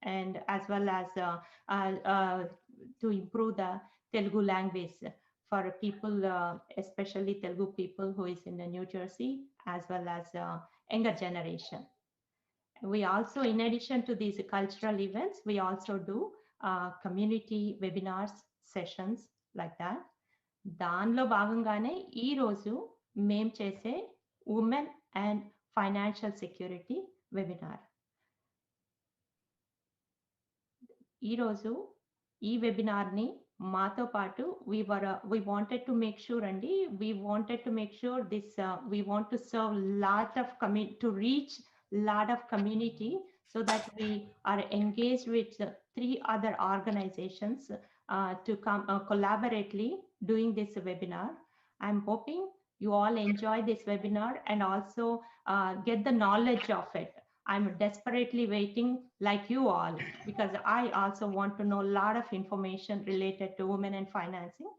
and as well as to improve the Telugu language for people, especially Telugu people who is in the New Jersey, as well as younger generation. We also, in addition to these cultural events, we also do community webinars, sessions like that. దానిలో భాగంగానే ఈరోజు మేము చేసే women and financial security webinar. ఈరోజు ఈ వెబినార్ని మాతో పాటు we wanted to make sure అండి, we wanted to make sure this we want to serve lot of to reach lot of community, so that we are engaged with 3 other organizations to come collaboratively doing this webinar. I'm hoping you all enjoy this webinar and also get the knowledge of it. I'm desperately waiting, like you all, because I also want to know a lot of information related to women and financing,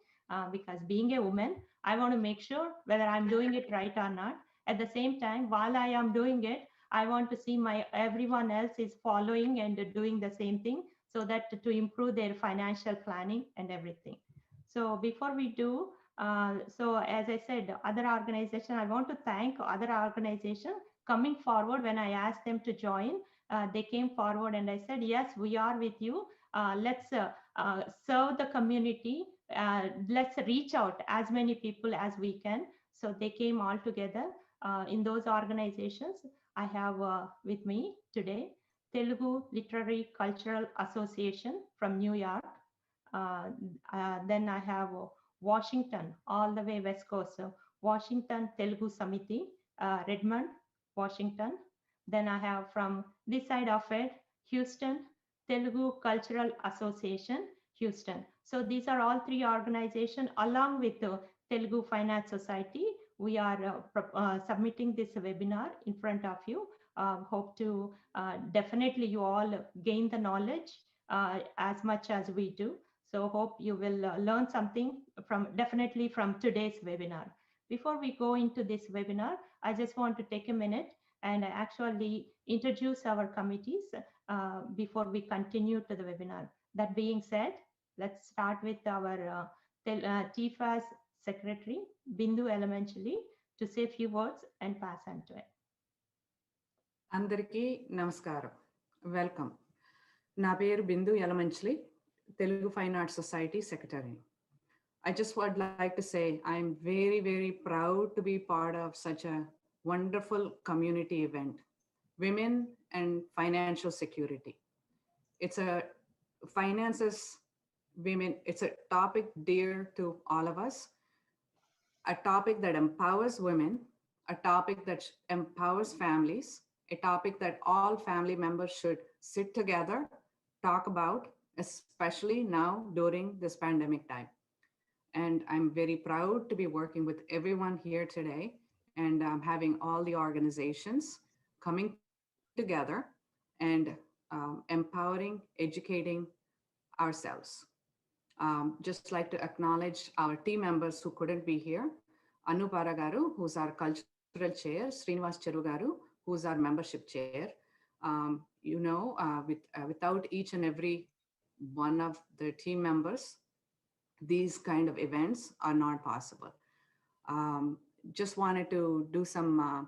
because being a woman, I want to make sure whether I'm doing it right or not. At the same time, while I am doing it, I want to see everyone else is following and doing the same thing, so that to improve their financial planning and everything. So before we do, so as I said, other organization, I want to thank other organization coming forward. When I asked them to join, they came forward and I said, yes, we are with you. Let's serve the community. Let's reach out as many people as we can. So they came all together in those organizations. I have with me today Telugu Literary Cultural Association from New York. Then I have Washington, all the way West Coast. So Washington Telugu Samiti, Redmond, Washington. Then I have from this side of it, Houston, Telugu Cultural Association, Houston. So these are all 3 organizations along with the Telugu Finance Society. We are submitting this webinar in front of you. Hope to definitely you all gain the knowledge as much as we do. So hope you will learn something definitely from today's webinar. Before we go into this webinar, I just want to take a minute and actually introduce our committees before we continue to the webinar. That being said, let's start with our TFAS Secretary, Bindu Elementally, to say a few words and pass on to it. Andariki Namaskaram. Welcome. Na peru Bindu Elementally, Telugu Fine Arts Society Secretary. I just would like to say I'm very, very proud to be part of such a wonderful community event, Women and Financial Security. It's a finances, women, it's a topic dear to all of us, a topic that empowers women, a topic that empowers families, a topic that all family members should sit together, talk about, especially now during this pandemic time. And I'm very proud to be working with everyone here today and having all the organizations coming together and empowering, educating ourselves. Just like to acknowledge our team members who couldn't be here. Anu Paragaru, who's our cultural chair, Srinivas Cheru Garu, who's our membership chair. Without each and every one of the team members, these kind of events are not possible. Just wanted to do some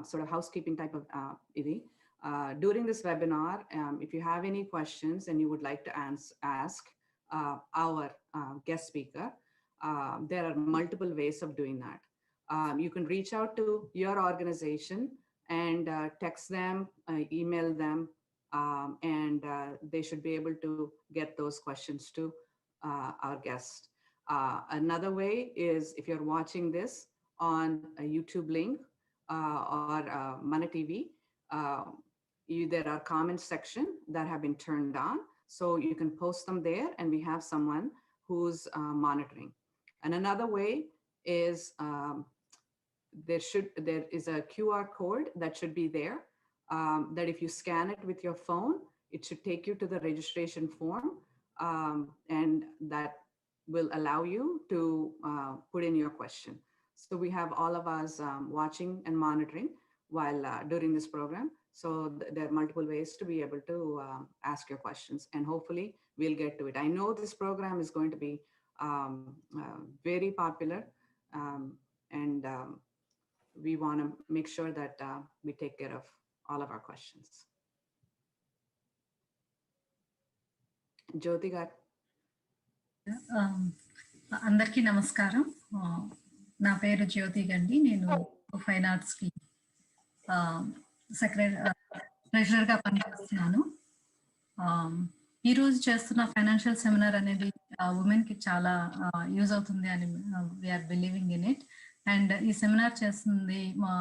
sort of housekeeping type of during this webinar. If you have any questions and you would like to ask our guest speaker, there are multiple ways of doing that. You can reach out to your organization and text them, email them, and they should be able to get those questions to our guest. Another way is if you're watching this on a YouTube link or Mana TV, there are comment section that have been turned on. So you can post them there and we have someone who's monitoring. And another way is there is a QR code that should be there, that if you scan it with your phone, it should take you to the registration form, and that will allow you to put in your question. So we have all of us watching and monitoring while during this program. So there are multiple ways to be able to ask your questions, and hopefully we'll get to it. I know this program is going to be very popular, and we want to make sure that we take care of all of our questions. Jyoti garu. అందరికీ నమస్కారం. నా పేరు జ్యోతి గండి. నేను fine arts కి ట్రెజరర్గా పనిచేస్తున్నాను. ఈరోజు చేస్తున్న financial seminar అనేది ఉమెన్ కి చాలా యూజ్ అవుతుంది అని we are believing in it. And ఈ సెమినార్ చేస్తుంది మా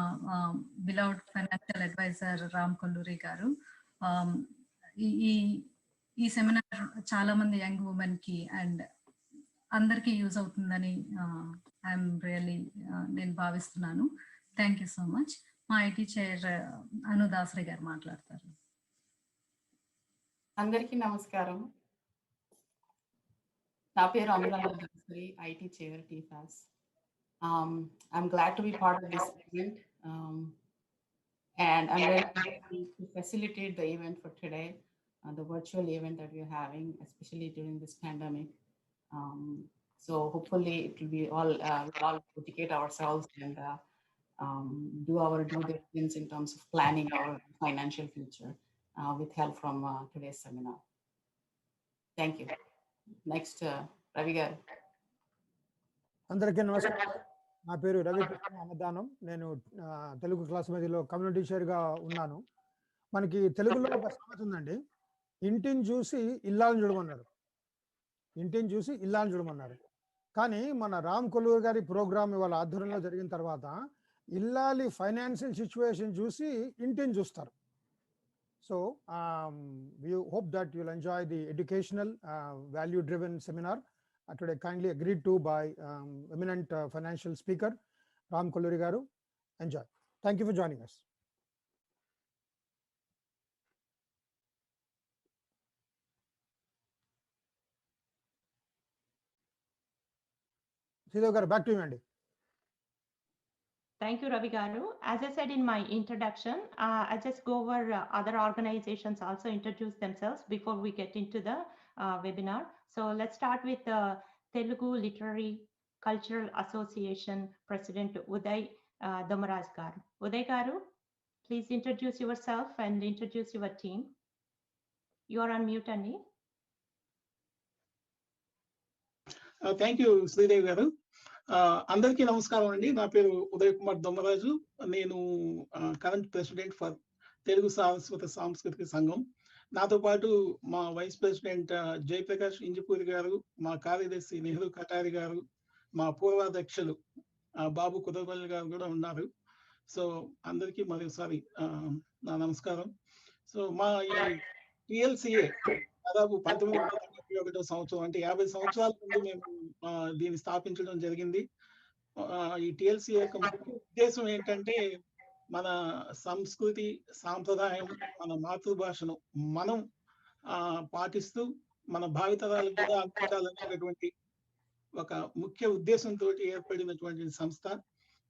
beloved financial advisor Ram Kolluri గారు. ఈ సెమినార్ చాలా మంది యంగ్ ఉమెన్ కి అండ్ అందరికీ యూజ్ అవుతుందని ఐఎమ్ రియల్లీ నేను భావిస్తున్నాను. Thank you so much. మా ఐటీ చైర్ అనుదాసరి గారు మాట్లాడతారు. అందరికీ నమస్కారం. నా పేరు అనుదాసరి, ఐటీ చైర్ టీఫాస్. I'm glad to be part of this event, and I'm very happy to facilitate the event for today, the virtual event that we're having, especially during this pandemic. So hopefully it will be all educate ourselves and do our due diligence in terms of planning our financial future with help from today's seminar. Thank you. Next, Ravi garu. అందరికీ నమస్కారం. నా పేరు రవి కృష్ణ అన్నదానం. నేను Telugu class మధ్యలో community షేర్గా ఉన్నాను. మనకి తెలుగులో ఒక సామెత ఉందండి, ఇంటిని చూసి ఇల్లాలను చూడమన్నారు, ఇంటిని చూసి ఇల్లాలను చూడమన్నారు. కానీ మన రామ్ కొల్లూరు గారి ప్రోగ్రామ్ ఇవాళ ఆధ్వర్యంలో జరిగిన తర్వాత ఇల్లాలి ఫైనాన్షియల్ సిచ్యువేషన్ చూసి ఇంటిని చూస్తారు. So we hope that you'll enjoy the educational value driven seminar today, kindly agreed to by eminent financial speaker Ram Kolluri garu. Enjoy. Thank you for joining us. Sridhar garu, back to you, Andy. Thank you, Ravi garu. As I said in my introduction, I just go over other organizations also introduce themselves before we get into the webinar. So let's start with the Telugu Literary Cultural Association President Uday Domaraj garu. Uday garu, please introduce yourself and introduce your team. You are on mute, Annie. Thank you, Sridevi garu. అందరికీ నమస్కారం అండి. నా పేరు ఉదయ్ కుమార్ దొమ్మరాజు. నేను current president for Telugu సారస్వత సాంస్కృతిక సంఘం. నాతో పాటు మా వైస్ ప్రెసిడెంట్ జయప్రకాష్ ఇంజిపూరి గారు, మా కార్యదర్శి నెహ్రూ కటారి గారు, మా పూర్వాధ్యక్షులు బాబు కుదరపల్లి గారు కూడా ఉన్నారు. సో అందరికీ మరోసారి నా నమస్కారం. సో మా ఈ టిఎల్సిఏ దాదాపు 1991 సంవత్సరం, అంటే 50 సంవత్సరాల ముందు మేము దీన్ని స్థాపించడం జరిగింది. ఈ టిఎల్సిఏ యొక్క ముఖ్య ఉద్దేశం ఏంటంటే మన సంస్కృతి సాంప్రదాయం, మన మాతృభాషను మనం పాటిస్తూ మన భావితరాలకు కూడా అందించాలనేటటువంటి ఒక ముఖ్య ఉద్దేశంతో ఏర్పడినటువంటి సంస్థ.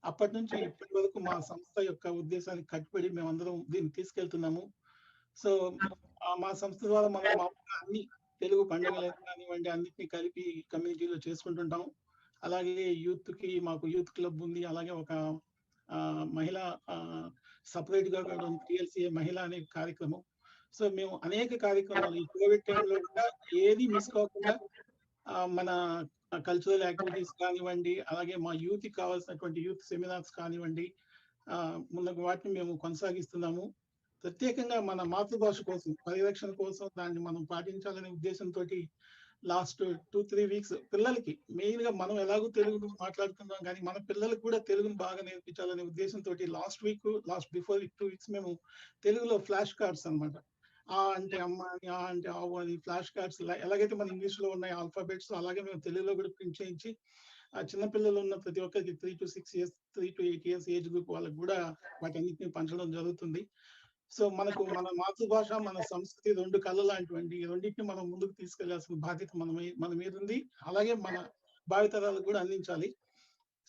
అప్పటి నుంచి ఇప్పటి వరకు మా సంస్థ యొక్క ఉద్దేశానికి కట్టుబడి మేమందరం దీన్ని తీసుకెళ్తున్నాము. సో మా సంస్థ ద్వారా మనం అన్ని తెలుగు పండుగలు కానివ్వండి అన్నిటిని కలిపి కమ్యూనిటీలో చేసుకుంటుంటాం. అలాగే యూత్ కి మాకు యూత్ క్లబ్ ఉంది. అలాగే ఒక మహిళా సపరేట్ గా టిఎల్సిఏ మహిళ అనే కార్యక్రమం. సో మేము అనేక కార్యక్రమాలు ఈ కోవిడ్ టైంలో కూడా ఏది మిస్ కాకుండా మన కల్చరల్ యాక్టివిటీస్ కానివ్వండి, అలాగే మా యూత్ కి కావాల్సినటువంటి యూత్ సెమినార్స్ కానివ్వండి, ముందుకు వాటిని మేము కొనసాగిస్తున్నాము. ప్రత్యేకంగా మన మాతృభాష కోసం పరిరక్షణ కోసం దాన్ని మనం పాటించాలనే ఉద్దేశంతో లాస్ట్ 2-3 వీక్స్ పిల్లలకి మెయిన్ గా మనం ఎలాగో తెలుగు మాట్లాడుతున్నాం కానీ మన పిల్లలకు కూడా తెలుగును బాగా నేర్పించాలనే ఉద్దేశంతో లాస్ట్ బిఫోర్ 2 వీక్స్ మేము తెలుగులో ఫ్లాష్ కార్డ్స్ అనమాట, అంటే అమ్మ అని, అంటే ఆవు అని ఫ్లాష్ కార్డ్స్ ఎలాగైతే మన ఇంగ్లీష్ లో ఉన్నాయి ఆల్ఫాబెట్స్, అలాగే మేము తెలుగులో కూడా ప్రింట్ చేయించి ఆ చిన్నపిల్లలు ఉన్న ప్రతి ఒక్కరికి 3 to 6 years 3 to 8 years age group వాళ్ళకి కూడా వాటన్నిటిని పంచడం జరుగుతుంది. సో మనకు మన మాతృభాష మన సంస్కృతి రెండు కళ్ళ లాంటివండి. ఈ రెండింటిని మనం ముందుకు తీసుకెళ్లాల్సిన బాధ్యత మన మీద ఉంది. అలాగే మన భావితరాలకు కూడా అందించాలి.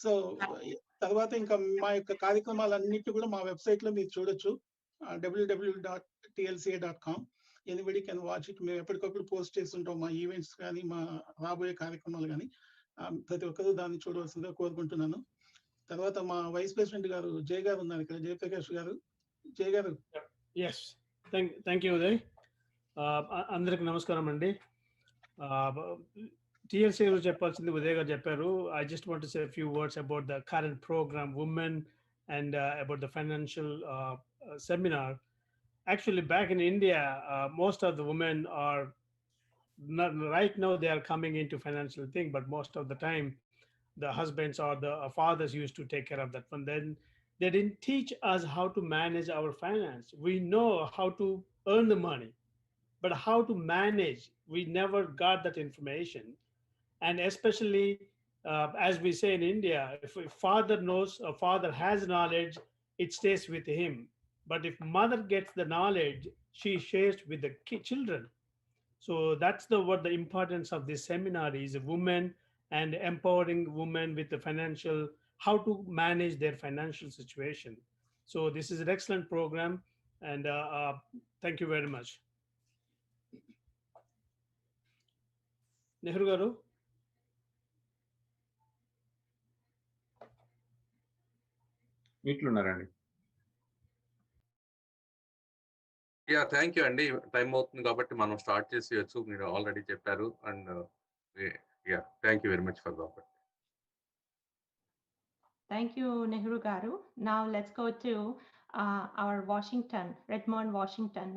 సో తర్వాత ఇంకా మా యొక్క కార్యక్రమాలన్నిటి కూడా మా వెబ్సైట్ లో మీరు చూడొచ్చు. www.tlca.com. Anybody can watch it. మేము ఎప్పటికప్పుడు పోస్ట్ చేస్తుంటాం మా ఈవెంట్స్ కానీ మా రాబోయే కార్యక్రమాలు కానీ ప్రతి ఒక్కరూ దాన్ని చూడవలసిందిగా కోరుకుంటున్నాను. తర్వాత మా వైస్ ప్రెసిడెంట్ గారు జయ గారు ఉన్నారు ఇక్కడ, జయప్రకాష్ గారు. జయ గారు. Yes, thank you Uday. అందరికి నమస్కారం అండి. టీఎల్సీ చెప్పాల్సింది ఉదయ్ గారు చెప్పారు. I just want to say few words about the current program women and about the financial seminar. Actually, back in India, most of the women are not, right now they are coming into financial thing, but most of the time the husbands or the fathers used to take care of that one. Then they didn't teach us how to manage our finance. We know how to earn the money, but how to manage, we never got that information. And especially as we say in India, if a father knows, a father has knowledge, it stays with him. But if mother gets the knowledge, she shares with the children. So that's what the importance of this seminar is: women and empowering women with the financial, how to manage their financial situation. So this is an excellent program, and thank you very much. Nehru garu. మీట్లు ఉన్నారండి. Yeah, thank you అండి. Time అవుతుంది కాబట్టి మనం start చేసేయచ్చు. మీరు already చెప్పారు. And yeah, thank you very much for the opportunity. Thank you, Nehru garu. Now let's go to our Washington, Redmond, Washington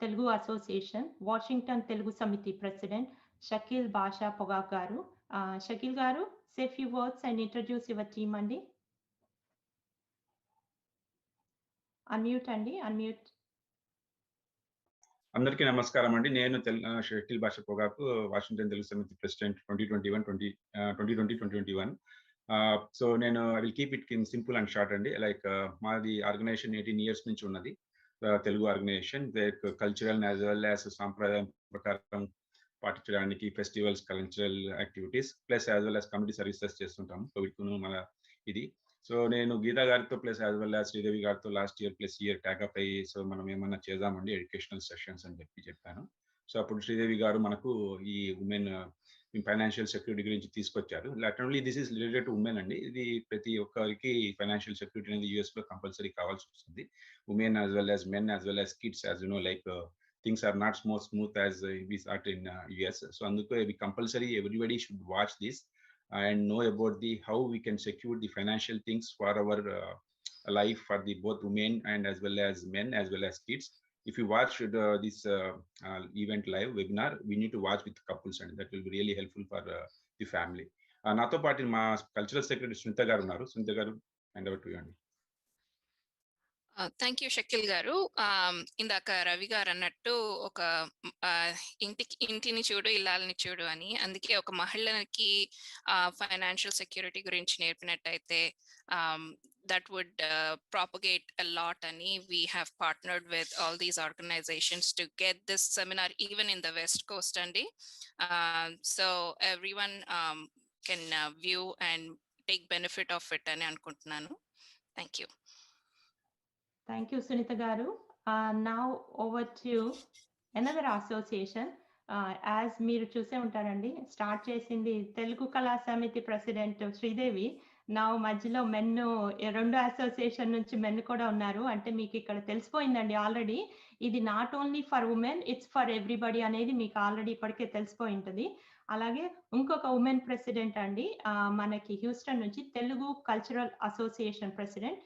Telugu Association, Washington Telugu Samiti President, Shakil Basha Pogak garu. Shakil garu, say a few words and introduce your team andi. Unmute andi, unmute. అందరికీ నమస్కారం అండి. నేను షకిల్ భాష పొగాకు, Washington Telugu Samiti president 2020-2021. So నేను I will keep it simple and short అండి. Like మాది organization 18 years నుంచి ఉన్నది, Telugu organization. Cultural as well as సాంప్రదాయం ప్రకారం పాటించడానికి festivals, cultural activities plus as well as community services చేస్తుంటాము. కోవిడ్ను మన ఇది. సో నేను గీతా గారితో plus as well as Sridevi గారితో last year plus year take up అయ్యి, సో మనం ఏమన్నా చేద్దామండి ఎడ్యుకేషనల్ సెషన్స్ అని చెప్పాను. సో అప్పుడు శ్రీదేవి గారు మనకు ఈ ఉమెన్ ఫైనాన్షియల్ సెక్యూరిటీ గురించి తీసుకొచ్చారు. Not only this is related to women అండి, ఇది ప్రతి ఒక్కరికి ఫైనాన్షియల్ సెక్యూరిటీ అనేది US లో కంపల్సరీ కావాల్సి వస్తుంది. Women as well as men as well as kids, as you know, like things are not smooth as we start in US. So అందుకే compulsory everybody should watch this and know about the how we can secure the financial things for our life for the both women and as well as men as well as kids. If you watch this event live webinar, we need to watch with couples, and that will be really helpful for the family. నాతో పాటు మా cultural secretary Sunitha గారు ఉన్నారు. సునీత గారు, hand over to you అండి. Thank you షకిల్ గారు. ఇందాక రవి గారు అన్నట్టు ఒక ఇంటిని చూడు ఇల్లాలని చూడు అని, అందుకే ఒక మహిళకి ఫైనాన్షియల్ సెక్యూరిటీ గురించి నేర్పినట్టయితే that would propagate a lot, and we have partnered with all these organizations to get this seminar even in the West Coast, and so everyone can view and take benefit of it ani anukuntunnanu. Thank you. Thank you, Sunita garu. Now over to another association. As మీరు చూసే ఉంటారండి, start చేసింది తెలుగు కళా సమితి president Sridevi. నా మధ్యలో men 2 association నుంచి men కూడా ఉన్నారు. అంటే మీకు ఇక్కడ తెలిసిపోయిందండి ఆల్రెడీ, ఇది not only for women, it's for everybody అనేది మీకు ఆల్రెడీ ఇప్పటికే తెలిసిపోయి ఉంటుంది. అలాగే ఇంకొక ఉమెన్ ప్రెసిడెంట్ అండి, మనకి హ్యూస్టన్ నుంచి Telugu cultural association president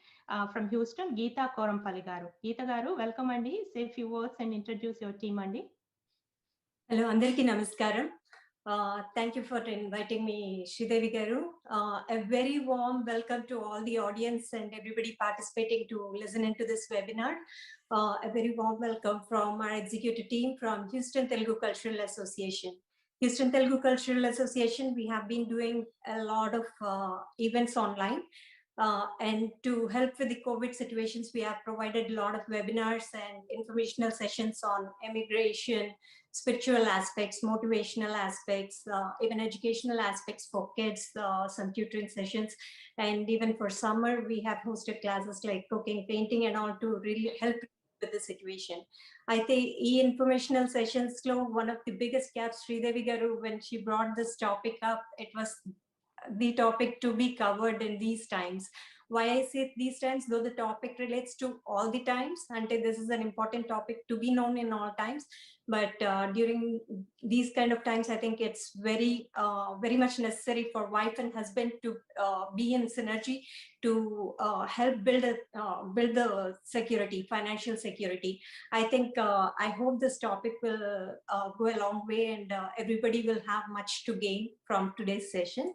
from Houston, Geetha Korampalli గారు. గీత గారు, వెల్కమ్ అండి. Say few words and introduce your team అండి. హలో, అందరికీ నమస్కారం. Thank you for inviting me, Sridevi garu. A very warm welcome to all the audience and everybody participating to listen into this webinar. A very warm welcome from our executive team from Houston Telugu Cultural Association. Houston Telugu Cultural Association, we have been doing a lot of events online. And to help with the COVID situations, we have provided a lot of webinars and informational sessions on immigration, spiritual aspects, motivational aspects, even educational aspects for kids, some tutoring sessions. And even for summer, we have hosted classes like cooking, painting, and all to really help with the situation. I think e-informational sessions లో one of the biggest gaps, Sridevi garu, when she brought this topic up, it was the topic to be covered in these times. Why I say these times, though the topic relates to all the times, and this is an important topic to be known in all times, but during these kind of times, I think it's very much necessary for wife and husband to be in synergy to help build the security, financial security. I think I hope this topic will go a long way, and everybody will have much to gain from today's session.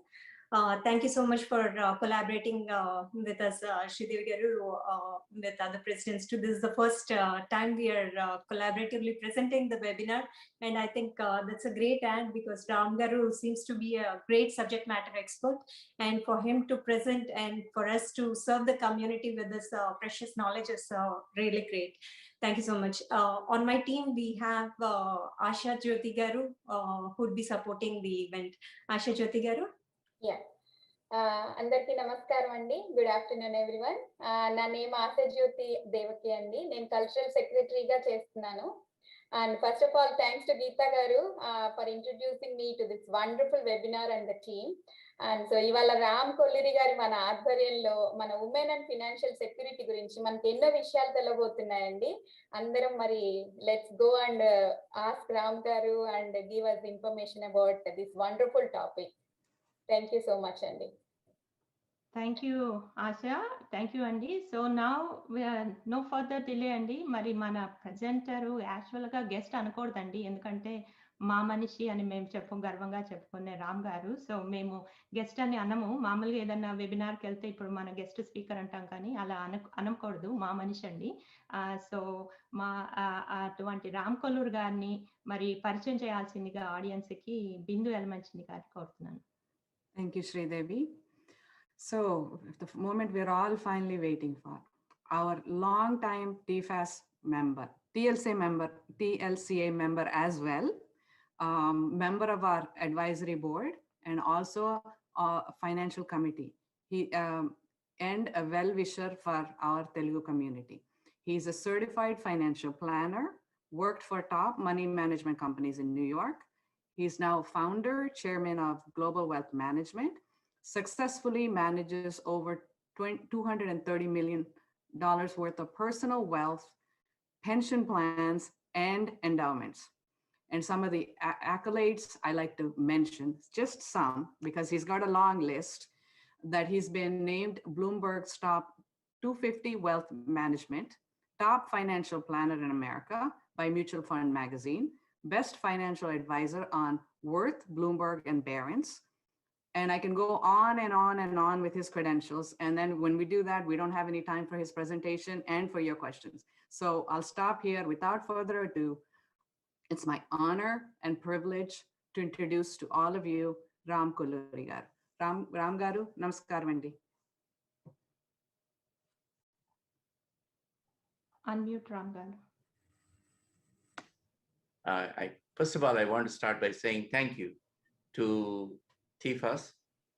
Thank you so much for collaborating with us, Sridevi garu, with other presidents too. This is the first time we are collaboratively presenting the webinar, and I think that's a great add, because Ram garu seems to be a great subject matter expert, and for him to present and for us to serve the community with this precious knowledge is really great. Thank you so much. On my team, we have Asha Jyoti garu, who would be supporting the event. Asha Jyoti garu. Yeah. అందరికీ నమస్కారం అండి. Good afternoon everyone. నా name Ashajyothi Devaki అండి. నేను cultural సెక్రటరీగా చేస్తున్నాను. And first of all thanks to Geetha గారు for introducing me to this wonderful webinar and the team. And so ఇవాళ రామ్ కొల్లిరి గారి మన ఆధ్వర్యంలో మన ఉమెన్ అండ్ ఫినాన్షియల్ సెక్యూరిటీ గురించి మనకి ఎన్నో విషయాలు తెలవబోతున్నాయండి. అందరం మరి let's go and ask Ram గారు and give us information about this wonderful topic. Thank you so much, Andy. Thank you, Asha. Thank you, Andy. So now we are no further delay, Andy. Mari mana presenter actual ga guest అనకూడదండి, ఎందుకంటే మా మనిషి అని మేము గర్వంగా చెప్పుకునే రామ్ గారు. So మేము guest అని అనము. మామూలుగా ఏదన్నా వెబినార్కి వెళ్తే ఇప్పుడు మన గెస్ట్ స్పీకర్ అంటాం, కానీ అలా అనకూడదు, మా మనిషి అండి. సో మా అటువంటి రామ్ కొల్లూరు గారిని మరి పరిచయం చేయాల్సిందిగా ఆడియన్స్కి బిందు యలమంచిని గారికి కోరుతున్నాను. Thank you, Sridevi. So the moment we're all finally waiting for, our long-time TFAS member, TLCA member as well, member of our advisory board, and also a financial committee. He and a well-wisher for our Telugu community. He's a certified financial planner, worked for top money management companies in New York. He's now founder, chairman of Global Wealth Management, successfully manages over $230 million worth of personal wealth, pension plans, and endowments. And some of the accolades I like to mention, just some, because he's got a long list, that he's been named Bloomberg's top 250 wealth management, top financial planner in America by Mutual Fund magazine, best financial advisor on Worth, Bloomberg, and Barron's. And I can go on and on and on with his credentials. And then when we do that, we don't have any time for his presentation and for your questions. So I'll stop here. Without further ado, it's my honor and privilege to introduce to all of you Ram Kolluri garu. Ram garu, namaskaram andi. Unmute Ram garu. First of all, I want to start by saying thank you to TFAS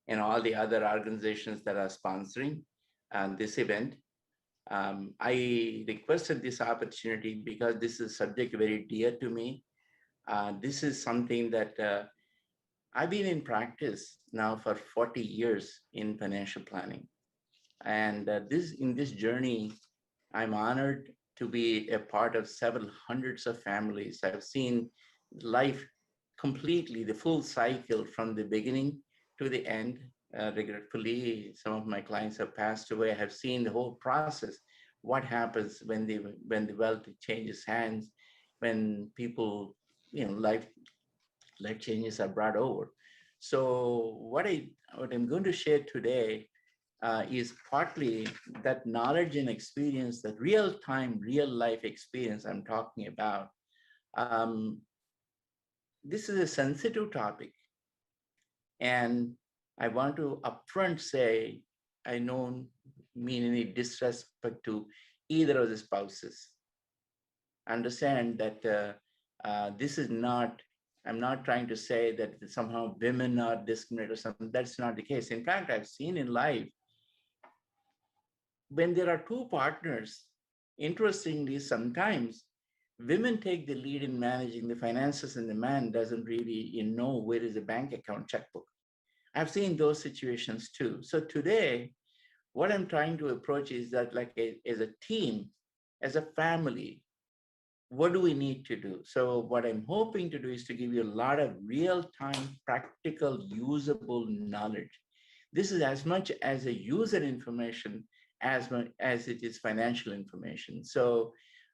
and all the other organizations that are sponsoring this event. I requested this opportunity because this is a subject very dear to me. This is something that I've been in practice now for 40 years in financial planning. And in this journey, I'm honored to be a part of several hundreds of families. I've seen life completely, the full cycle from the beginning to the end. Regretfully, some of my clients have passed away. I have seen the whole process. What happens when the wealth changes hands, when people, life changes are brought over. So what I'm going to share today is partly that knowledge and experience, that real-time, real-life experience I'm talking about. This is a sensitive topic, and I want to upfront say I don't mean any disrespect to either of the spouses. Understand that this is not, I'm not trying to say that somehow women are discriminated or something. That's not the case. In fact, I've seen in life, when there are two partners interestingly, sometimes women take the lead in managing the finances and the man doesn't really know where is a bank account checkbook. I've seen those situations too. So today, what I'm trying to approach is that like as a team, as a family, what do we need to do? So what I'm hoping to do is to give you a lot of real-time, practical, usable knowledge. This is as much as a user information as much as it is financial information. So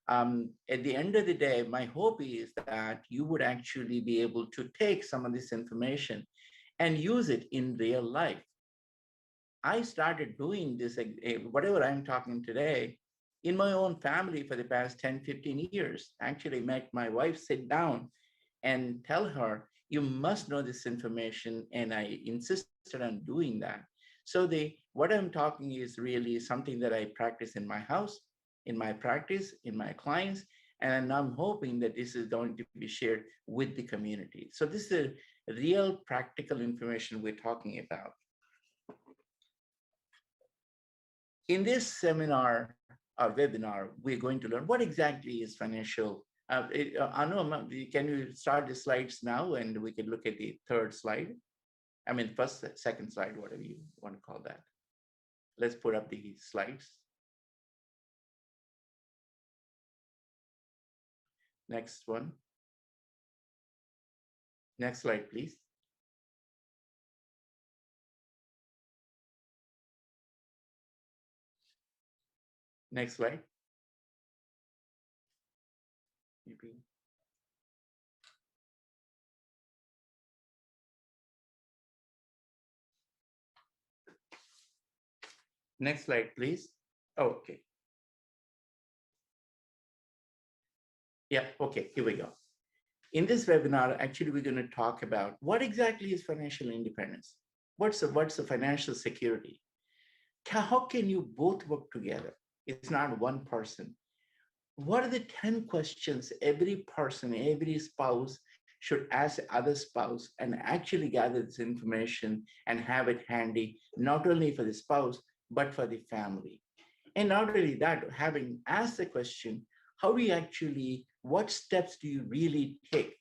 at the end of the day, my hope is that you would actually be able to take some of this information and use it in real life. I started doing this, whatever I'm talking today, in my own family for the past 10, 15 years. Actually make my wife sit down and tell her, you must know this information. And I insisted on doing that. So what I'm talking is really something that I practice in my house, in my practice, in my clients, and I'm hoping that this is going to be shared with the community. So this is a real practical information we're talking about. In this seminar or webinar, we're going to learn what exactly is financial. Anu, can you start the slides now and we can look at the third slide? I mean, second slide, whatever you want to call that. Let's put up the slides. Next one. Next slide, please. Next slide. Next slide, please. Oh, okay. Yeah, okay, here we go. In this webinar, actually, we're going to talk about what exactly is financial independence? What's the financial security? How can you both work together? It's not one person. What are the 10 questions every person, every spouse should ask the other spouse and actually gather this information and have it handy, not only for the spouse, but for the family. And not only that, having asked the question, how do you actually, what steps do you really take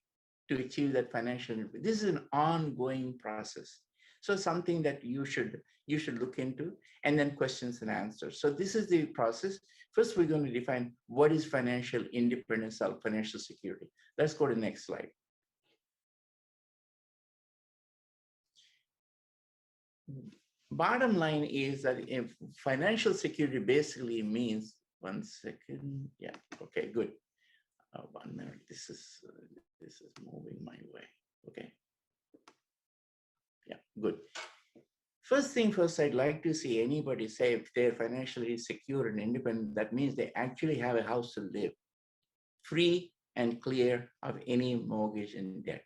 to achieve that financial independence? This is an ongoing process. So something that you should look into, and then questions and answers. So this is the process. First, we're going to define what is financial independence or financial security. Let's go to the next slide. Bottom line is that if financial security basically means, one second, yeah, okay, good. 1 minute, this is moving my way, okay. Yeah, good. First thing first, I'd like to see anybody say if they're financially secure and independent, that means they actually have a house to live, free and clear of any mortgage and debt.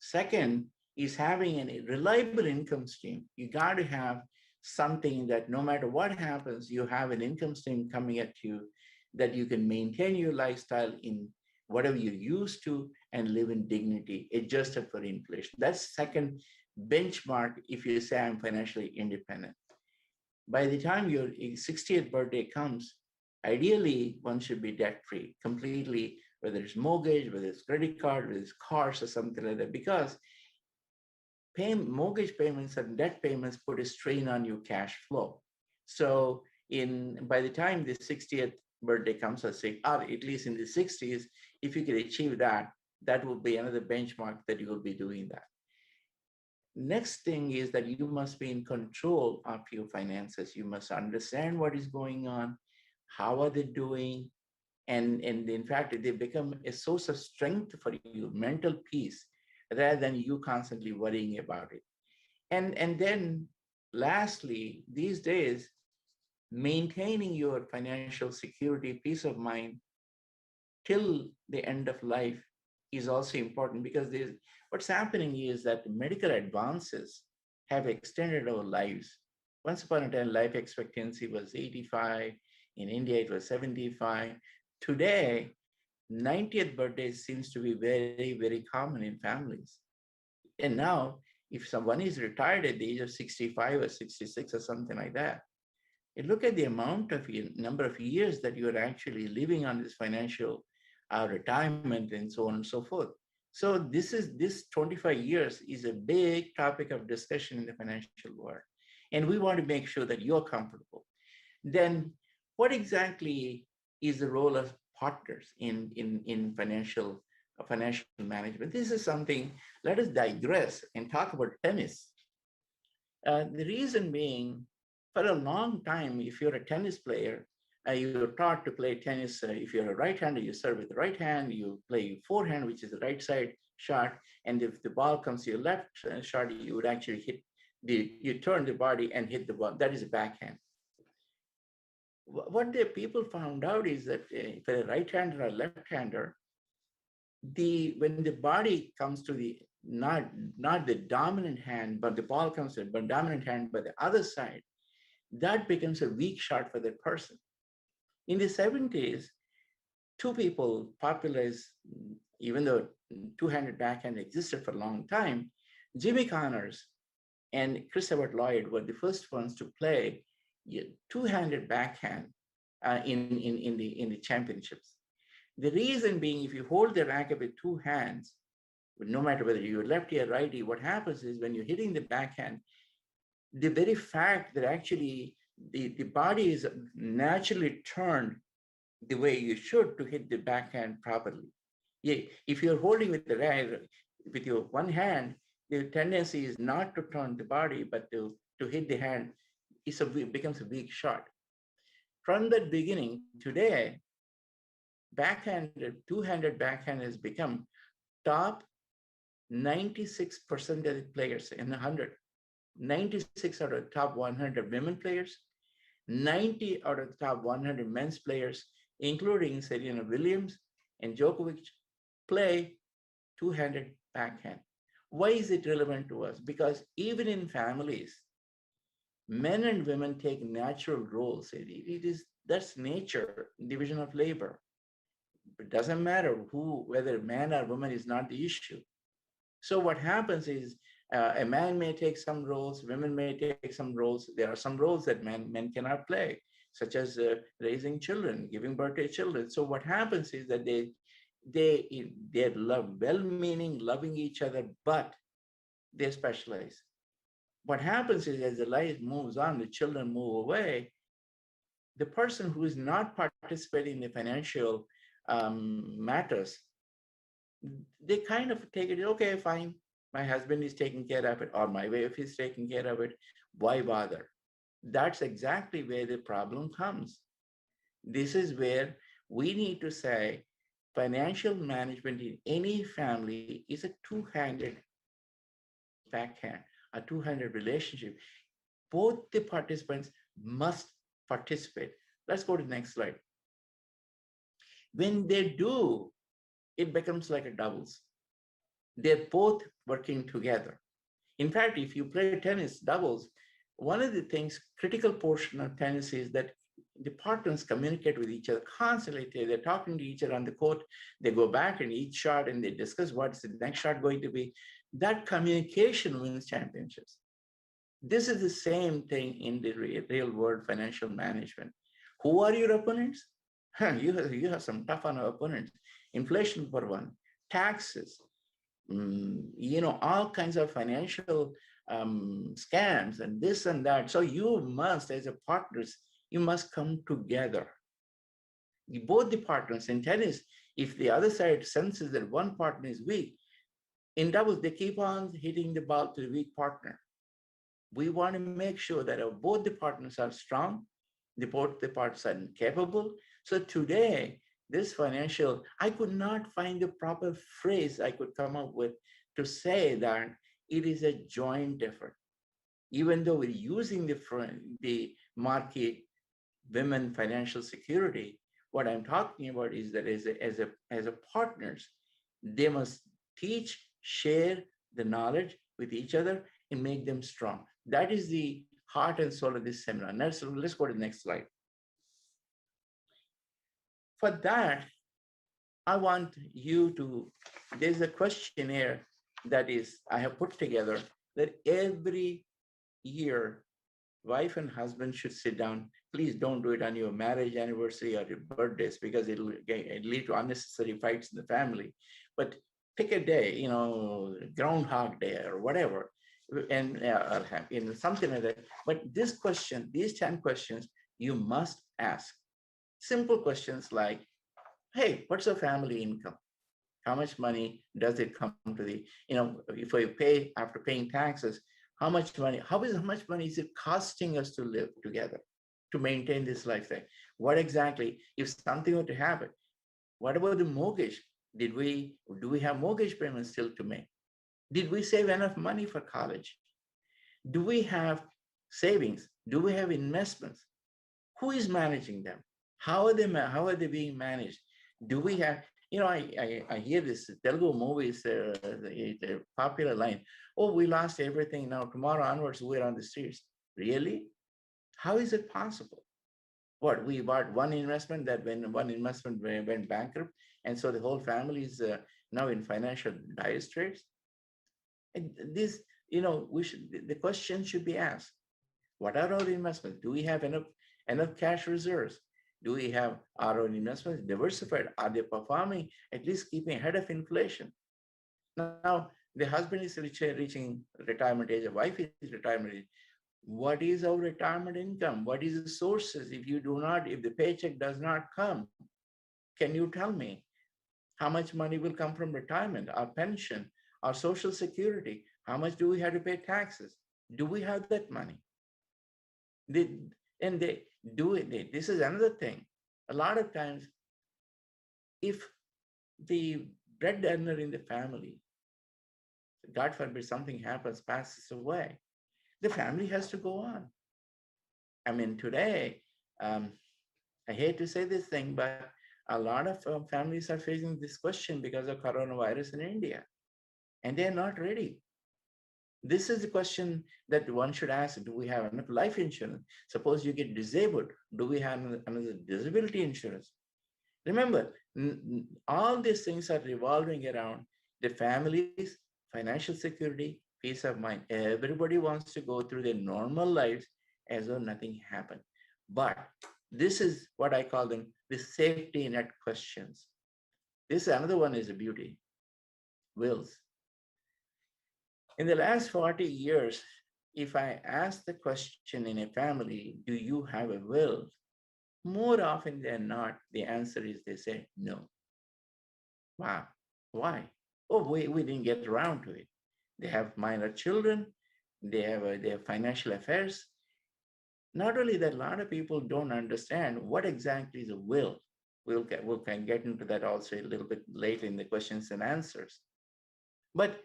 Second is having a reliable income stream. You got to have something that no matter what happens, you have an income stream coming at you that you can maintain your lifestyle in whatever you're used to and live in dignity, adjusted for inflation. That's second benchmark if you say I'm financially independent. By the time your 60th birthday comes, ideally one should be debt-free completely, whether it's mortgage, whether it's credit card, whether it's cars or something like that, because mortgage payments and debt payments put a strain on your cash flow. So by the time the 60th birthday comes, or at least in the 60s, if you could achieve that, that will be another benchmark that you will be doing that. Next thing is that you must be in control of your finances. You must understand what is going on, how are they doing, and in fact, they become a source of strength for you, mental peace, rather than you constantly worrying about it. And then lastly, these days, maintaining your financial security, peace of mind till the end of life is also important, because what's happening is that medical advances have extended our lives. Once upon a time, life expectancy was 85. In India, it was 75. Today, 90th birthday seems to be very, very common in families. And now, if someone is retired at the age of 65 or 66 or something like that, And look at the amount of number of years that you're actually living on this financial retirement and so on and so forth. So this 25 years is a big topic of discussion in the financial world. And we want to make sure that you're comfortable. Then what exactly is the role of partners in financial management? This is something, let us digress and talk about tennis. The reason being, for a long time, if you're a tennis player, you're taught to play tennis. If you're a right-hander, you serve with the right hand, you play forehand, which is the right side shot. And if the ball comes to your left shot, you would actually you turn the body and hit the ball. That is a backhand. What the people found out is that for a right-hander or left-hander, when the body comes to the not the dominant hand, but the ball comes to the dominant hand by the other side, that becomes a weak shot for that person. In the 70s, two people popularized, even though two-handed backhand existed for a long time, Jimmy Connors and Chris Evert Lloyd were the first ones to play two-handed backhand in the championships. The reason being, if you hold the racket with two hands, no matter whether you're lefty or righty, what happens is when you're hitting the backhand, the very fact that actually the body is naturally turned the way you should to hit the backhand properly. Yeah, if you're holding with the right, with your one hand, the tendency is not to turn the body, but to hit the hand. It becomes a weak shot. From that beginning, today, two-handed backhand has become top 96% of the players in 100. 96 out of the top 100 women players, 90 out of the top 100 men's players, including Serena Williams and Djokovic, play two-handed backhand. Why is it relevant to us? Because even in families, men and women take natural roles. That's nature, division of labor. It doesn't matter whether man or woman is not the issue. So what happens is a man may take some roles, women may take some roles. There are some roles that men cannot play, such as raising children, giving birth to children. So what happens is that they love, well-meaning, loving each other, but they specialize. What happens is as the life moves on, the children move away, the person who is not participating in the financial matters, they kind of take it, okay, fine, my husband is taking care of it, or my wife is taking care of it, why bother? That's exactly where the problem comes. This is where we need to say financial management in any family is a two-handed backhand, a two-handed relationship. Both the participants must participate. Let's go to the next slide. When they do, it becomes like a doubles. They're both working together. In fact, if you play tennis doubles, one of the things, critical portion of tennis is that the partners communicate with each other constantly. They're talking to each other on the court. They go back in each shot and they discuss what's the next shot going to be. That communication wins championships. This is the same thing in the real world financial management. Who are your opponents? You have some tough on opponents. Inflation for one, taxes, all kinds of financial scams and this and that. So you must, as a partners, you must come together. Both the partners in tennis, if the other side senses that one partner is weak, in doubles, they keep on hitting the ball to the weak partner. We want to make sure that both the partners are strong, both the partners are capable. So today, this financial, I could not find the proper phrase I could come up with to say that it is a joint effort. Even though we're using the market women financial security, what I'm talking about is that as a partners, they must teach, share the knowledge with each other and make them strong. That is the heart and soul of this seminar. Let's go to the next slide. For that, I want you to, there's a questionnaire that I have put together that every year wife and husband should sit down. Please don't do it on your marriage anniversary or your birthdays, because it'll lead to unnecessary fights in the family. But pick a day, you know, Groundhog Day or whatever, and or have, you know, something like that. But this question, these 10 questions, you must ask. Simple questions like, hey, what's your family income? How much money does it come to the, you know, if you pay after paying taxes, how much money, how much money is it costing us to live together, to maintain this lifestyle? What exactly, if something were to happen, what about the mortgage? Do we have mortgage payments still to make? Did we save enough money for college? Do we have savings? Do we have investments? Who is managing them? How are they being managed? Do we have, you know, I hear this Telugu movies, the popular line, oh, we lost everything, now tomorrow onwards we're on the streets. Really? How is it possible? What, we bought one investment, that when one investment went bankrupt, and so the whole family is now in financial dire straits? And this, you know, the question should be asked. What are our investments? Do we have enough cash reserves? Do we have our own investments diversified? Are they performing, at least keeping ahead of inflation? Now, the husband is reaching retirement age, the wife is retirement age. What is our retirement income? What is the sources? If the paycheck does not come, can you tell me how much money will come from retirement, our pension, our social security? How much do we have to pay taxes? Do we have that money? This is another thing. A lot of times, if the breadwinner in the family, God forbid something happens, passes away, the family has to go on. I mean, today, I hate to say this thing, but a lot of families are facing this question because of coronavirus in India, and they're not ready. This is the question that one should ask. Do we have enough life insurance? Suppose you get disabled, do we have another disability insurance? Remember, all these things are revolving around the family's financial security, peace of mind. Everybody wants to go through their normal lives as though nothing happened. But this is what I call them the safety net questions. This another one is a beauty, wills. In the last 40 years, if I ask the question in a family, do you have a will? More often than not, the answer is they say no. Wow, why? Oh, we didn't get around to it. They have minor children, they have financial affairs. Not only that, a lot of people don't understand what exactly is a will. We'll get into that also a little bit later in the questions and answers. But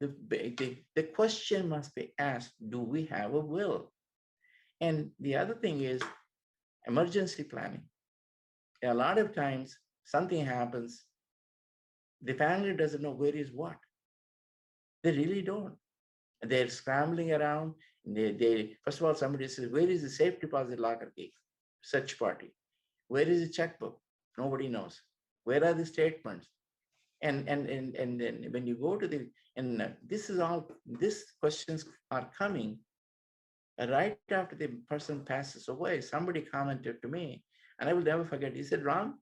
the question must be asked, do we have a will? And the other thing is emergency planning. A lot of times something happens, the family doesn't know where is what. They really don't. They're scrambling around. They first of all, somebody says, where is the safe deposit locker key? Search party. Where is the checkbook? Nobody knows. Where are the statements? And then when you go to these questions are coming right after the person passes away. Somebody commented to me, and I will never forget. He said, Ram,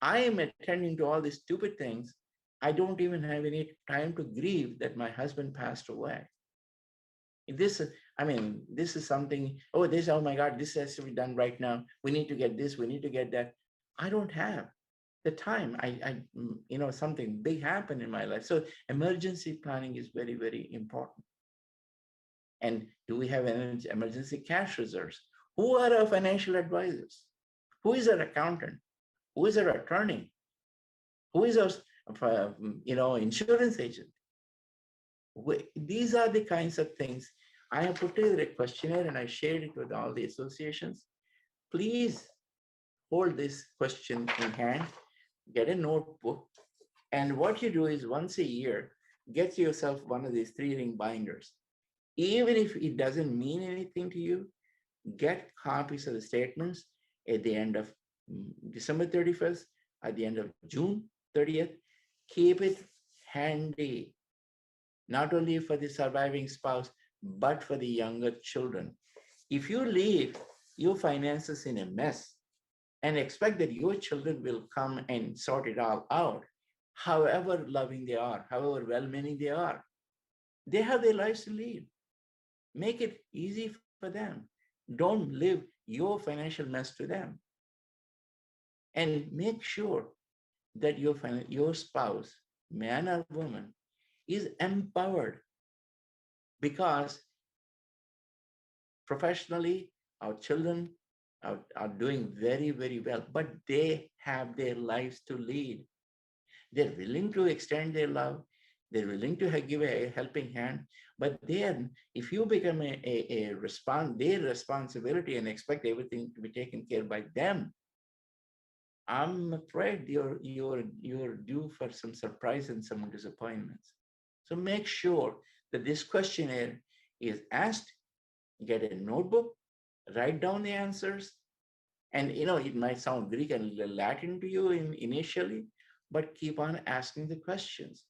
I am attending to all these stupid things. I don't even have any time to grieve that my husband passed away. This is something, oh my God, this has to be done right now. We need to get this, we need to get that. I don't have the time. Something big happened in my life. So emergency planning is very, very important. And do we have emergency cash reserves? Who are our financial advisors? Who is our accountant? Who is our attorney? Who is our insurance agent? These are the kinds of things. I have put together a questionnaire and I shared it with all the associations. Please hold this question in hand, get a notebook, and what you do is once a year, get yourself one of these 3-ring binders. Even if it doesn't mean anything to you, get copies of the statements at the end of December 31st, at the end of June 30th. Keep it handy, not only for the surviving spouse, but for the younger children. If you leave your finances in a mess and expect that your children will come and sort it all out, however loving they are, however well-meaning they have their lives to lead. Make it easy for them. Don't live your financial mess to them. And make sure that your spouse, man or woman, is empowered, because professionally, our children are doing very, very well, but they have their lives to lead. They're willing to extend their love. They're willing to give a helping hand. But then, if you become their responsibility and expect everything to be taken care by them, I'm afraid you're due for some surprise and some disappointments. So make sure that this questionnaire is asked. Get a notebook, write down the answers, and it might sound Greek and Latin to you initially, but keep on asking the questions.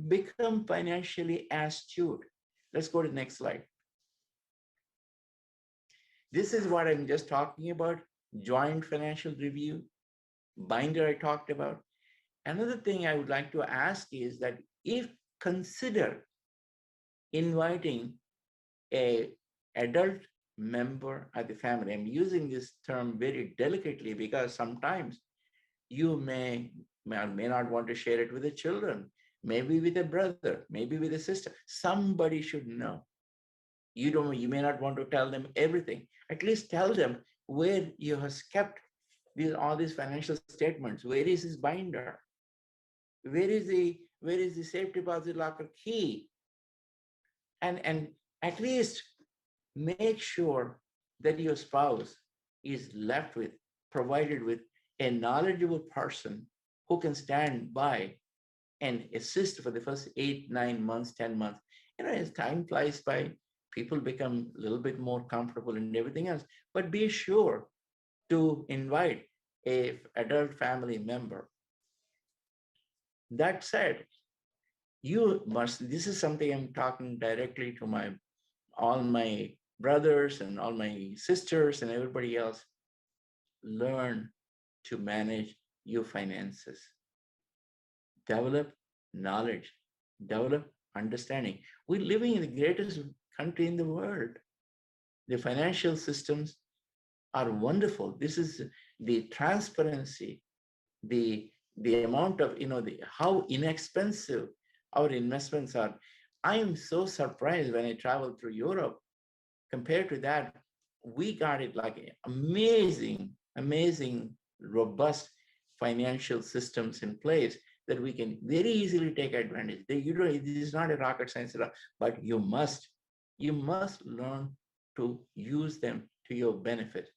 Become financially astute. Let's go to the next slide. This is what I'm just talking about, joint financial review, binder I talked about. Another thing I would like to ask is that if consider inviting a adult member of the family. I'm using this term very delicately because sometimes you may or may not want to share it with the children, maybe with a brother, maybe with a sister. Somebody should know. You may not want to tell them everything. At least tell them where you have kept all these financial statements. Where is his binder? Where is the safe deposit locker key? And at least make sure that your spouse is provided with a knowledgeable person who can stand by and assist for the first 8, 9 months, 10 months. As time flies by, people become a little bit more comfortable and everything else. But be sure to invite an adult family member. That said, this is something I'm talking directly to all my brothers and all my sisters and everybody else. Learn to manage your finances. Develop knowledge, develop understanding. We're living in the greatest country in the world. The financial systems are wonderful. This is the transparency, the amount of, how inexpensive our investments are. I am so surprised when I travel through Europe. Compared to that, we got it like amazing, robust financial systems in place that we can very easily take advantage. It is not a rocket science at all, but you must learn to use them to your benefit.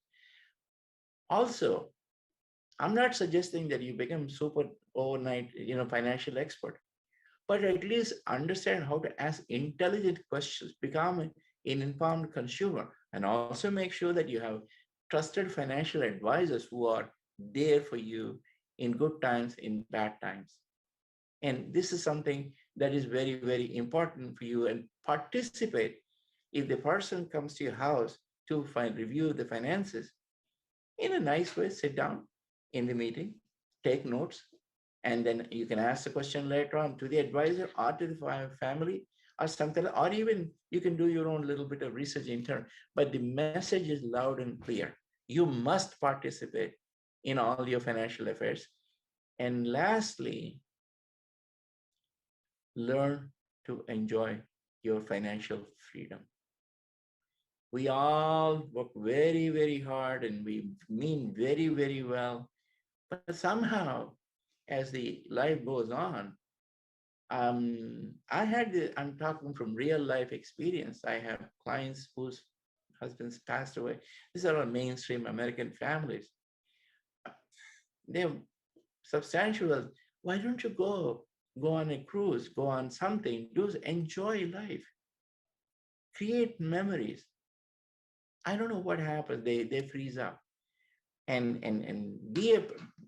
Also, I'm not suggesting that you become super overnight, financial expert, but at least understand how to ask intelligent questions, become an informed consumer, and also make sure that you have trusted financial advisors who are there for you in good times, in bad times. And this is something that is very, very important for you, and participate. If the person comes to your house to review the finances, in a nice way, sit down in the meeting, take notes, and then you can ask the question later on to the advisor or to the family or something, or even you can do your own little bit of research in turn. But the message is loud and clear. You must participate in all your financial affairs. And lastly, learn to enjoy your financial freedom. We all work very, very hard and we mean very, very well. But somehow, as the life goes on, I'm talking from real life experience. I have clients whose husbands passed away. These are all mainstream American families. They're substantial. Why don't you go on a cruise, go on something, enjoy life, create memories. I don't know what happens. They freeze up and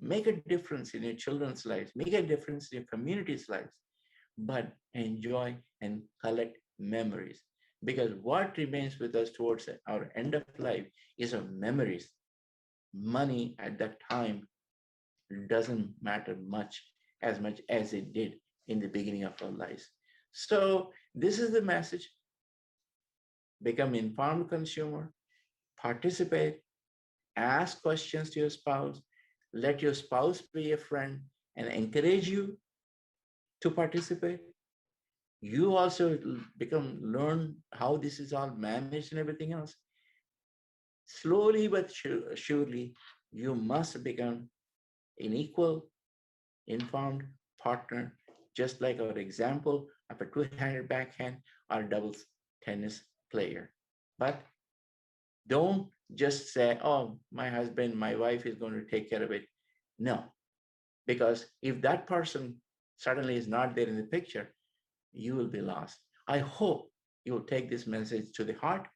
make a difference in your children's lives, make a difference in your community's lives, but enjoy and collect memories. Because what remains with us towards our end of life is our memories. Money at that time doesn't matter much as it did in the beginning of our lives. So this is the message. Become informed consumer, participate, ask questions to your spouse, let your spouse be a friend and encourage you to participate. You also learn how this is all managed and everything else. Slowly but surely, you must become an equal, informed partner, just like our example of a two-handed backhand or doubles tennis player. But don't just say, oh, my husband, my wife is going to take care of it. No, because if that person suddenly is not there in the picture, you will be lost. I hope you will take this message to the heart,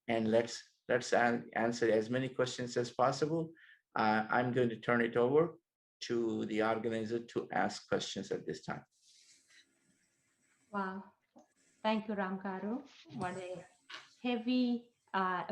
and let's answer as many questions as possible. I'm going to turn it over to the organizer to ask questions at this time. Wow. Thank you, Ram Garu. What a heavy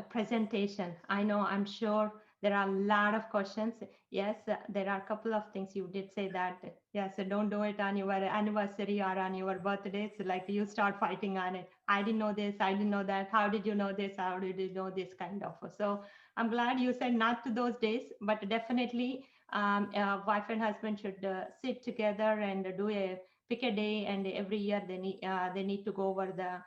presentation. I know, I'm sure there are a lot of questions. Yes, there are a couple of things you did say that, yes, don't do it on your anniversary or on your birthday. So like you start fighting on it. I didn't know this, I didn't know that. How did you know this? How did you know this kind of? So I'm glad you said not to those days, but definitely wife and husband should sit together and pick a day, and every year they need to go over the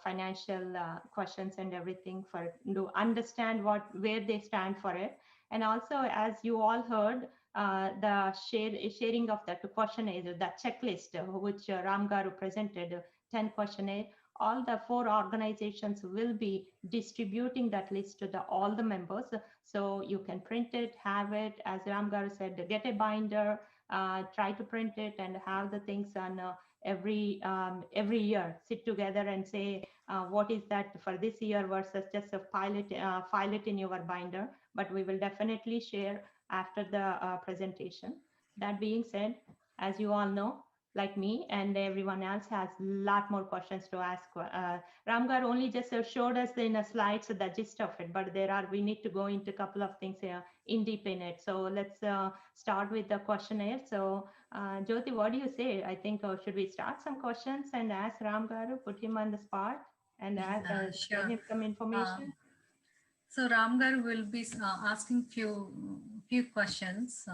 financial questions and everything for to understand where they stand for it. And also, as you all heard, the sharing of that questionnaire, the checklist which Ram Garu presented, 10 questionnaire. All the 4 organizations will be distributing that list to all the members, so you can print it, have it. As Ram Garu said, get a binder, try to print it and have the things on every year. Sit together and say what is that for this year versus just a file it in your binder. But we will definitely share after the presentation. That being said, as you all know, like me and everyone else has a lot more questions to ask. Ramgar only just showed us in a slide, so the gist of it, but we need to go into a couple of things here in deep in it. So let's start with the questionnaire. So Jyoti, what do you say? I think should we start some questions and ask Ramgar, put him on the spot and Sure. get him some information? So Ramgar will be asking few questions,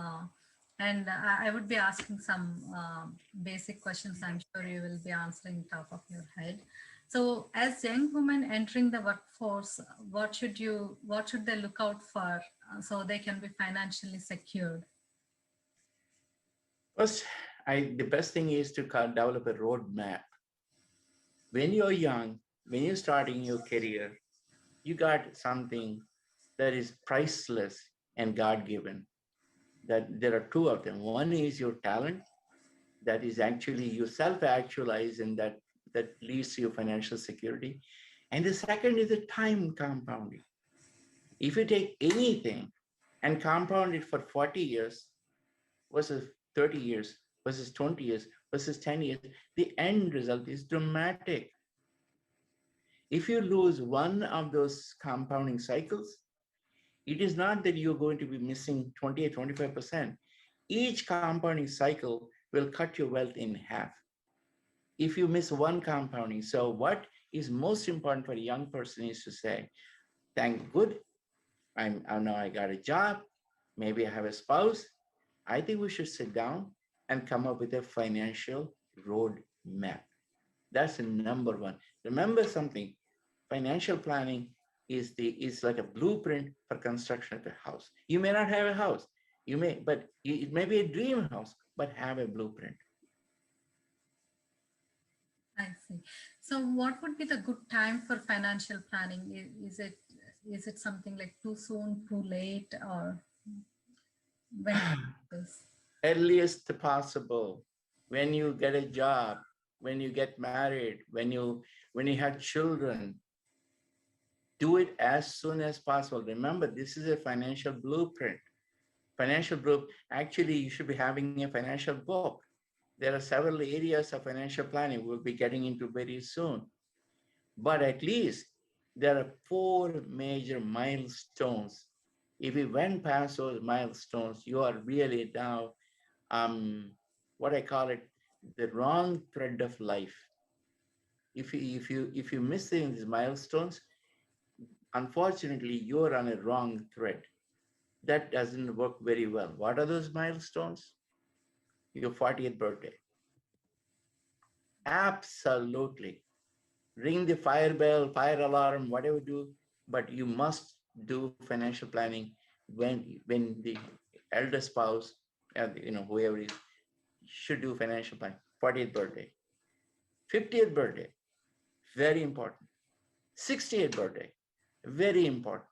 and I would be asking some basic questions. I'm sure you will be answering top of your head. So, as young women entering the workforce, what should they look out for so they can be financially secured? First, the best thing is to develop a roadmap. When you're young, when you're starting your career, you got something that is priceless and God-given. That there are 2 of them. One is your talent, that is actually you self-actualize, and that leads to your financial security. And the second is the time compounding. If you take anything and compound it for 40 years versus 30 years versus 20 years versus 10 years, the end result is dramatic. If you lose one of those compounding cycles, it is not that you're going to be missing 20 or 25%. Each compounding cycle will cut your wealth in half if you miss one compounding. So what is most important for a young person is to say, thank good, I now I got a job, maybe I have a spouse. I think we should sit down and come up with a financial road map. That's the number one. Remember something, financial planning is like a blueprint for construction of a house. You may not have a house, but it may be a dream house, but have a blueprint. I see. So what would be the good time for financial planning? Is it something like too soon, too late, or when? Earliest possible. When you get a job, when you get married, when you have children, do it as soon as possible. Remember, this is a financial blueprint. Actually, you should be having a financial book. There are several areas of financial planning we'll be getting into very soon. But at least there are 4 major milestones. If you went past those milestones, you are really now, what I call it, the wrong thread of life. If you miss these milestones, unfortunately, you're on a wrong thread. That doesn't work very well. What are those milestones? Your 40th birthday. Absolutely. Ring the fire bell, fire alarm, whatever do, but you must do financial planning when the elder spouse, whoever is, should do financial planning. 40th birthday, 50th birthday, very important. 60th birthday, very important.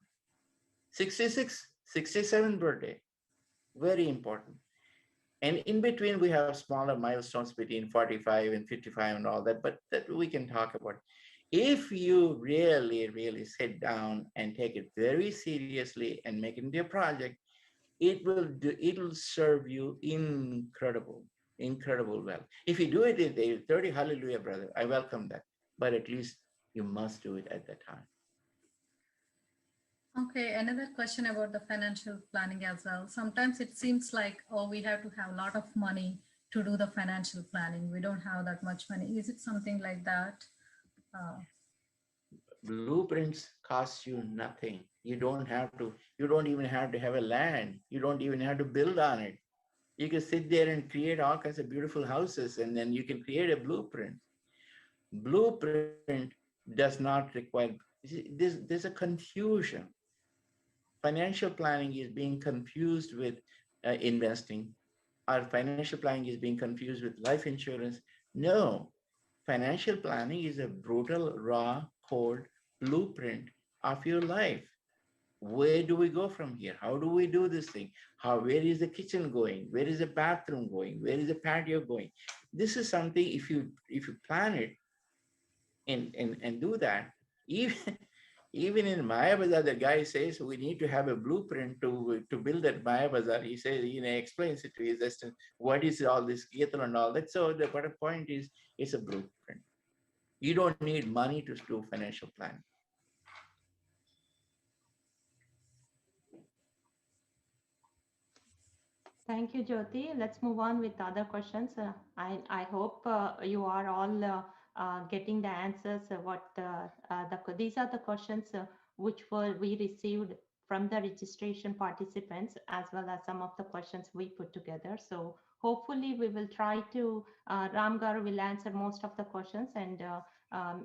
66, 67th birthday, very important. And in between, we have smaller milestones between 45 and 55 and all that, but that we can talk about. If you really, really sit down and take it very seriously and make it into a project, it'll serve you incredible well. If you do it at age 30, hallelujah, brother, I welcome that. But at least you must do it at that time. Okay, another question about the financial planning as well. Sometimes it seems like, oh, we have to have a lot of money to do the financial planning. We don't have that much money. Is it something like that? Blueprints cost you nothing. You don't even have to have a land. You don't even have to build on it. You can sit there and create all kinds of beautiful houses, and then you can create a blueprint. Blueprint does not require, there's a confusion. Financial planning is being confused with investing. Our financial planning is being confused with life insurance. No, financial planning is a brutal, raw, cold blueprint of your life. Where do we go from here? How do we do this thing? Where is the kitchen going? Where is the bathroom going? Where is the patio going? This is something, if you plan it and do that, even in Maya Bazaar, the guy says we need to have a blueprint to build that Maya Bazaar. He says, explains it to his assistant, what is all this Gita and all that. So the point is, it's a blueprint. You don't need money to do financial planning. Thank you, Jyoti. Let's move on with other questions. I hope you are all getting the answers. These are the questions which we received from the registration participants, as well as some of the questions we put together. So hopefully we will try to, Ram Garu will answer most of the questions. And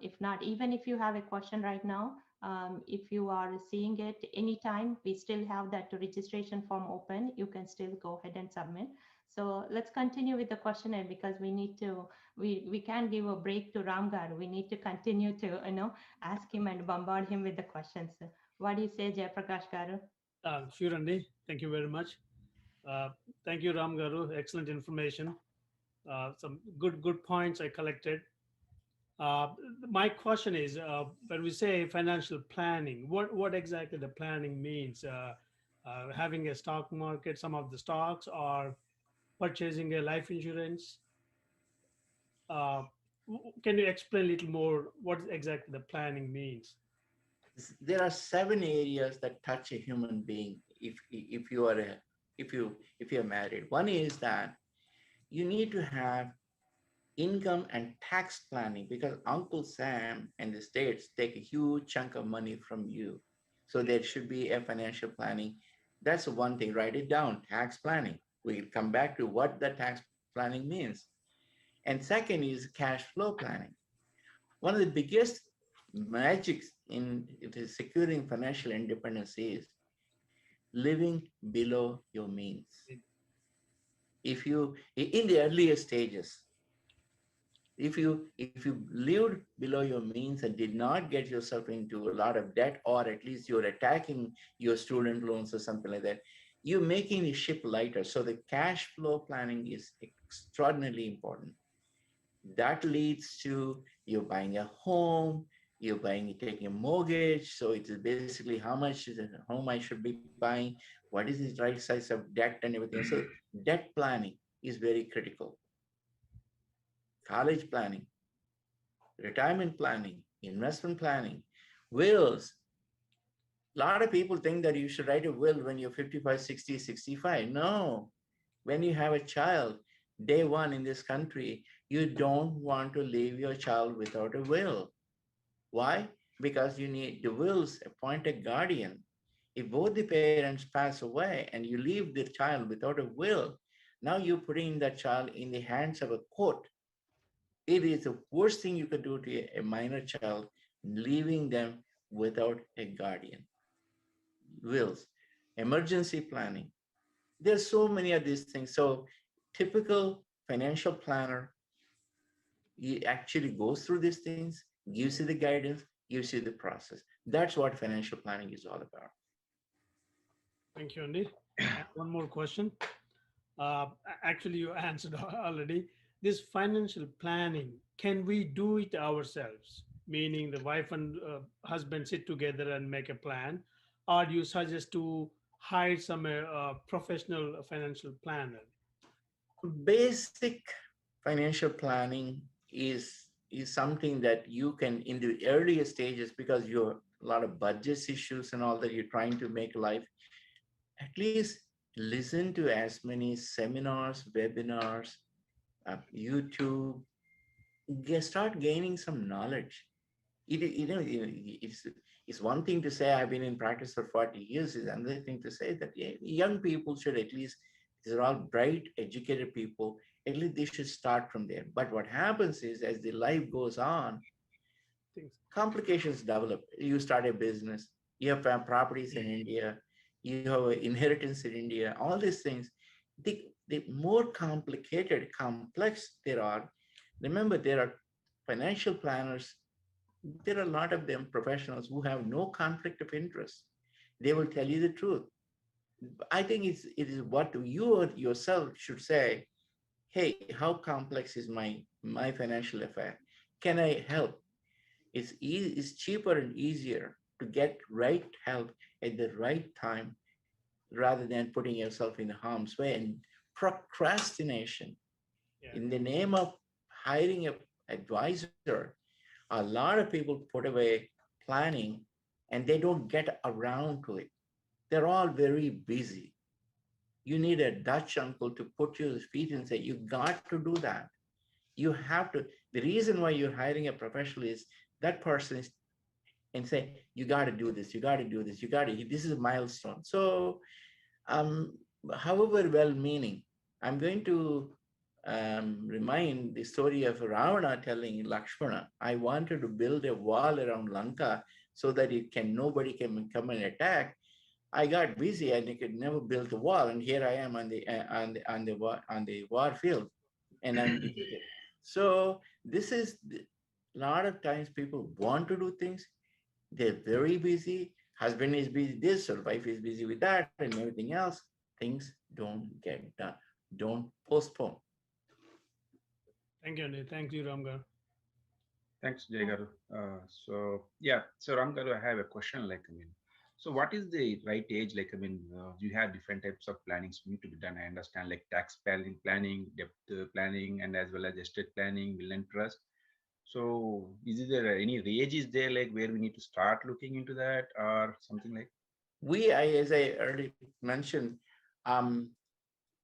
if not, even if you have a question right now, if you are seeing it anytime, we still have that registration form open. You can still go ahead and submit. So let's continue with the questionnaire, because we need to, we can't give a break to Ram Garu. We need to continue to, ask him and bombard him with the questions. What do you say, Jayaprakash Garu? Sure, Andy. Thank you very much. Thank you, Ram Garu. Excellent information. Some good points I collected. My question is, when we say financial planning, what exactly the planning means? Having a stock market, some of the stocks, or purchasing a life insurance? Can you explain a little more what exactly the planning means? There are 7 areas that touch a human being if you're married. One is that you need to have income and tax planning, because Uncle Sam and the states take a huge chunk of money from you. So there should be a financial planning. That's one thing. Write it down. Tax planning. We'll come back to what the tax planning means. And second is cash flow planning. One of the biggest magics in securing financial independence is living below your means. If you, in the earlier stages, if you lived below your means and did not get yourself into a lot of debt, or at least you're attacking your student loans or something like that, you're making the ship lighter. So the cash flow planning is extraordinarily important. That leads to you buying a home, taking a mortgage. So it is basically how much is a home I should be buying, what is the right size of debt and everything. So debt planning is very critical. College planning, retirement planning, investment planning, wills. A lot of people think that you should write a will when you're 55, 60, 65. No, when you have a child, day one in this country, you don't want to leave your child without a will. Why? Because you need the wills appoint a guardian. If both the parents pass away and you leave the child without a will, now you're putting that child in the hands of a court. It is the worst thing you could do to a minor child, leaving them without a guardian. Wills, emergency planning. There's so many of these things. So typical financial planner, he actually goes through these things, gives you the guidance, gives you the process. That's what financial planning is all about. Thank you, Andy. One more question. Actually, you answered already. This financial planning, can we do it ourselves? Meaning the wife and husband sit together and make a plan, or do you suggest to hire some professional financial planner? Basic financial planning is something that you can in the earlier stages, because you're a lot of budgets issues and all that you're trying to make life, at least listen to as many seminars, webinars, YouTube, start gaining some knowledge. It's one thing to say I've been in practice for 40 years. It's another thing to say that young people should at least, these are all bright, educated people, at least they should start from there. But what happens is as the life goes on, complications develop. You start a business, you have properties in India, you have an inheritance in India, all these things. The more complicated, complex there are, remember there are financial planners, there are a lot of them professionals who have no conflict of interest. They will tell you the truth. I think it is what you yourself should say, hey, how complex is my financial affair? Can I help? It's cheaper and easier to get right help at the right time rather than putting yourself in harm's way. And procrastination, in the name of hiring an advisor, a lot of people put away planning and they don't get around to it. They're all very busy. You need a Dutch uncle to put your feet and say, you got to do that. You have to. The reason why you're hiring a professional is that person is, and say, you got to do this, you got to do this, you got to, this is a milestone. So, however well-meaning, I'm going to remind the story of Ravana telling Lakshmana, I wanted to build a wall around Lanka so that nobody can come and attack. I got busy and I could never build a wall, and here I am on the war field, and I'm defeated. So this is a lot of times people want to do things, they're very busy. Husband is busy this, or wife is busy with that, and everything else. Things don't get done. Don't postpone. Thank you, Andy. Thank you, Ramgar. Thanks, Jay Garu. So Ram Garu, I have a question. So what is the right age? You have different types of plannings need to be done. I understand, like tax planning, debt planning, and as well as estate planning, will and trust. So is there any age is there, like where we need to start looking into that or something like? As I already mentioned,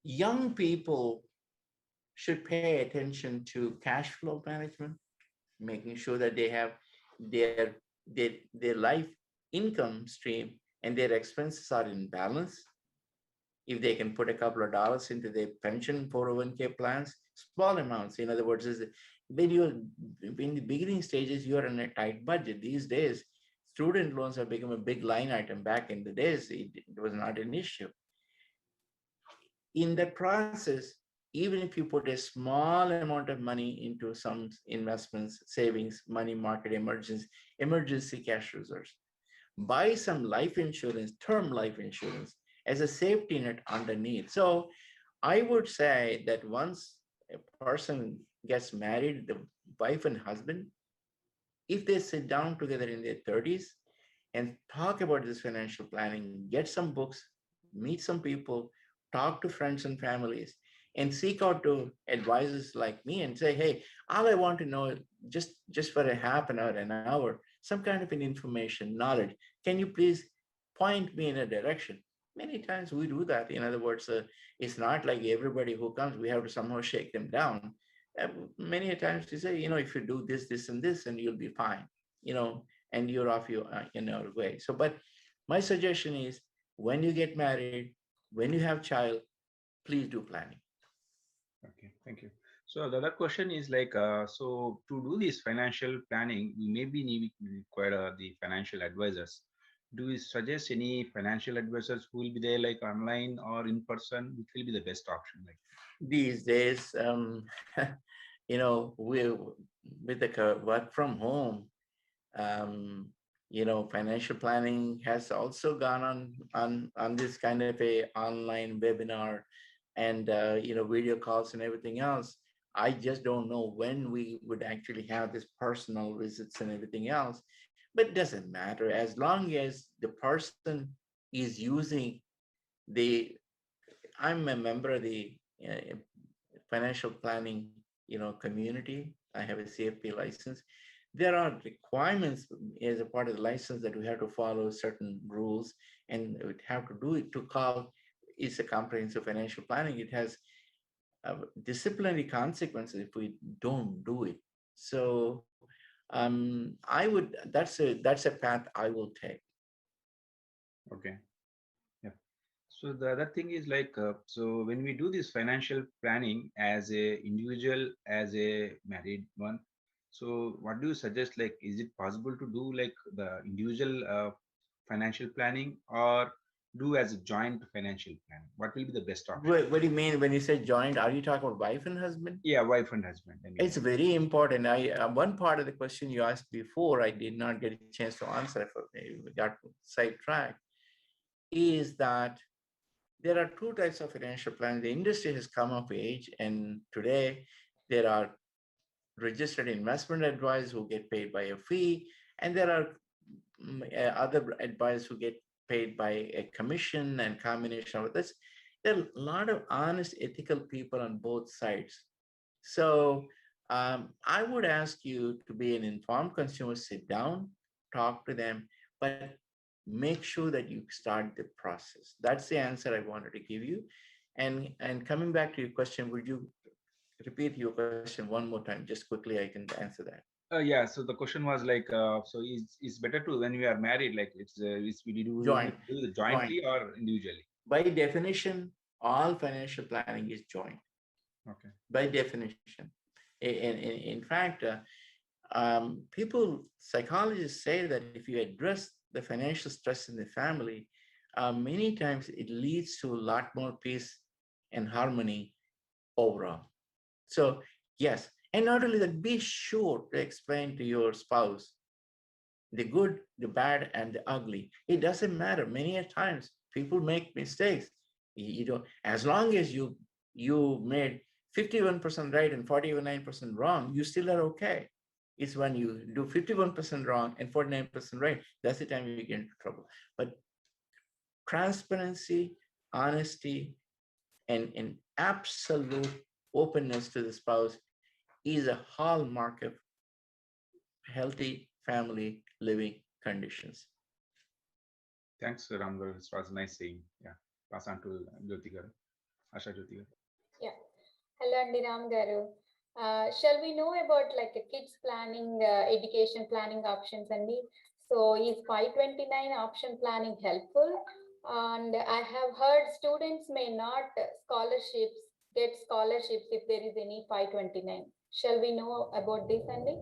young people should pay attention to cash flow management, making sure that they have their life income stream and their expenses are in balance. If they can put a couple of dollars into their pension 401k plans, small amounts. In other words, when you're in the beginning stages, you're in a tight budget. These days, student loans have become a big line item. Back in the days, it was not an issue. In that process, even if you put a small amount of money into some investments, savings, money market, emergency cash reserves, buy some life insurance, term life insurance, as a safety net underneath. So I would say that once a person gets married, the wife and husband, if they sit down together in their 30s and talk about this financial planning, get some books, meet some people, talk to friends and families, and seek out to advisors like me and say, hey, all I want to know, just for a half an hour, an hour, some kind of an information, knowledge. Can you please point me in a direction? Many times we do that. In other words, it's not like everybody who comes, we have to somehow shake them down. Many times we say, if you do this, this, and this, and you'll be fine, and you're off your way. So, but my suggestion is, when you get married, when you have child, please do planning. Okay, thank you. So the other question is like, so to do this financial planning, we maybe need to require the financial advisors. Do you suggest any financial advisors who will be there, like online or in person, which will be the best option? Like these days, we with the work from home, financial planning has also gone on this kind of a online webinar and video calls and everything else. I just don't know when we would actually have this personal visits and everything else, but it doesn't matter as long as the person is using the. I'm a member of the financial planning, community. I have a CFP license. There are requirements as a part of the license that we have to follow certain rules, and we have to do it to call. It's a comprehensive financial planning. It has disciplinary consequences if we don't do it. So I would. That's a path I will take. okay. So the other thing is like, so when we do this financial planning as a individual, as a married one, so what do you suggest? Like, is it possible to do like the individual financial planning or do as a joint financial planning? What will be the best option? What do you mean when you say joint? Are you talking about wife and husband? Yeah, wife and husband. I mean, it's very important. One part of the question you asked before, I did not get a chance to answer. We got sidetracked. Is that there are two types of financial planning. The industry has come of age, and today there are registered investment advisors who get paid by a fee, and there are other advisors who get paid by a commission and combination of this. There are a lot of honest, ethical people on both sides. So I would ask you to be an informed consumer, sit down, talk to them, but make sure that you start the process. That's the answer I wanted to give you. And coming back to your question, would you repeat your question one more time? Just quickly, I can answer that. yeah. So the question was like, so is better to when we are married, like we do it jointly or individually? By definition, all financial planning is joint. Okay. By definition, in fact, psychologists say that if you address the financial stress in the family, many times it leads to a lot more peace and harmony overall. So yes, and not only that, be sure to explain to your spouse the good, the bad, and the ugly. It doesn't matter. Many a times people make mistakes. As long as you made 51% right and 49% wrong, you still are okay. It's when you do 51% wrong and 49% right, that's the time you get into trouble. But transparency, honesty, and absolute openness to the spouse is a hallmark of healthy family living conditions. Thanks, Ramgaru. It was nice saying. Yeah. Pass on to Jyoti garu. Asha Jyoti garu. Yeah. Hello, Andi Ram garu. Shall we know about like a kids planning, education planning options, Andi? So is 529 option planning helpful? And I have heard students may not get scholarships if there is any 529. Shall we know about this, Andi?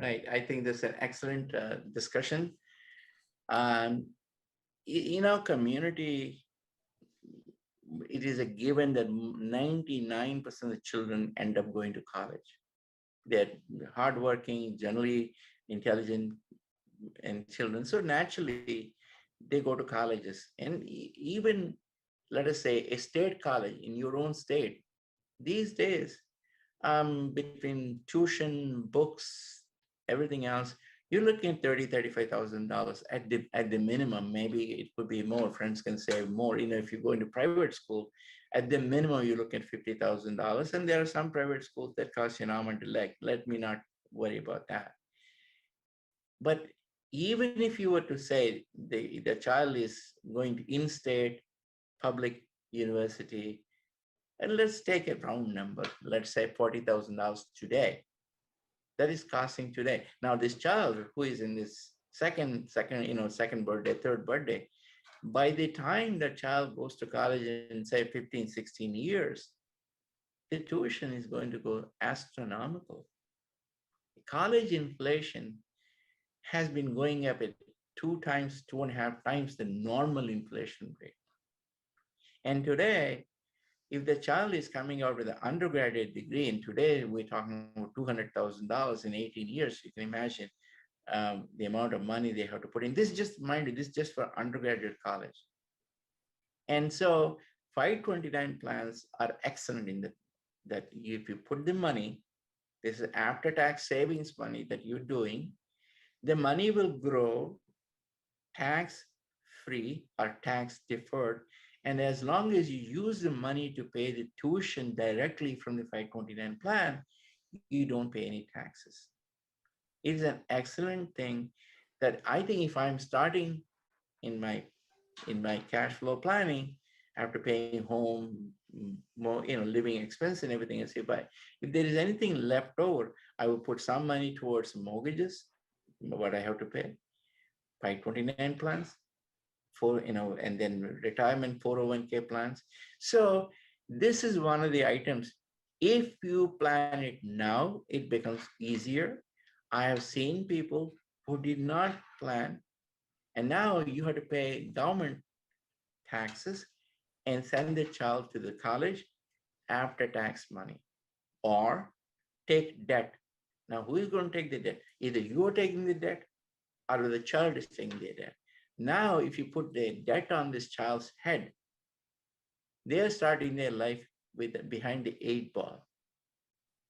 Right. I think that's an excellent discussion. In our community, it is a given that 99% of children end up going to college. They're hardworking, generally intelligent, and children. So naturally, they go to colleges. And even, let us say, a state college in your own state, these days, between tuition, books, everything else, you're looking at $35,000 at the minimum. Maybe it could be more. Friends can save more. If you go into private school, at the minimum you look at $50,000, and there are some private schools that cost you an arm and a leg. Let me not worry about that. But even if you were to say the child is going to in-state public university, and let's take a round number, let's say $40,000 today. That is costing today. Now, this child who is in this second birthday, third birthday, by the time the child goes to college in say 15, 16 years, the tuition is going to go astronomical. College inflation has been going up at 2.5 times the normal inflation rate. And today, if the child is coming out with an undergraduate degree, and today we're talking about $200,000 in 18 years, you can imagine the amount of money they have to put in. This is just, mind you, this is just for undergraduate college. And so 529 plans are excellent in that if you put the money, this is after-tax savings money that you're doing, the money will grow tax-free or tax-deferred. And as long as you use the money to pay the tuition directly from the 529 plan, you don't pay any taxes. It is an excellent thing that I think if I'm starting in my cash flow planning, after paying home, more, living expense and everything else, if there is anything left over, I will put some money towards mortgages, what I have to pay, 529 plans, and then retirement 401k plans. So this is one of the items. If you plan it now, it becomes easier. I have seen people who did not plan, and now you have to pay government taxes and send the child to the college after tax money, or take debt. Now, who is going to take the debt? Either you're taking the debt or the child is taking the debt. Now, if you put the debt on this child's head, they are starting their life behind the 8 ball.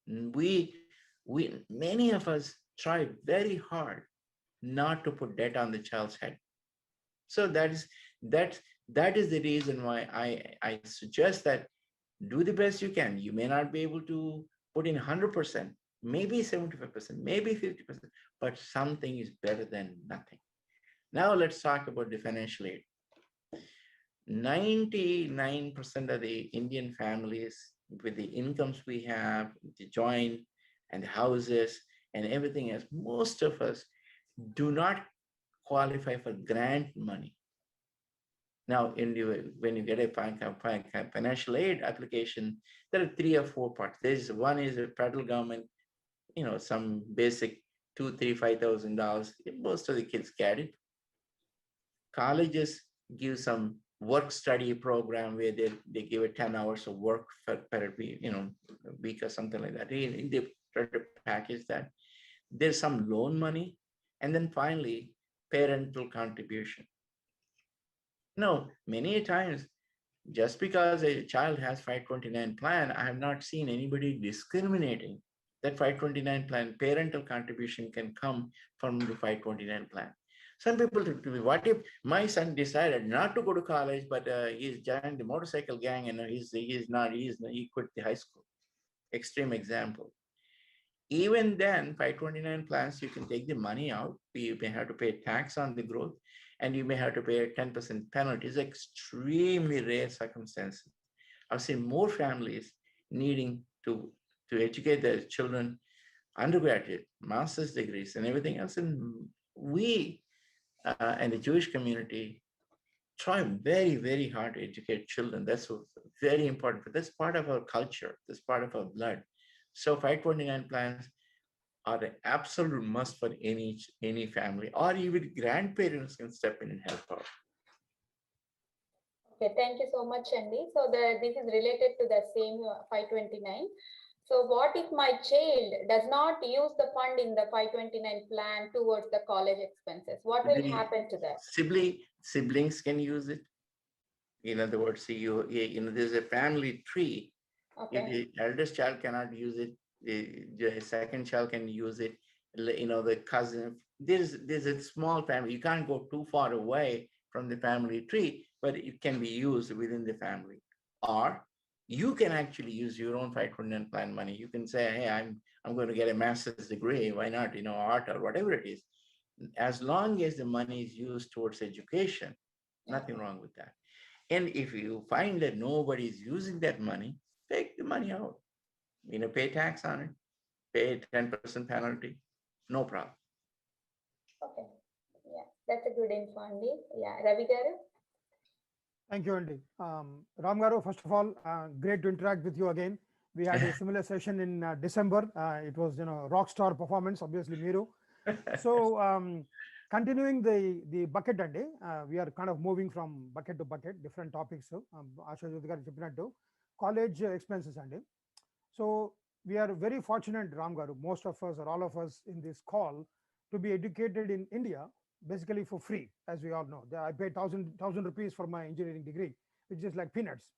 Many of us try very hard not to put debt on the child's head. So that is the reason why I suggest that do the best you can. You may not be able to put in 100%, maybe 75%, maybe 50%, but something is better than nothing. Now let's talk about the financial aid. 99% of the Indian families with the incomes we have, the joint and the houses and everything else, most of us do not qualify for grant money. Now, when you get a financial aid application, there are 3 or 4 parts. One is the federal government, some basic $2,000, $3,000, $5,000. Most of the kids get it. Colleges give some work study program where they give it 10 hours of work per week or something like that. They try to package that. There's some loan money, and then finally parental contribution. No, many times, just because a child has 529 plan, I have not seen anybody discriminating that 529 plan. Parental contribution can come from the 529 plan. Some people think to me, what if my son decided not to go to college, but he's joined the motorcycle gang and he quit the high school? Extreme example. Even then, 529 plans, you can take the money out. You may have to pay tax on the growth, and you may have to pay a 10% penalty. It's extremely rare circumstances. I've seen more families needing to educate their children, undergraduate, master's degrees, and everything else. And we and the Jewish community try very, very hard to educate children. That's very important. But that's part of our culture. That's part of our blood. So 529 plans are an absolute must for any family, or even grandparents can step in and help out. Okay, thank you so much, Andy. So this is related to the same 529. So what if my child does not use the fund in the 529 plan towards the college expenses? What will happen to that? Siblings can use it. In other words, there's a family tree. Okay. If the eldest child cannot use it, the second child can use it. The cousin, there's a small family. You can't go too far away from the family tree, but it can be used within the family. Or you can actually use your own 529 plan money. You can say, hey, I'm going to get a master's degree. Why not? Art or whatever it is. As long as the money is used towards education, nothing wrong with that. And if you find that nobody is using that money, take the money out. Pay tax on it, pay 10% penalty, no problem. Okay. Yeah, that's a good info, Andy. Yeah, Ravi Garu. Thank you, Andy. Ram Garu, first of all, great to interact with you again. We had a similar session in December. It was, rock star performance, obviously, Miru. So, continuing the bucket, Andy, we are kind of moving from bucket to bucket, different topics. Asha Jyoti garu cheppinattu, college expenses, Andy. So, we are very fortunate, Ram Garu, most of us or all of us in this call to be educated in India, basically for free, as we all know. I paid 1,000 rupees for my engineering degree, which is like peanuts.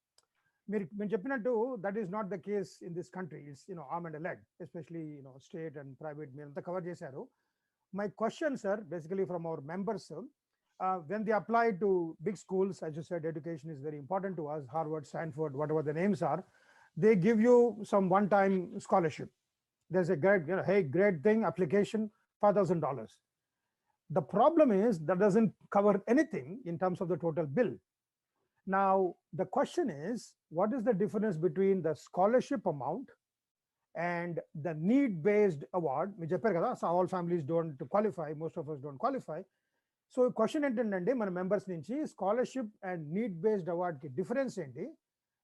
When చెప్పినట్టు that is not the case in this country. It's arm and a leg, especially state and private. మీరంతా cover చేశారు. My questions are basically from our members, when they apply to big schools, as you said, education is very important to us, Harvard, Stanford, whatever the names are, they give you some one-time scholarship. There's a great, hey, great thing, application, $5,000. The problem is that doesn't cover anything in terms of the total bill. Now, the question is, what is the difference between the scholarship amount and the need-based award? So all families don't qualify, most of us don't qualify. So question ఏంటంటే మన members నుంచి scholarship and need-based award కి difference ఏంటి?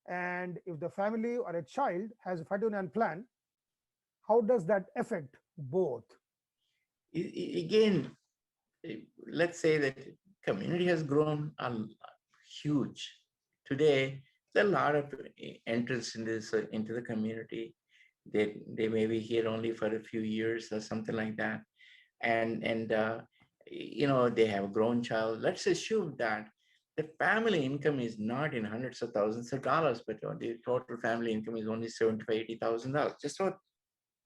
And if the family or a child has a 529 plan, how does that affect both? Again, let's say that community has grown huge. Today, there are a lot of entrants in this into the community. They may be here only for a few years or something like that, and they have a grown child. Let's assume that the family income is not in hundreds of thousands of dollars, but the total family income is only $70,000-$80,000. Just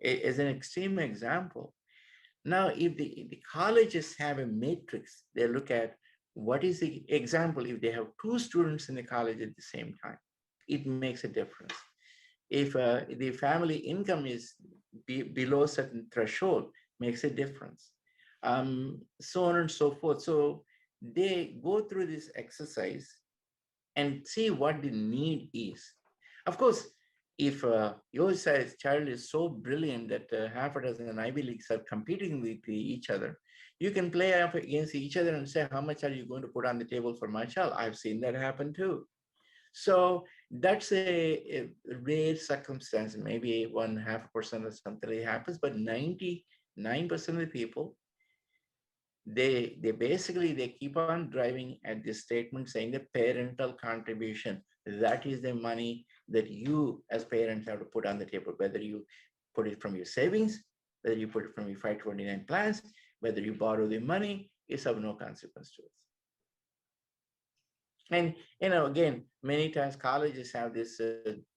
as an extreme example. Now, if the colleges have a matrix, they look at what is the example. If they have 2 students in the college at the same time, it makes a difference. If the family income is below a certain threshold, makes a difference. So on and so forth. So they go through this exercise and see what the need is. Of course, if your child is so brilliant that half a dozen Ivy Leagues are competing with each other, you can play off against each other and say, how much are you going to put on the table for my child? I've seen that happen too. So that's a rare circumstance, maybe 0.5% or something that happens, but 99% of the people, they basically keep on driving at this statement saying the parental contribution, that is the money that you as parents have to put on the table, whether you put it from your savings, whether you put it from your 529 plans, whether you borrow the money, is of no consequence to us. And again, many times colleges have this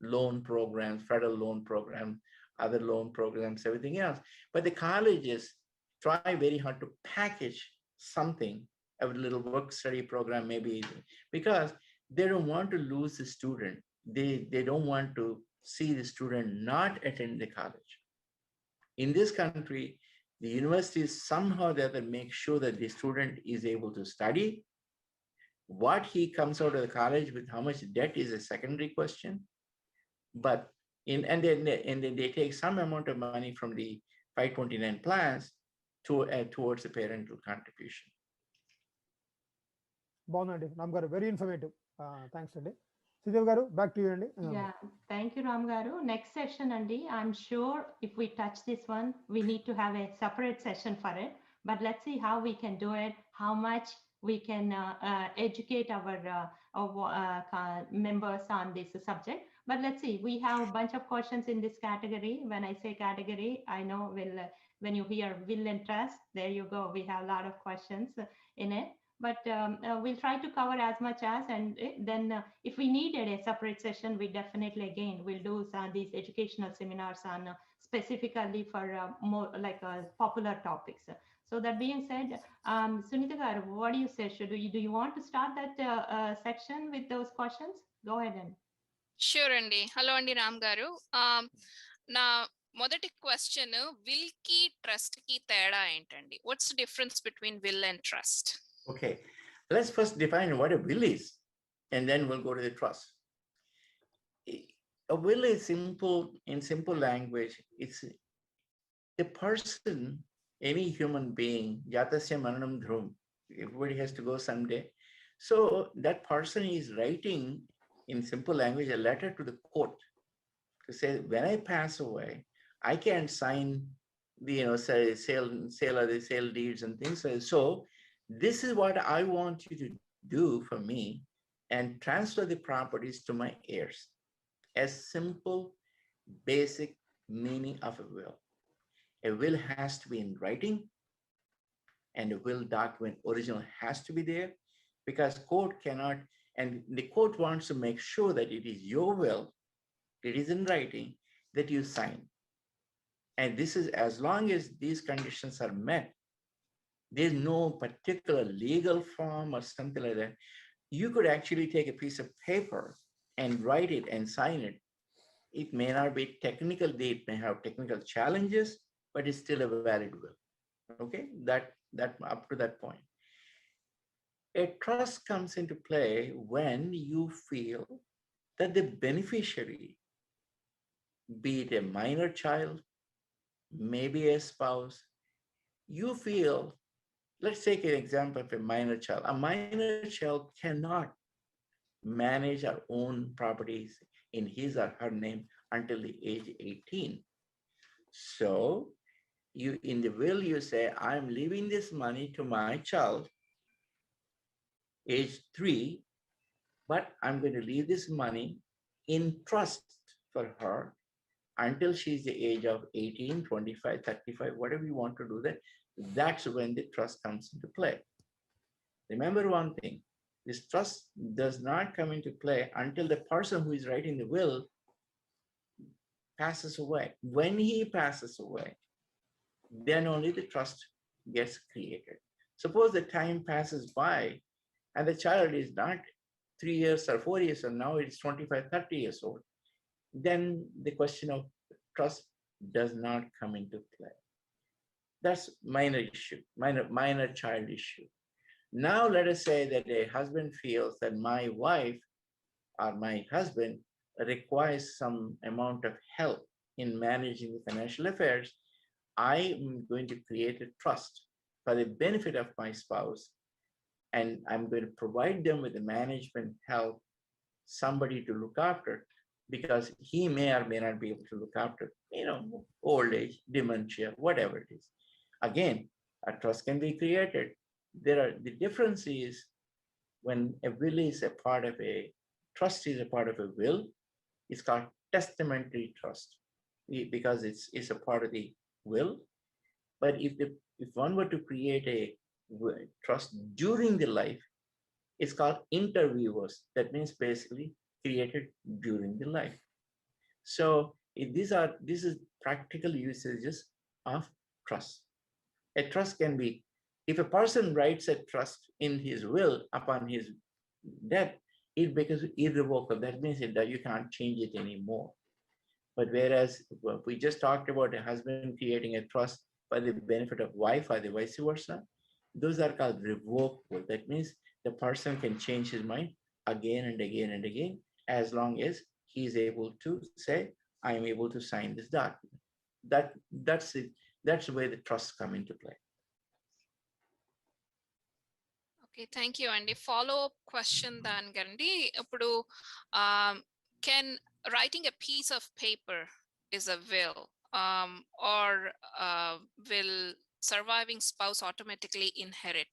loan programs, federal loan program, other loan programs, everything else. But the colleges try very hard to package something, a little work study program maybe, because they don't want to lose the student. They don't want to see the student not attend the college. In this country, the universities somehow or the other make sure that the student is able to study. What he comes out of the college with, how much debt, is a secondary question. But then they take some amount of money from the 529 plans towards the parental contribution. Bagundi, Ram Garu, very informative. Thanks, Andy. Sridevi Garu, back to you, Andy. Yeah, thank you, Ram Garu. Next session, Andy, I'm sure if we touch this one, we need to have a separate session for it. But let's see how we can do it, how much we can educate our members on this subject. But let's see, we have a bunch of questions in this category. When I say category, I know when you hear will and trust, there you go. We have a lot of questions in it. But we'll try to cover as much as, and then if we needed a separate session, we definitely, again, we'll do some these educational seminars on specifically for more like popular topics. So that being said, Sunita garu, what do you say? Do you want to start that section with those questions? Go ahead and. Sure అండి. Hello అండి రామ్ గారు. నా మొదటి question will కి trust కి తేడా ఏంటండి? What's the difference between will and trust? Okay, let's first define what a will is, and then we'll go to the trust. A will is simple, in simple language, it's the person, any human being, jatasya maranam dhrum, everybody has to go someday. So that person is writing, in simple language, a letter to the court to say, when I pass away, I can't sign the, say, sale of the sale deeds and things. So this is what I want you to do for me, and transfer the properties to my heirs. A simple, basic meaning of a will. A will has to be in writing, and a will document original has to be there, because court cannot, and the court wants to make sure that it is your will, it is in writing, that you sign. And this is, as long as these conditions are met, there's no particular legal form or something like that. You could actually take a piece of paper and write it and sign it. It may not be technical, it may have technical challenges, but it's still a valid will. Okay, that up to that point. A trust comes into play when you feel that the beneficiary, be it a minor child, maybe a spouse, you feel, let's take an example of a minor child. A minor child cannot manage our own properties in his or her name until the age 18. So you, in the will, you say, I'm leaving this money to my child, age 3, but I'm going to leave this money in trust for her until she's the age of 18, 25, 35, whatever you want to do that. That's when the trust comes into play. Remember one thing, this trust does not come into play until the person who is writing the will passes away. When he passes away, then only the trust gets created. Suppose the time passes by and the child is not 3 years or 4 years, and now it's 25, 30 years old, then the question of trust does not come into play. That's minor issue, minor child issue. Now let us say that a husband feels that my wife or my husband requires some amount of help in managing the financial affairs. I am going to create a trust for the benefit of my spouse, and I'm going to provide them with the management help, somebody to look after, because he may or may not be able to look after, old age, dementia, whatever it is. Again, a trust can be created. The difference is when a will is a part of a trust, is a part of a will, it's called testamentary trust, because it's a part of the will. But if one were to create a trust during the life, it's called interviewers. That means basically created during the life. So this is practical usages of trust. A trust can be, if a person writes a trust in his will upon his death, it becomes irrevocable. That means that you can't change it anymore. But whereas we just talked about a husband creating a trust for the benefit of wife or the vice versa, those are called revocable. That means the person can change his mind again and again and again, as long as he is able to say, I am able to sign this document. That's it. That's where the trusts come into play. Okay, thank you. And a follow-up question then, Gandhi. Can writing a piece of paper is a will, or will surviving spouse automatically inherit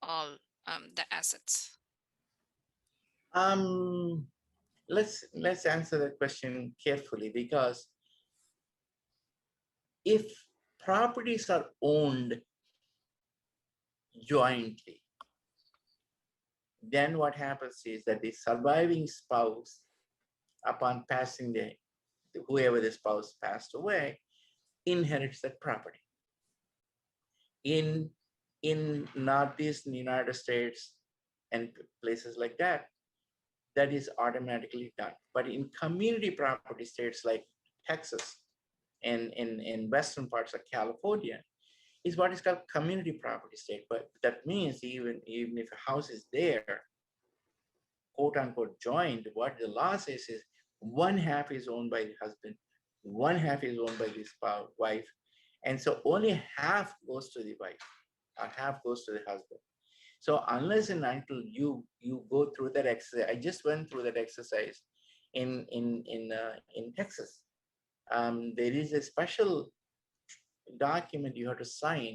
all the assets? Let's answer that question carefully, because if properties are owned jointly, then what happens is that the surviving spouse, upon passing whoever the spouse passed away, inherits that property. in Northeastern United States and places like that, that is automatically done. But in community property states like Texas and in western parts of California, is what is called community property state. But that means even if a house is there, quote unquote joined, what the law says is 1/2 is owned by the husband, 1/2 is owned by the spouse, wife. And so only half goes to the wife or half goes to the husband. So unless and until you go through that exercise, I just went through that exercise in Texas. There is a special document you have to sign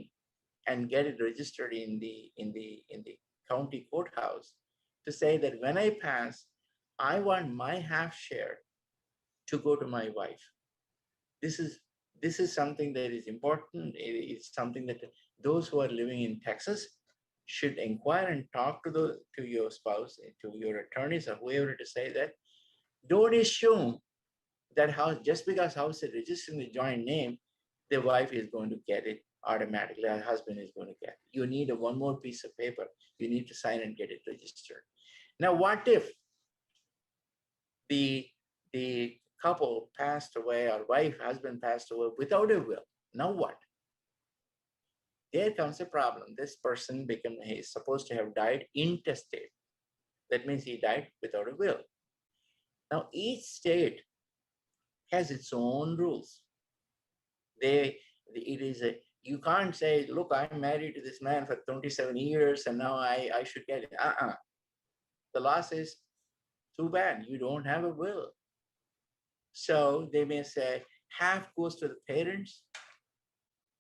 and get it registered in the county courthouse to say that when I pass, I want my half share to go to my wife. This is something that is important. It's something that those who are living in Texas should inquire and talk to your spouse, to your attorneys or whoever to say that. Don't assume that house, just because house is registered in the joint name, the wife is going to get it automatically, her husband is going to get it. You need one more piece of paper. You need to sign and get it registered. Now, what if the couple passed away, or husband passed away without a will? Now what? There comes a problem. This person is supposed to have died intestate. That means he died without a will. Now, each state has its own rules. You can't say, look, I'm married to this man for 27 years and now I should get it. The law says, too bad, you don't have a will. So they may say half goes to the parents,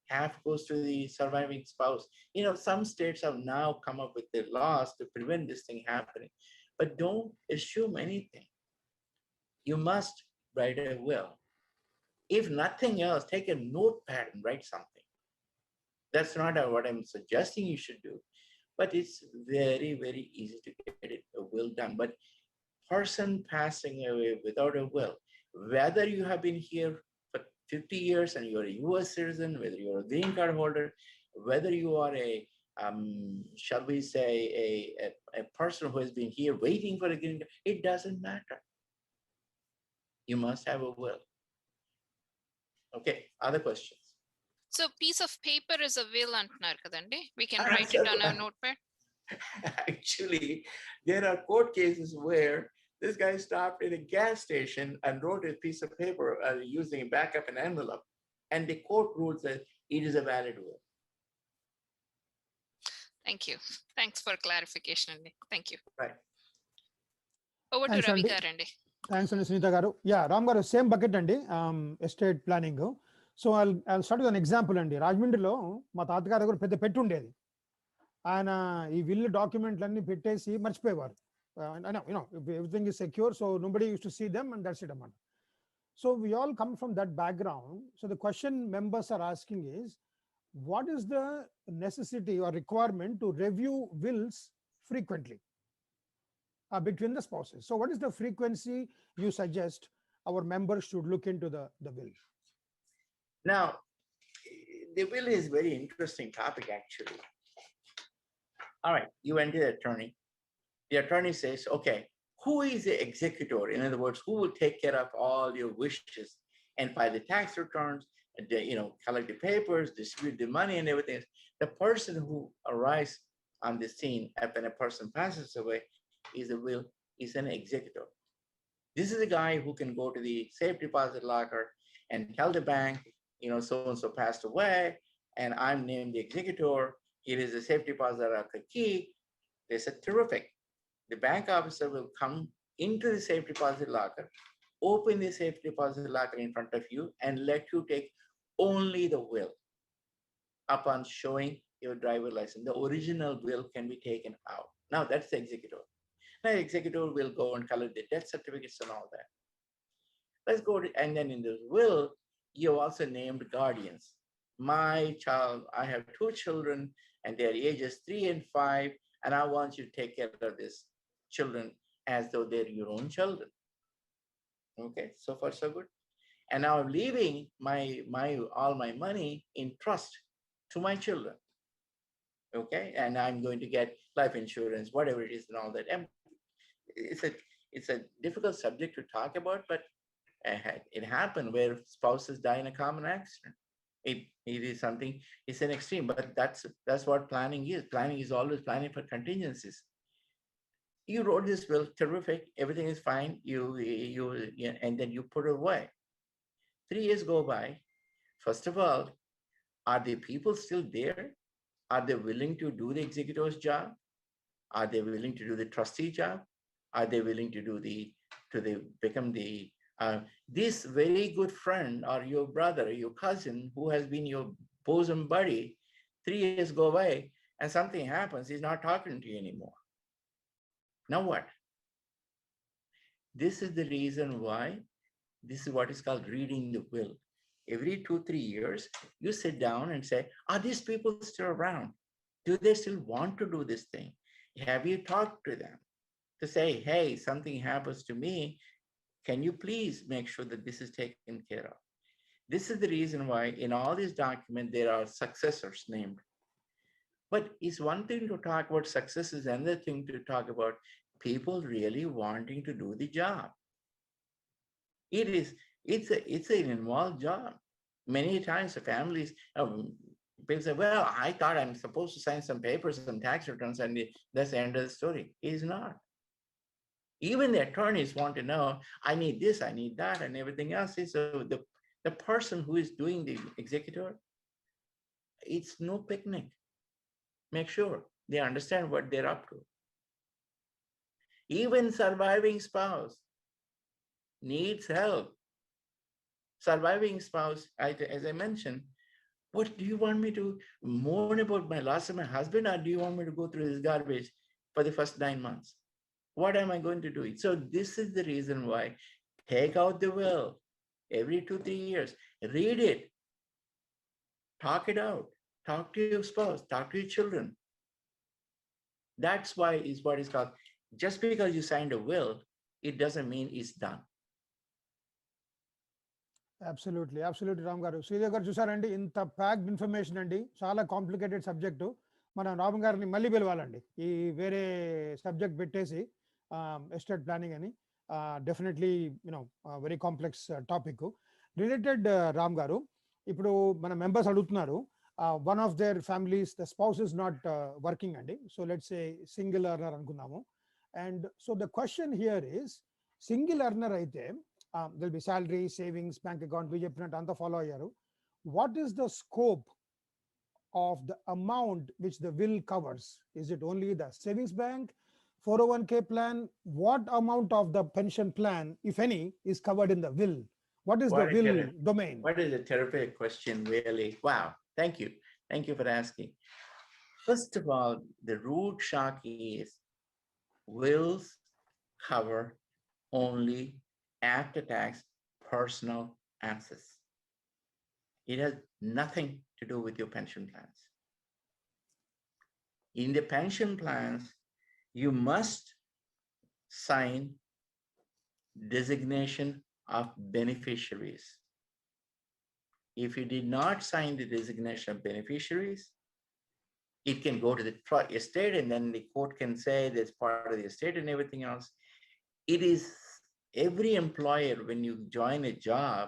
half goes to the surviving spouse. Some states have now come up with the laws to prevent this thing happening, but don't assume anything. You must write a will. If nothing else, take a notepad and write something. That's not what I'm suggesting you should do, but it's very, very easy to get a will done. But person passing away without a will, whether you have been here for 50 years and you're a US citizen, whether you're a green card holder, whether you are shall we say, a person who has been here waiting for a green card, it doesn't matter. You must have a will. Okay, other questions? So piece of paper is a will antunar kadandi. We can write it on a notepad. Actually, there are court cases where this guy stopped at a gas station and wrote a piece of paper using a backup an envelope, and the court ruled that it is a valid will. Thank you. Thanks for clarification, Andy. Thank you. Right. Over to Ravi Garandi. Thanks, Sunita Garu. Yeah, Ram Garu, same bucket Andy, estate planning. So I'll start with an example Andy. Rajmundrilo, మా తాతగారి దగ్గర పెద్ద పెట్టి ఉండేది. ఆయన ఈ will డాక్యుమెంట్లన్నీ పెట్టేసి మర్చిపోయేవారు. Everything is secure, so nobody used to see them, and that's it. So we all come from that background. So the question members are asking is, what is the necessity or requirement to review wills frequently between the spouses? So what is the frequency you suggest our members should look into the will? Now, the will is a very interesting topic, actually. All right, you went to the attorney. The attorney says, okay, who is the executor? In other words, who will take care of all your wishes and file the tax returns, collect the papers, distribute the money and everything? The person who arrives on the scene when a person passes away is an executor. This is a guy who can go to the safe deposit locker and tell the bank, so-and-so passed away, and I'm named the executor. Here is the safe deposit locker key. They said, terrific. The bank officer will come into the safe deposit locker, open the safe deposit locker in front of you, and let you take only the will. Upon showing your driver license, the original will can be taken out. Now that's the executor. Now the executor will go and collect the death certificates and all that. Let's go to, and then in the will, you also named guardians. My child, I have 2 children and their ages 3 and 5, and I want you to take care of these children as though they're your own children. Okay, so far so good. And now I'm leaving all my money in trust to my children. okay? And I'm going to get life insurance, whatever it is and all that. And it's a difficult subject to talk about, but it happened where spouses die in a common accident. It is something, it's an extreme, but that's what planning is. Planning is always planning for contingencies. You wrote this will, terrific, everything is fine, and then you put it away. 3 years go by. First of all, are the people still there? Are they willing to do the executor's job? Are they willing to do the trustee job? Are they willing to do become the this very good friend or your brother, your cousin who has been your bosom buddy? 3 years go by and something happens, he's not talking to you anymore. Now what? This is the reason why this is what is called reading the will. Every 2-3 years, you sit down and say, are these people still around? Do they still want to do this thing? Have you talked to them to say, hey, something happens to me. Can you please make sure that this is taken care of? This is the reason why in all these documents, there are successors named. But it's one thing to talk about success, is another thing to talk about people really wanting to do the job. It's an involved job. Many times the families, people say, well, I thought I'm supposed to sign some papers, some tax returns, and that's the end of the story. It is not. Even the attorneys want to know, I need this, I need that, and everything else. So the person who is doing the executor, it's no picnic. Make sure they understand what they're up to. Even surviving spouse needs help. Surviving spouse, as I mentioned, what do you want me to mourn about my loss of my husband, or do you want me to go through this garbage for the first 9 months? What am I going to do? So this is the reason why take out the will every 2-3 years, read it, talk it out, talk to your spouse, talk to your children. That's why is what is called, just because you signed a will, it doesn't mean it's done. Absolutely absolutely Ram గారు. శ్రీదేవి గారు చూసారండి, ఇంత packed information అండి, చాలా complicated subject. మనం రామ్ గారిని మళ్ళీ పిలవాలండి, ఈ వేరే సబ్జెక్ట్ పెట్టేసి ఎస్టేట్ ప్లానింగ్ అని. Definitely you know very complex topic related. Ram గారు, ఇప్పుడు మన మెంబర్స్ అడుగుతున్నారు, one of their families the spouse is not working అండి. So let's a single earner అనుకుందాము. And so the question here is, single earner అయితే there'll be salary, savings, bank account, we చెప్పినట్టు అంతా follow అయ్యారు. What is the scope of the amount which the will covers? Is it only the savings bank, 401k plan? What amount of the pension plan, if any, is covered in the will? What is the will domain? What is a terrific question, really. Wow, thank you. Thank you for asking. First of all, the root shock is wills cover only after-tax personal assets. It has nothing to do with your pension plans. In the pension plans, you must sign designation of beneficiaries. If you did not sign the designation of beneficiaries, it can go to the estate, and then the court can say that's part of the estate and everything else. It is every employer, when you join a job,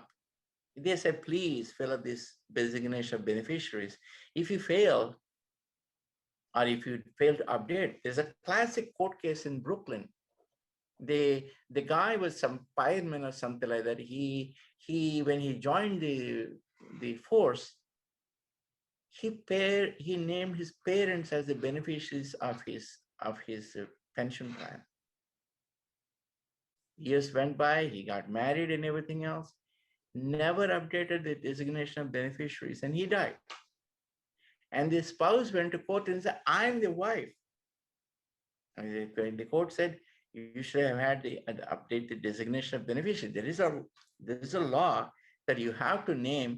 they say, please fill up this designation of beneficiaries. If you fail, or if you fail to update, there's a classic court case in Brooklyn. The guy was some fireman or something like that. He when he joined the force, he named his parents as the beneficiaries of his pension plan. Years went by, he got married and everything else, never updated the designation of beneficiaries, and he died. And the spouse went to court and said, I'm the wife. And the court said, you should have had the update the designation of beneficiary. There is a law that you have to name.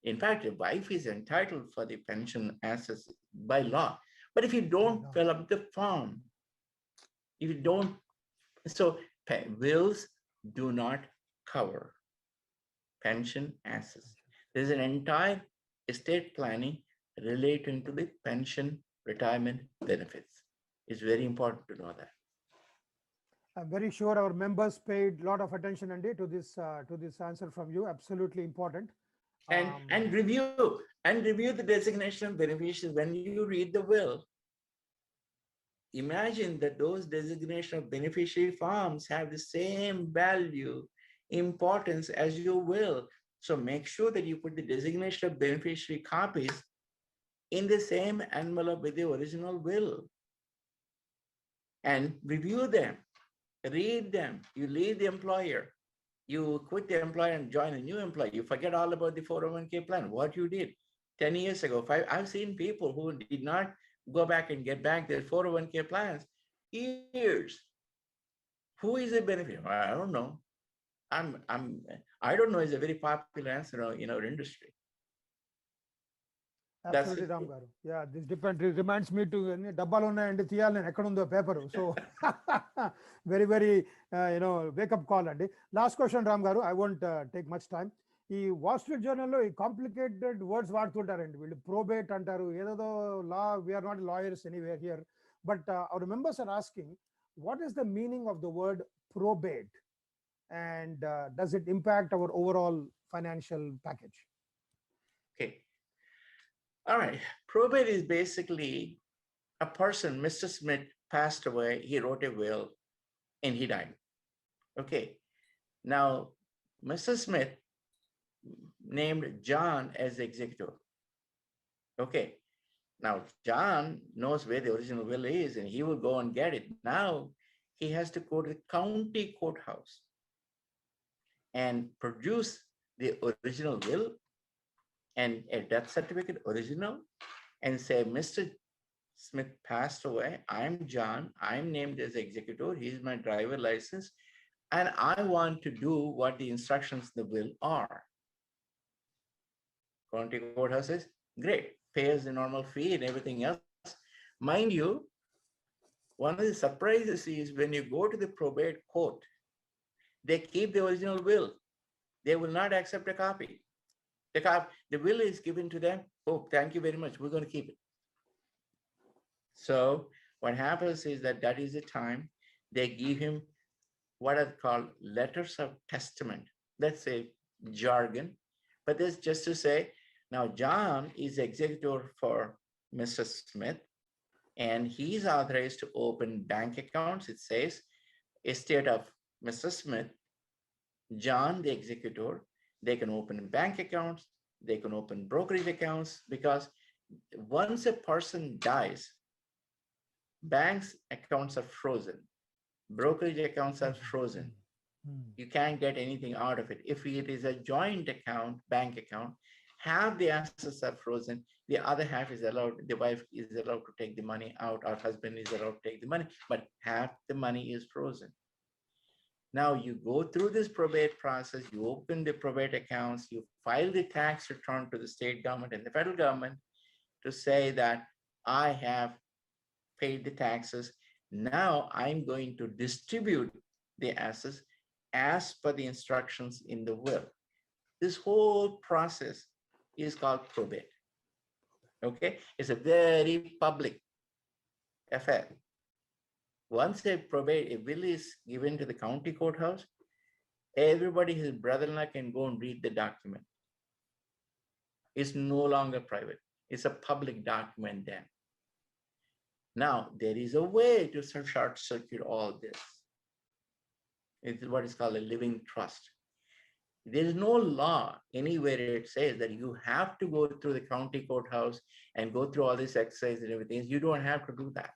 In fact, the wife is entitled for the pension assets by law. But if you don't fill up the form, if you don't, so wills do not cover pension assets. There's an entire estate planning relating to the pension retirement benefits. It's very important to know that. I'm very sure our members paid a lot of attention, Andy, to this answer from you. Absolutely important. And review the designation of beneficiaries when you read the will. Imagine that those designation of beneficiary forms have the same value, importance as your will. So make sure that you put the designation of beneficiary copies in the same envelope with the original will. And review them, read them. You leave the employer, you quit the employer and join a new employer. You forget all about the 401k plan, what you did 10 years ago. I've seen people who did not go back and get back their 401k plans years. Who is a beneficiary? I don't know. I don't know is a very popular answer in our industry. Absolutely, Ram Garu. Yeah, this reminds me to Dabbalo and Thiyal and Ekanundo paper. So very, very wake up call. And last question, Ram Garu. I won't take much time. ఈ Wall Street జర్నల్లో ఈ complicated words వాడుతుంటారండి వీళ్ళు. Probate అంటారు, ఏదో law. We are not lawyers anywhere here, but our members are asking what is the meaning of the word probate, and does it impact our overall financial package? Okay. All right. Probate is basically a person, Mr. Smith passed away, he wrote a will and he died. Okay. Now, Mr. Smith named John as the executor. Okay. Now, John knows where the original will is and he will go and get it. Now, he has to go to the county courthouse and produce the original will and a death certificate original and say, Mr. Smith passed away. I'm John. I'm named as executor. Here's my driver license. And I want to do what the instructions in the will are. County courthouse says, great, pays the normal fee and everything else. Mind you, one of the surprises is when you go to the probate court, they keep the original will. They will not accept a copy. The will is given to them. Oh, thank you very much. We're going to keep it. So what happens is that is the time they give him what are called letters of testament. That's a jargon, but this just to say, now John is executor for Mr. Smith, and he's authorized to open bank accounts. It says, estate of Mr. Smith, John, the executor, they can open bank accounts, they can open brokerage accounts, because once a person dies, banks accounts are frozen, brokerage accounts are frozen. You can't get anything out of it. If it is a joint account, bank account, half the assets are frozen, the other half is allowed, the wife is allowed to take the money out, or husband is allowed to take the money, but half the money is frozen. Now you go through this probate process, you open the probate accounts, you file the tax return to the state government and the federal government to say that I have paid the taxes. Now I'm going to distribute the assets as per the instructions in the will. This whole process is called probate. Okay, it's a very public affair. Once a will is given to the county courthouse, everybody, his brother-in-law, can go and read the document. It's no longer private. It's a public document then. Now, there is a way to short circuit all this. It's what is called a living trust. There is no law anywhere it says that you have to go through the county courthouse and go through all this exercise and everything. You don't have to do that.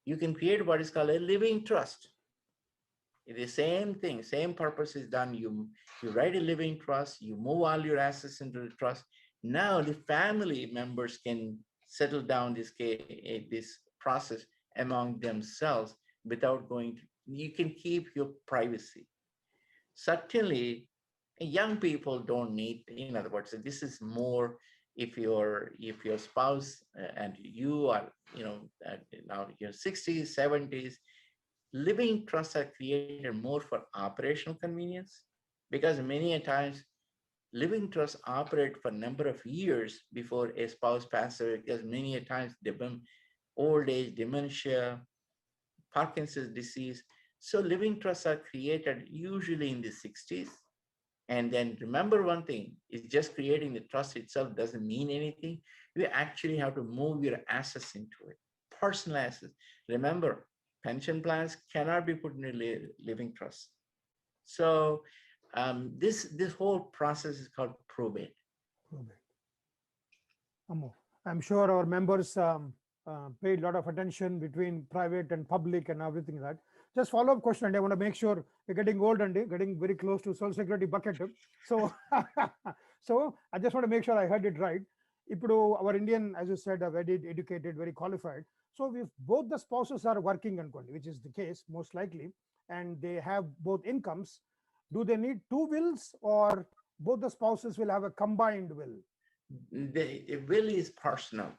You can create what is called a living trust. It's the same thing, same purpose is done. You write a living trust, you move all your assets into the trust. Now the family members can settle down this process among themselves without going to, you can keep your privacy. Certainly, young people don't need, in other words, this is more if your spouse and you are, now your 60s, 70s, living trusts are created more for operational convenience, because many a times living trusts operate for a number of years before a spouse passes away, because many a times old age, dementia, Parkinson's disease. So living trusts are created usually in the 60s. And then remember one thing, is just creating the trust itself doesn't mean anything. You actually have to move your assets into it, personal assets. Remember, pension plans cannot be put in a living trust. So this whole process is called probate. I'm sure our members paid a lot of attention between private and public and everything like that. Just follow-up question, and I want to make sure we're getting old and getting very close to Social Security bucket. So, so I just want to make sure I heard it right. Ippudu our Indian, as you said, are very educated, very qualified. So if both the spouses are working, which is the case most likely, and they have both incomes, do they need two wills, or both the spouses will have a combined will? The will is personal.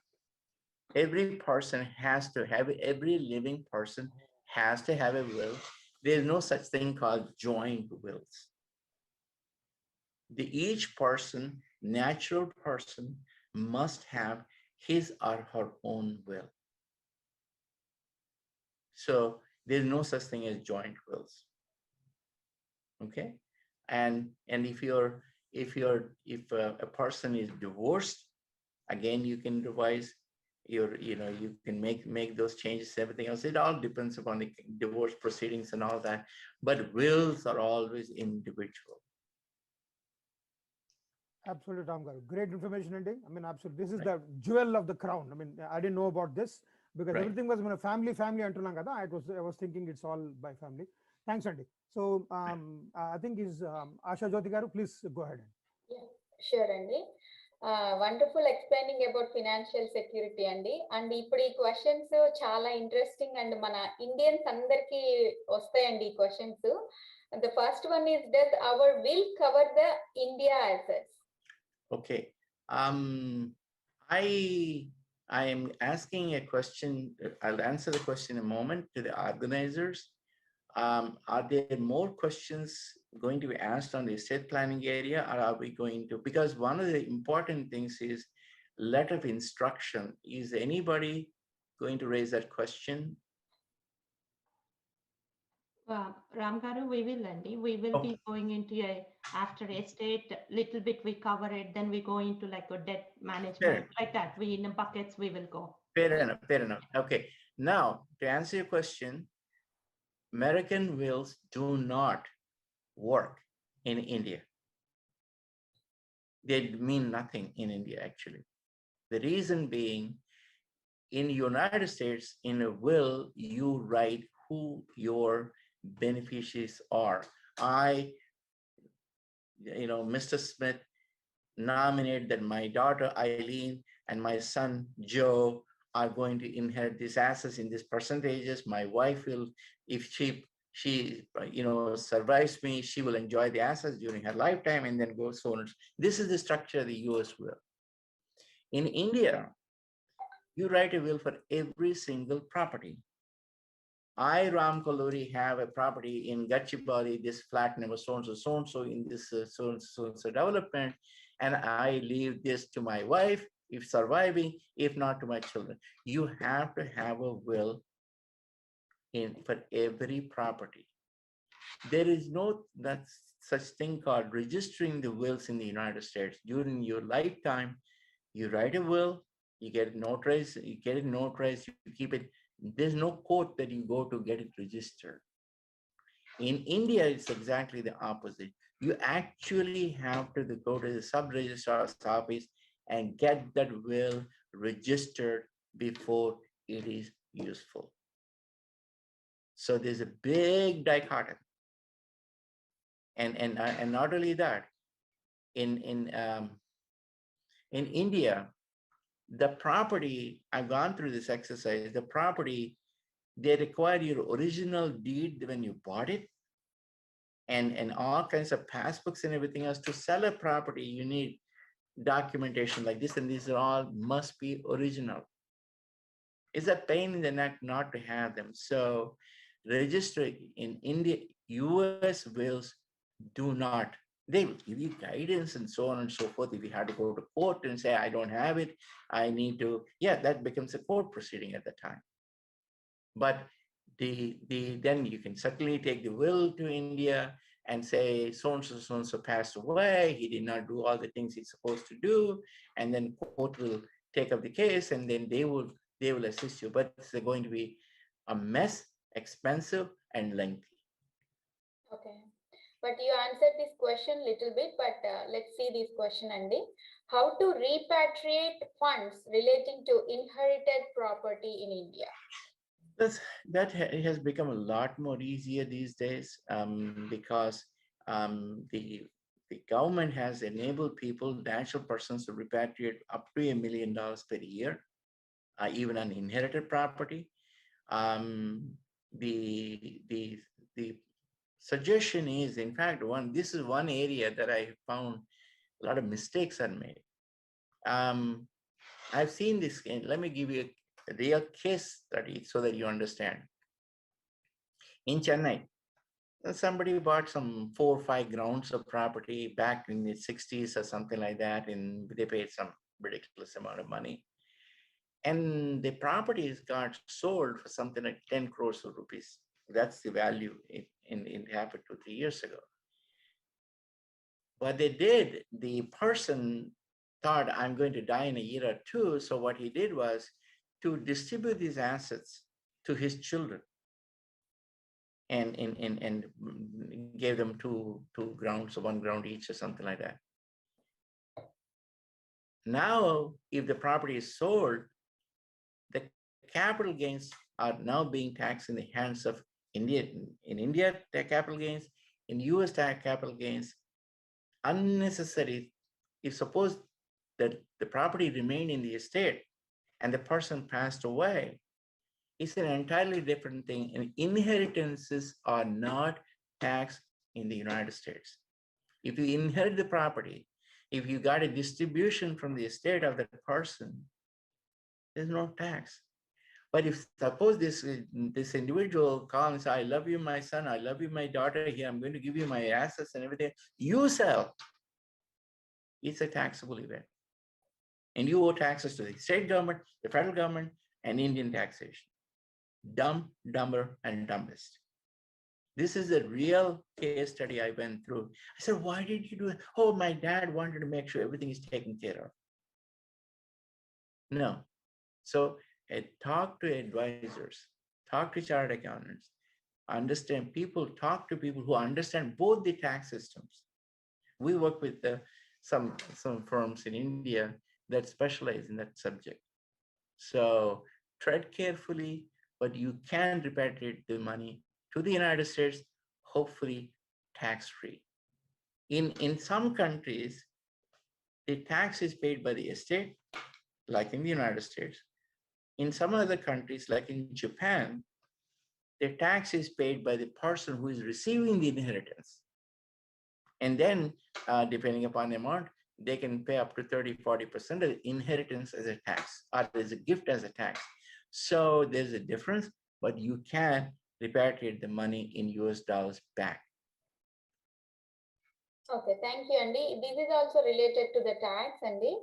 Every person has to have it. Every living person has to have a will. There's no such thing called joint wills. Each person, natural person, must have his or her own will. So there's no such thing as joint wills. Okay, and if a person is divorced, again you can revise you can make those changes, everything else. It all depends upon the divorce proceedings and all that, but wills are always individual. Absolutely, Ram Garu. Great information, Andy. I mean, absolutely. This is the jewel of the crown. I mean, I didn't know about this because everything was family. I was thinking it's all by family. Thanks, Andy. So I think is Asha Jyoti Garu, please go ahead. Yeah, sure, Andy. Wonderful explaining about financial security, Andy. And ఇప్పుడు ఈ questions చాలా interesting and మన Indians అందరికి వస్తాయండి ఈ questions. The first one is, does our will cover the India assets? Okay. I am asking a question. I'll answer the question in a moment to the organizers. Are there more questions going to be asked on the estate planning area, or are we going to, because one of the important things is letter of instruction. Is anybody going to raise that question? Ram Garu, we will, Andy. We will be going into after estate, little bit we cover it, then we go into like a debt management, like that. We in buckets, we will go. Fair enough. Okay. Now, to answer your question, American wills do not work in India. They mean nothing in India, actually. The reason being, in the United States, in a will, you write who your beneficiaries are. Mr. Smith nominated that my daughter Eileen and my son Joe are going to inherit these assets in these percentages. My wife will, if she survives me, she will enjoy the assets during her lifetime and then go so on. This is the structure of the US will. In India, you write a will for every single property. I, Ram Kaluri, have a property in Gachibowli, this flat number so-and-so in this so-and-so development, and I leave this to my wife, if surviving, if not to my children. You have to have a will for every property. There is no such thing called registering the wills in the United States. During your lifetime, you write a will, you get it notarized, you keep it. There's no court that you go to get it registered. In India, it's exactly the opposite. You actually have to go to the sub-registrar's office and get that will registered before it is useful. So there's a big dichotomy. And not only that, in India, the property, I've gone through this exercise, the property, they require your original deed when you bought it, and all kinds of passbooks and everything else. To sell a property, you need documentation like this, and these are all must be original. It's a pain in the neck not to have them. So registering in India, US wills do not They will give you guidance and so on and so forth. If you had to go to court and say, I don't have it, I need to, yeah, that becomes a court proceeding at the time. But then you can certainly take the will to India and say, so-and-so passed away, he did not do all the things he's supposed to do, and then court will take up the case, and then they will assist you. But it's going to be a mess, expensive, and lengthy. Okay. But you answered this question little bit, but let's see this question, Andy. How to repatriate funds relating to inherited property in India? That has become a lot more easier these days because the government has enabled people, natural persons, to repatriate up to $1 million per year, even on inherited property. The suggestion is, in fact, this is one area that I found a lot of mistakes are made. I've seen this, and let me give you a real case study so that you understand. In Chennai, somebody bought some 4 or 5 grounds of property back in the 60s or something like that, and they paid some ridiculous amount of money. And the properties got sold for something like 10 crores of rupees. That's the value. It happened 2 or 3 years ago. What they did, the person thought, I'm going to die in a year or two. So what he did was to distribute these assets to his children and gave them two grounds or 1 ground each or something like that. Now, if the property is sold, the capital gains are now being taxed in the hands of India. In India, the capital gains, in US capital gains, unnecessary. If suppose that the property remained in the estate and the person passed away, it's an entirely different thing. And inheritances are not taxed in the United States. If you inherit the property, if you got a distribution from the estate of that person, there's no tax. But if suppose this individual calls and says, I love you, my son, I love you, my daughter, here, I'm going to give you my assets and everything, you sell, it's a taxable event. And you owe taxes to the state government, the federal government, and Indian taxation. Dumb, dumber, and dumbest. This is a real case study I went through. I said, why did you do it? Oh, my dad wanted to make sure everything is taken care of. No. So talk to advisors, talk to chartered accountants, understand people, talk to people who understand both the tax systems. We work with some firms in India that specialize in that subject. So tread carefully, but you can repatriate the money to the United States, hopefully tax-free. In some countries, the tax is paid by the estate, like in the United States. In some other countries, like in Japan, the tax is paid by the person who is receiving the inheritance. And then, depending upon the amount, they can pay up to 30-40% of the inheritance as a tax, or as a gift as a tax. So there's a difference, but you can repatriate the money in US dollars back. Okay, thank you, Andy. This is also related to the tax, Andy.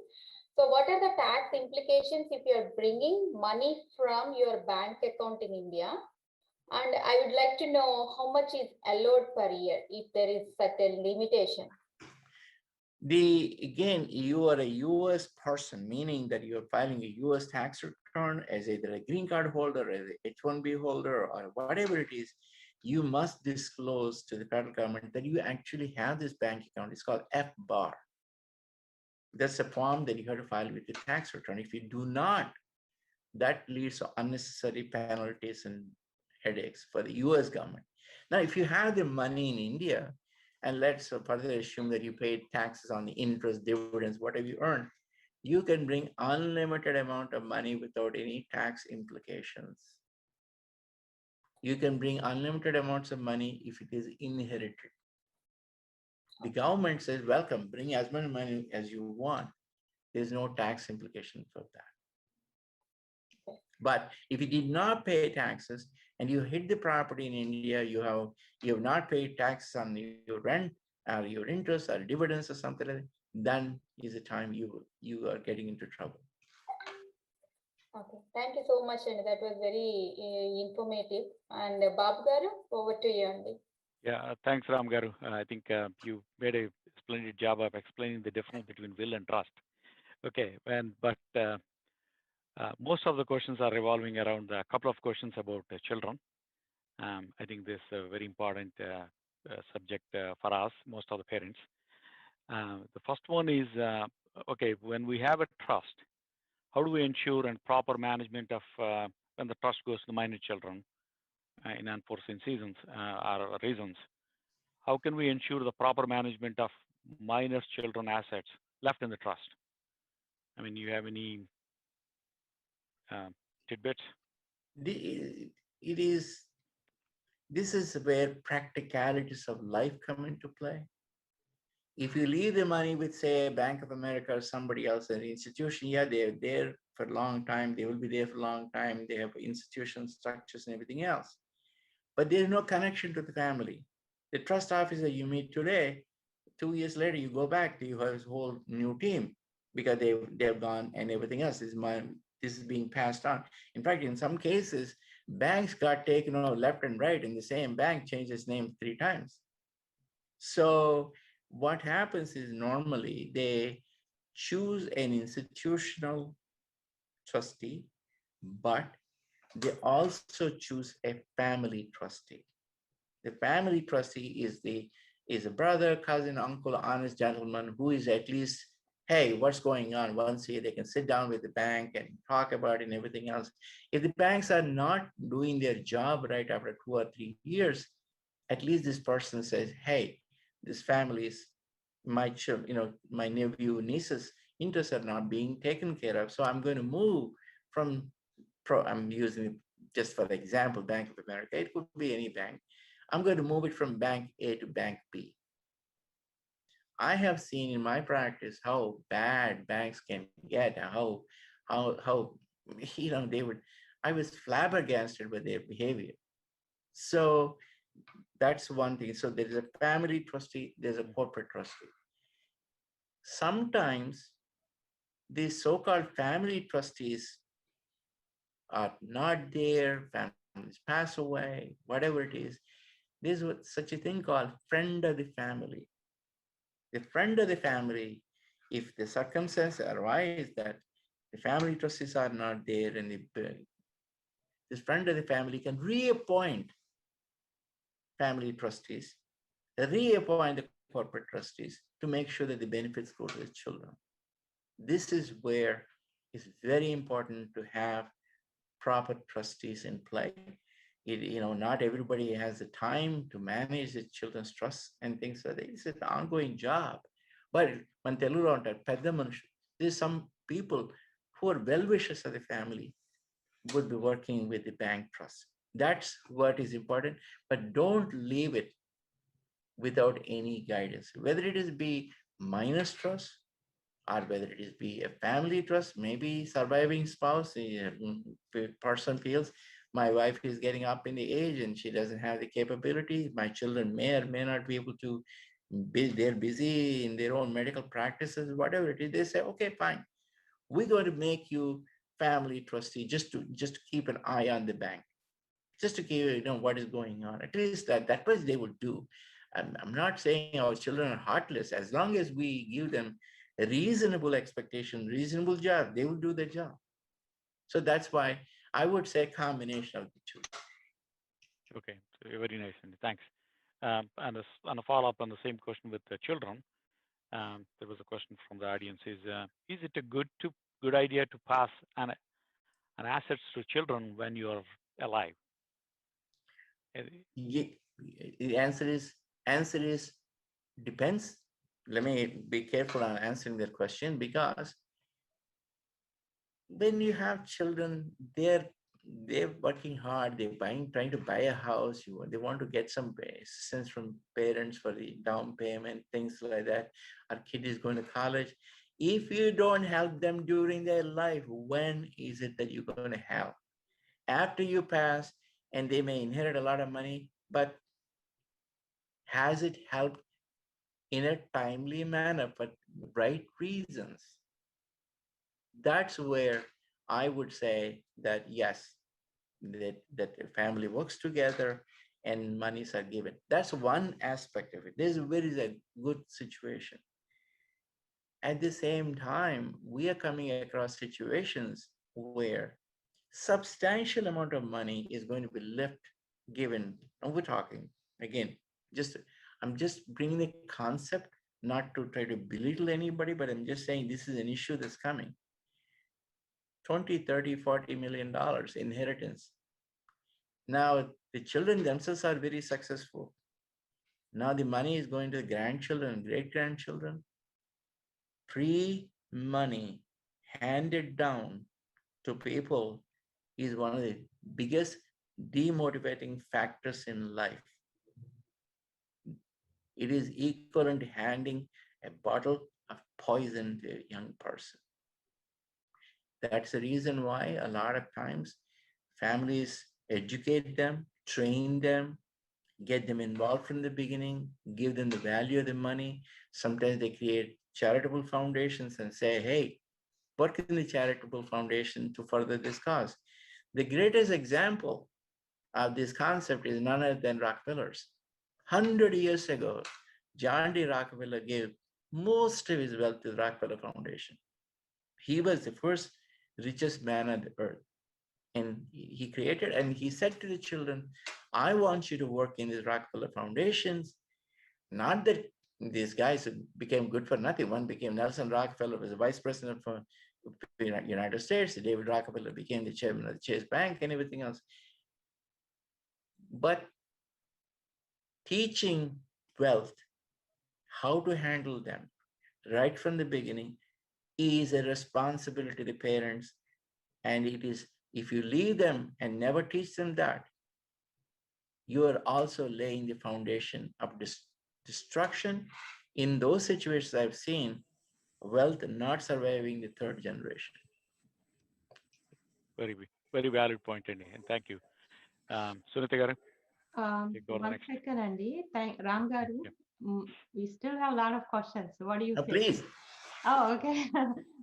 So what are the tax implications if you're bringing money from your bank account in India? And I would like to know how much is allowed per year if there is certain limitation. Again, you are a US person, meaning that you're filing a US tax return as either a green card holder, as a H-1B holder, or whatever it is. You must disclose to the federal government that you actually have this bank account. It's called F-bar. That's a form that you have to file with the tax return. If you do not, that leads to unnecessary penalties and headaches for the US government. Now, if you have the money in India, and let's further assume that you paid taxes on the interest, dividends, whatever you earn, you can bring unlimited amount of money without any tax implications. You can bring unlimited amounts of money if it is inherited. The government says, welcome, bring as much money as you want. There's no tax implication for that. But if you did not pay taxes and you hid the property in India, you have not paid taxes on your rent, or your interest or dividends or something like that, then is the time you are getting into trouble. Okay, thank you so much, and that was very informative. And Babu Garu, over to you, Andy. Yeah, thanks, Ram Garu. I think you made a splendid job of explaining the difference between will and trust. Okay, but most of the questions are revolving around a couple of questions about children. I think this is a very important subject for us, most of the parents. The first one is, okay, when we have a trust, how do we ensure and proper management of when the trust goes to minor children in unforeseen seasons or reasons? How can we ensure the proper management of minor children assets left in the trust? I mean, you have any tidbits? This is where practicalities of life come into play. If you leave the money with, say, Bank of America or somebody else, an institution, yeah, they're there for a long time. They will be there for a long time. They have institution structures and everything else. But there's no connection to the family. The trust officer you meet today, 2 years later, you go back to your whole new team because they've gone and everything else. This is being passed on. In fact, in some cases, banks got taken over left and right, and the same bank changed its name 3 times. So what happens is normally they choose an institutional trustee, but they also choose a family trustee. The family trustee is a brother, cousin, uncle, honest gentleman who is at least, hey, what's going on? Once a year, they can sit down with the bank and talk about it and everything else. If the banks are not doing their job right after 2 or 3 years, at least this person says, hey, this family is my children, my nephew, nieces' interests are not being taken care of. So I'm going to move from, I'm using it just for the example, Bank of America. It could be any bank. I'm going to move it from Bank A to Bank B. I have seen in my practice how bad banks can get, how they would, I was flabbergasted with their behavior. So that's one thing. So there's a family trustee, there's a corporate trustee. Sometimes these so-called family trustees are not there, families pass away, whatever it is. There's such a thing called friend of the family. The friend of the family, if the circumstances arise that the family trustees are not there and this friend of the family can reappoint family trustees, reappoint the corporate trustees to make sure that the benefits go to the children. This is where it's very important to have proper trustees in play. Not everybody has the time to manage the children's trusts and things like that. It's an ongoing job. But there's some people who are well-wishers of the family would be working with the bank trust. That's what is important, but don't leave it without any guidance, whether it is be minors trust or whether it is be a family trust, maybe surviving spouse, person feels my wife is getting up in the age and she doesn't have the capability. My children may or may not be able to they're busy in their own medical practices, whatever it is. They say, okay, fine. We're going to make you family trustee just to keep an eye on the bank, just to keep what is going on. At least that much they would do. I'm not saying our children are heartless. As long as we give them a reasonable expectation, reasonable job, they will do their job. So that's why I would say a combination of the two. Okay, very nice, Andy. Thanks. And a follow-up on the same question with the children, there was a question from the audience: is it a good idea to pass an assets to children when you are alive? The answer is depends. Let me be careful on answering that question, because when you have children, they're working hard, trying to buy a house, they want to get some assistance from parents for the down payment, things like that. Our kid is going to college. If you don't help them during their life, when is it that you're going to help? After you pass, and they may inherit a lot of money, but has it helped in a timely manner for right reasons. That's where I would say that yes, that the family works together and monies are given. That's one aspect of it. There's where is a good situation. At the same time, we are coming across situations where substantial amount of money is going to be left given. And we're talking again, just I'm just bringing the concept, not to try to belittle anybody, but I'm just saying this is an issue that's coming. 20, 30, 40 million dollars inheritance. Now the children themselves are very successful. Now the money is going to the grandchildren, great grandchildren. Free money handed down to people is one of the biggest demotivating factors in life. It is equivalent to handing a bottle of poison to a young person. That's the reason why a lot of times families educate them, train them, get them involved from the beginning, give them the value of the money. Sometimes they create charitable foundations and say, hey, work in the charitable foundation to further this cause. The greatest example of this concept is none other than Rockefellers. 100 years ago, John D. Rockefeller gave most of his wealth to the Rockefeller Foundation. He was the first richest man on the earth. And he created, and he said to the children, I want you to work in these Rockefeller Foundations. Not that these guys became good for nothing. One became Nelson Rockefeller, was the vice president for the United States. David Rockefeller became the chairman of the Chase Bank and everything else. But teaching wealth, how to handle them right from the beginning is a responsibility to the parents. And it is, if you leave them and never teach them that, you are also laying the foundation of destruction. In those situations I've seen, wealth not surviving the third generation. Very valid point, Andy, and thank you. Sunita garu, go to the One next. second, Andy. Ram Garu, we still have a lot of questions. What do you say? Please. Oh, okay.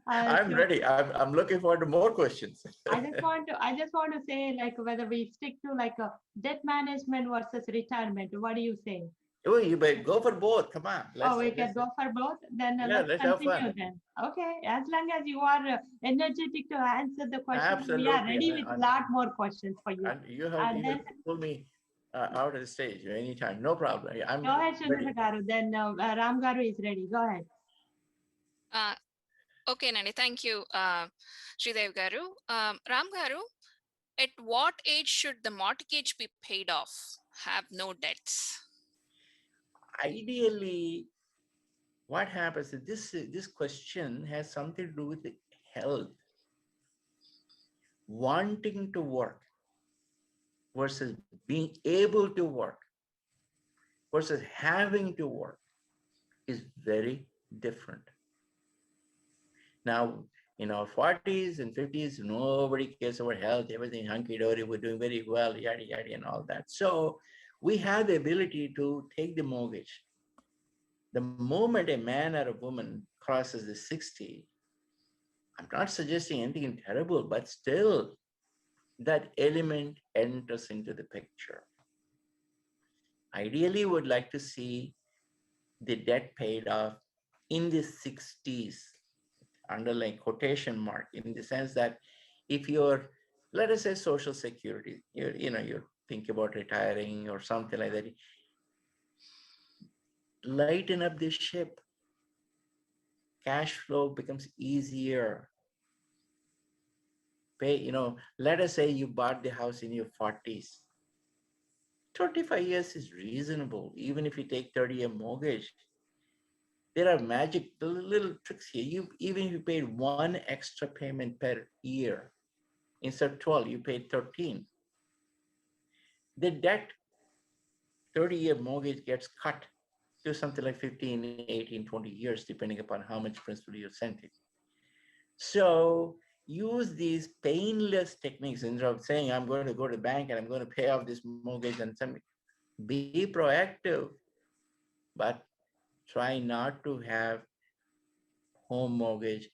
I'm ready. I'm looking forward to more questions. I just want to say, like, whether we stick to like a debt management versus retirement. What do you say? Oh, you better go for both. Come on. We can go for both. Then let's have continue fun. then. Okay, as long as you are energetic to answer the question, Absolutely. we are ready with a lot more questions for you. And you have then pull me out of the stage anytime. No problem. I'm go ahead, ready. Sunita Garu. Then Ram Garu is ready. Go ahead. Okay, Nani. Thank you, Sridev Garu. Ram Garu, at what age should the mortgage be paid off? Have no debts? Ideally, what happens is this question has something to do with the health. Wanting to work versus being able to work versus having to work is very different. Now, in our 40s and 50s, nobody cares about health, everything hunky-dory, we're doing very well, yada, yada, and all that. So we have the ability to take the mortgage. The moment a man or a woman crosses the 60, I'm not suggesting anything terrible, but still that element enters into the picture. Ideally, would like to see the debt paid off in the 60s, underlying quotation mark, in the sense that if you're, let us say, Social Security, you're thinking about retiring or something like that, lighten up the ship. Cash flow becomes easier. Pay, let us say you bought the house in your 40s. 25 years is reasonable, even if you take 30-year mortgage. There are magic little tricks here. Even if you paid one extra payment per year, instead of 12, you paid 13. The debt 30-year mortgage gets cut to something like 15, 18, 20 years, depending upon how much principal you're sending. So use these painless techniques instead of saying, I'm going to go to the bank and I'm going to pay off this mortgage and something. Be proactive, but try not to have home mortgage,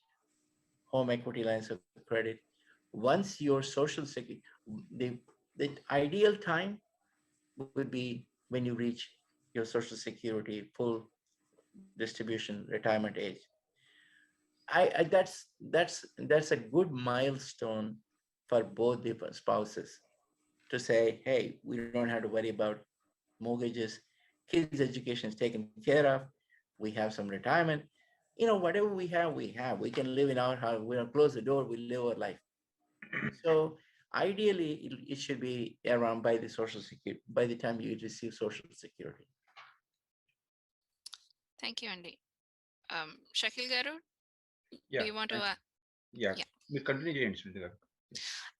home equity lines of credit. Once your social security, the ideal time would be when you reach your social security full distribution retirement age. That's a good milestone for both the spouses to say, hey, we don't have to worry about mortgages, kids' education is taken care of, we have some retirement. Whatever we have, we have. We can live in our house, we don't close the door, we live our life. So ideally, it should be around by the social security, by the time you receive social security. Thank you, Andy. Shakil Garu, Yeah, do you want to? yeah, we continue చేయండి Smriti గారు.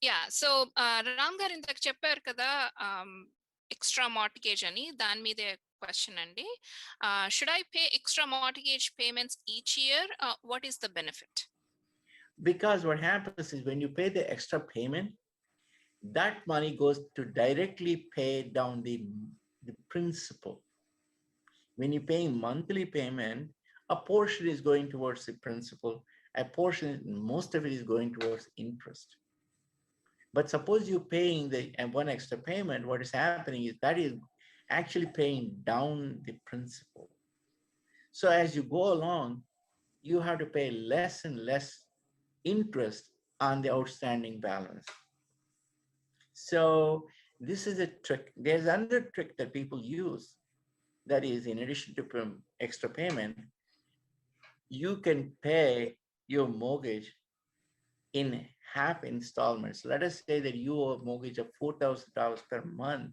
Yeah, so Ram garu ఇంతకు చెప్పారు కదా extra mortgage అని, దాని మీదే question అండి. Should I pay extra mortgage payments each year? What is the benefit? Because what happens is when you pay the extra payment, that money goes to directly pay down the principal. When you're paying monthly payment, a portion is going towards the principal, a portion, most of it is going towards interest. But suppose you're paying the one extra payment, what is happening is that is actually paying down the principal. So as you go along, you have to pay less and less interest on the outstanding balance. So this is a trick. There's another trick that people use. That is, in addition to extra payment, you can pay your mortgage in half installments. Let us say that you owe a mortgage of $4,000 per month.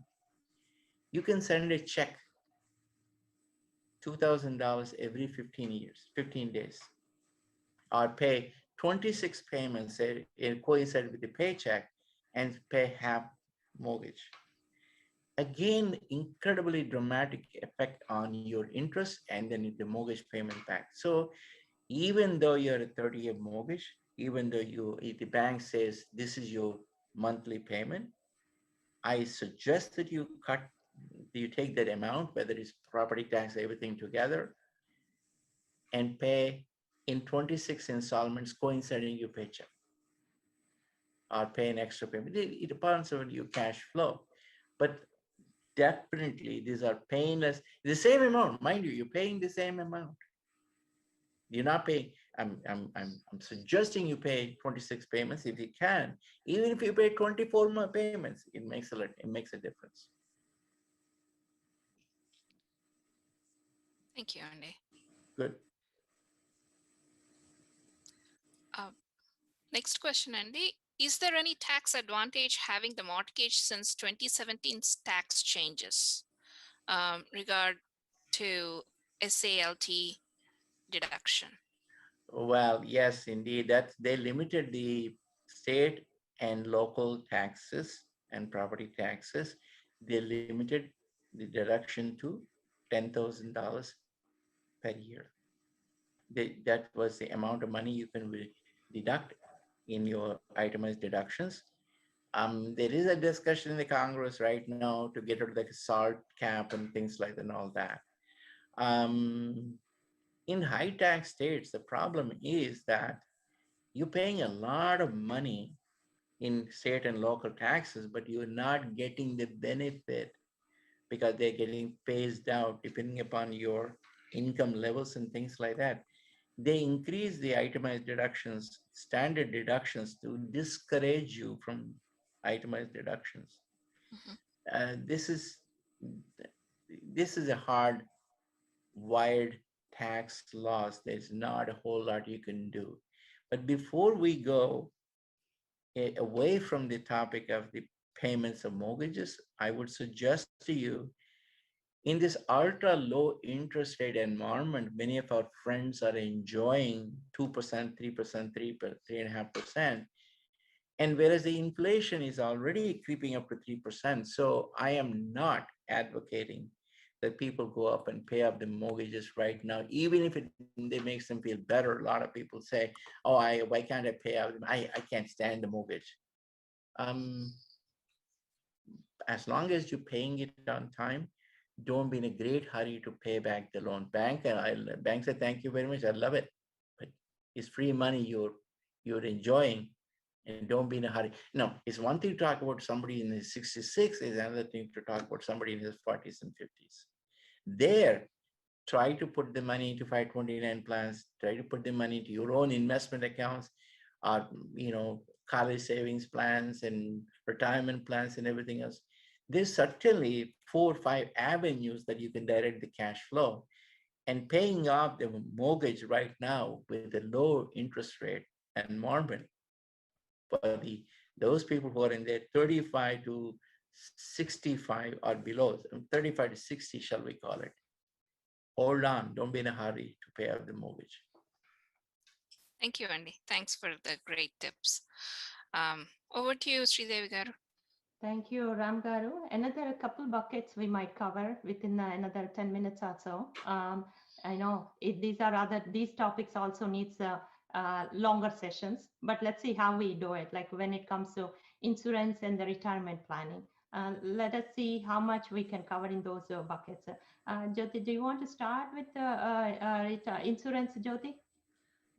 You can send a check, $2,000 every 15 days, or pay 26 payments coincide with the paycheck and pay half mortgage. Again, incredibly dramatic effect on your interest and then the mortgage payment back. So even though you're a 30-year mortgage, even though the bank says this is your monthly payment, I suggest that you take that amount, whether it's property tax, everything together, and pay in 26 installments coinciding your paycheck, or pay an extra payment. It depends on your cash flow. But definitely, these are painless. The same amount, mind you, you're paying the same amount. You're not paying. I'm suggesting you pay 26 payments if you can. Even if you pay 24 more payments, it makes a difference. Thank you, Andy. Good. Next question, Andy. Is there any tax advantage having the mortgage since 2017's tax changes regard to SALT deduction? Well, yes, indeed. They limited the state and local taxes and property taxes. They limited the deduction to $10,000 per year. That was the amount of money you can deduct in your itemized deductions. There is a discussion in the Congress right now to get rid of the SALT cap and things like that and all that. In high tax states, the problem is that you're paying a lot of money in state and local taxes, but you're not getting the benefit because they're getting phased out depending upon your income levels and things like that. They increase the itemized deductions, standard deductions, to discourage you from itemized deductions. This is a hard wired tax laws. There's not a whole lot you can do. But before we go away from the topic of the payments of mortgages, I would suggest to you, in this ultra low interest rate environment, many of our friends are enjoying 2%, 3%, 3.5%. And whereas the inflation is already creeping up to 3%. So I am not advocating that people go up and pay up the mortgages right now, even if it makes them feel better. A lot of people say, oh, why can't I pay out? I can't stand the mortgage. As long as you're paying it on time, don't be in a great hurry to pay back the loan. Bank said, thank you very much, I love it, but it's free money you're enjoying, and don't be in a hurry. No, it's one thing to talk about somebody in his 66, is another thing to talk about somebody in his 40s and 50s. There, try to put the money into 529 plans, try to put the money into your own investment accounts, or college savings plans and retirement plans and everything else. There's certainly 4 or 5 avenues that you can direct the cash flow. And paying off the mortgage right now with a low interest rate environment for those people who are in their 35 to 65 or below, 35 to 60, shall we call it. Hold on, don't be in a hurry to pay off the mortgage. Thank you, Andy. Thanks for the great tips. Over to you, Sridevi garu. Thank you, Ram garu. Another couple buckets we might cover within another 10 minutes or so. I know these topics also needs longer sessions, but let's see how we do it. Like when it comes to insurance and the retirement planning, let us see how much we can cover in those buckets. Jyoti, do you want to start with insurance, Jyoti?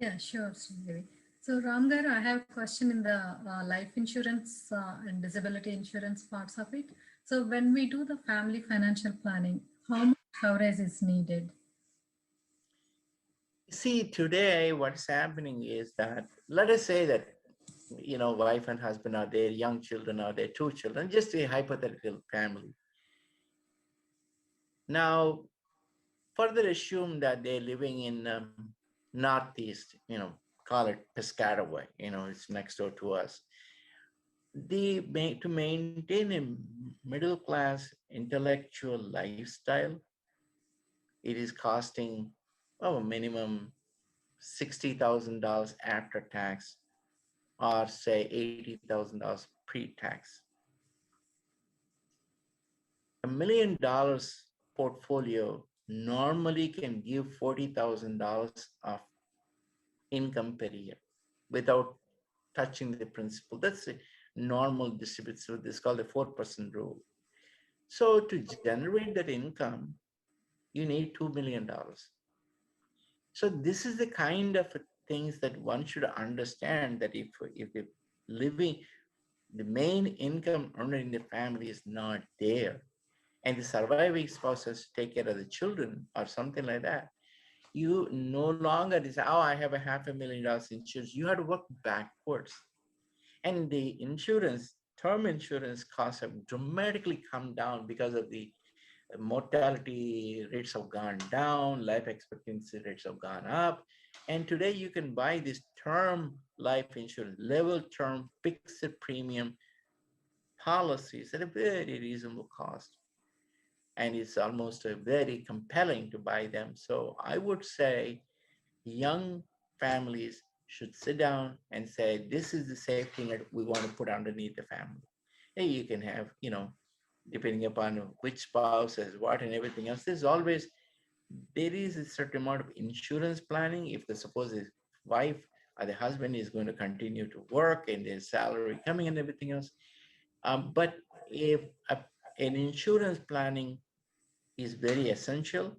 Yeah, sure, Sridevi. So Ramgar, I have a question in the life insurance and disability insurance parts of it. So when we do the family financial planning, how much coverage is needed? See, today what's happening is that, let us say that, wife and husband are there, young children are there, 2 children, just a hypothetical family. Now, further assume that they're living in Northeast, call it Piscataway, it's next door to us. To maintain a middle class intellectual lifestyle, it is costing a minimum $60,000 after tax, or say $80,000 pre-tax. $1 million portfolio normally can give $40,000 of income per year without touching the principal. That's a normal distribution. So this is called the 4% rule. So to generate that income, you need $2 million. So this is the kind of things that one should understand, that if the living, the main income earner in the family is not there, and the surviving spouse has to take care of the children or something like that, you no longer say, oh, I have a $500,000 insurance. You have to work backwards. And the insurance, term insurance costs have dramatically come down because of the mortality rates have gone down, life expectancy rates have gone up. And today you can buy this term life insurance, level term fixed premium policies at a very reasonable cost. And it's almost very compelling to buy them. So I would say young families should sit down and say, this is the safety net we want to put underneath the family. And you can have, depending upon which spouse has what and everything else, there is a certain amount of insurance planning. If suppose his wife or the husband is going to continue to work and their salary coming and everything else. But if an insurance planning is very essential,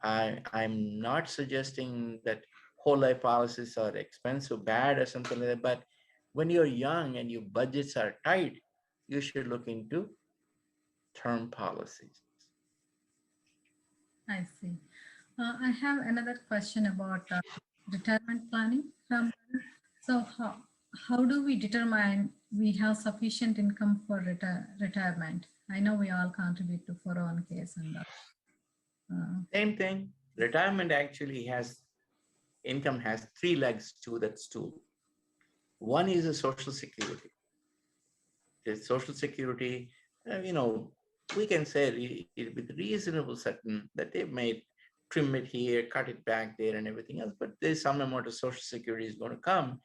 I'm not suggesting that whole life policies are expensive, bad, or something like that. But when you're young and your budgets are tight, you should look into term policies. I see. I have another question about retirement planning. So how do we determine we have sufficient income for retirement? I know we all contribute to 401ks and Same thing. Retirement actually income has 3 legs to that stool. One is a social security. The social security, we can say with reasonable certain that they may trim it here, cut it back there and everything else, but there's some amount of social security is going to come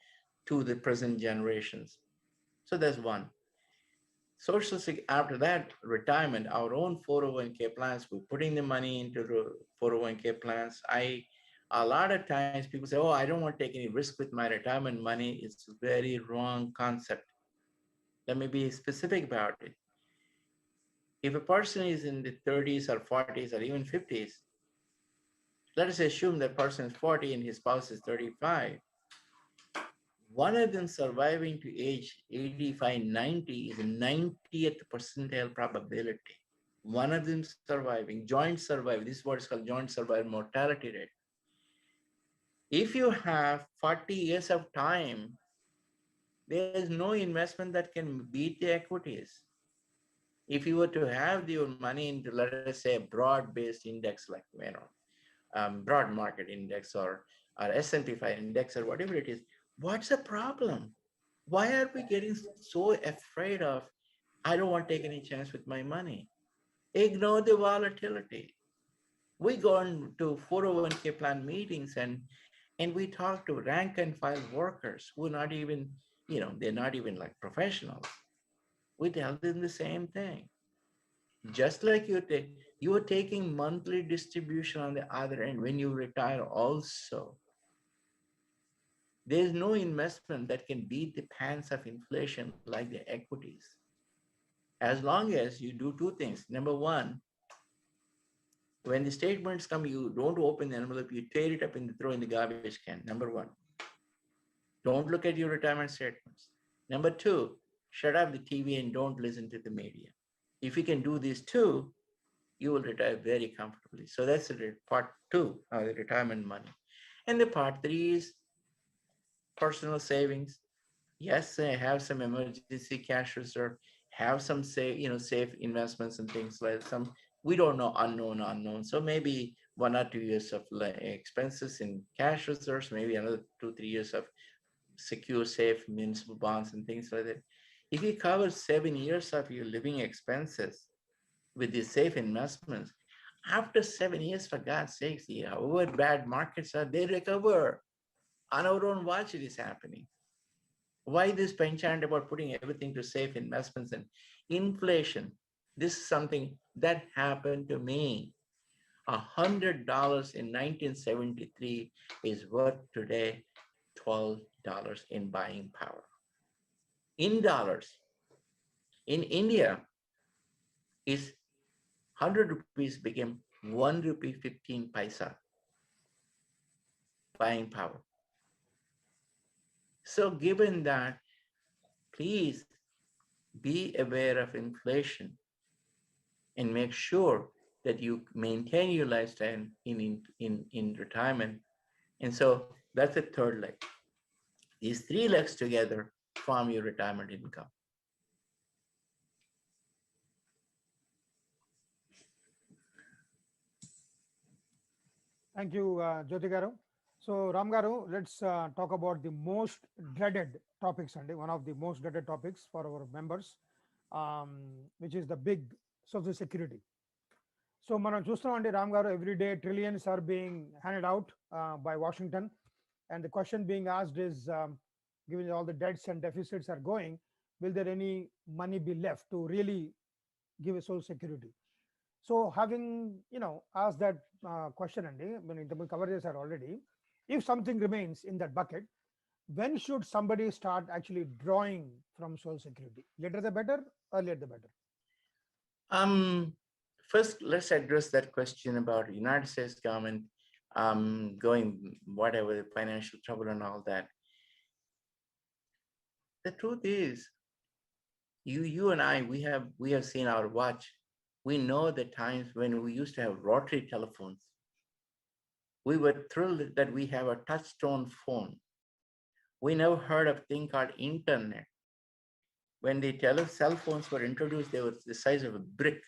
to the present generations. So that's one. Social security, after that, retirement, our own 401k plans, we're putting the money into the 401k plans. A lot of times people say, oh, I don't want to take any risk with my retirement money. It's a very wrong concept. Let me be specific about it. If a person is in the 30s or 40s or even 50s, let us assume that person is 40 and his spouse is 35. One of them surviving to age 85, 90 is a 90th percentile probability. One of them surviving, joint survival, this is what is called joint survival mortality rate. If you have 40 years of time, there is no investment that can beat the equities. If you were to have your money into, let us say, a broad-based index like, broad market index or S&P 5 index or whatever it is, what's the problem? Why are we getting so afraid of, I don't want to take any chance with my money? Ignore the volatility. We go into 401k plan meetings and we talk to rank and file workers who are not even, they're not even like professionals. We tell them the same thing. Just like you are taking monthly distribution on the other end when you retire also. There's no investment that can beat the pants of inflation like the equities. As long as you do two things. Number one, when the statements come, you don't open the envelope, you tear it up and throw in the garbage can. Number one, don't look at your retirement statements. Number two, shut off the TV and don't listen to the media. If you can do these two, you will retire very comfortably. So that's the part two of the retirement money. And the part three is personal savings. Yes, I have some emergency cash reserve, have some safe investments and things like some, we don't know, unknown. So maybe 1 or 2 years of expenses in cash reserves, maybe another 2-3 years of secure, safe municipal bonds and things like that. If you cover 7 years of your living expenses with these safe investments, after 7 years, for God's sakes, however bad markets are, they recover. On our own watch, it is happening. Why this penchant about putting everything to safe investments and inflation? This is something that happened to me. $100 in 1973 is worth today $12 in buying power. In dollars, in India, is 100 rupees became 1 rupee 15 paisa buying power. So given that, please be aware of inflation and make sure that you maintain your lifestyle in retirement. And so that's the third leg. These three legs together form your retirement income. Thank you, Jyoti Garu. So, Ram Garu, let's talk about the most dreaded topics, and one of the most dreaded topics for our members, which is the big social security. So, మనం చూస్తున్నామండి రామ్ గారు, every day trillions are being handed out by Washington, and the question being asked is, given all the debts and deficits are going, will there any money be left to really give a social security? So having asked that question, and when the coverage are already, if something remains in that bucket, when should somebody start actually drawing from social security? Later the better, earlier the better? First, let's address that question about United States government going whatever the financial trouble and all that. The truth is, you and I, we have seen our watch. We know the times when we used to have rotary telephones. We were thrilled that we have a touch-tone phone. We never heard of a thing called internet. When the cell phones were introduced, they were the size of a brick.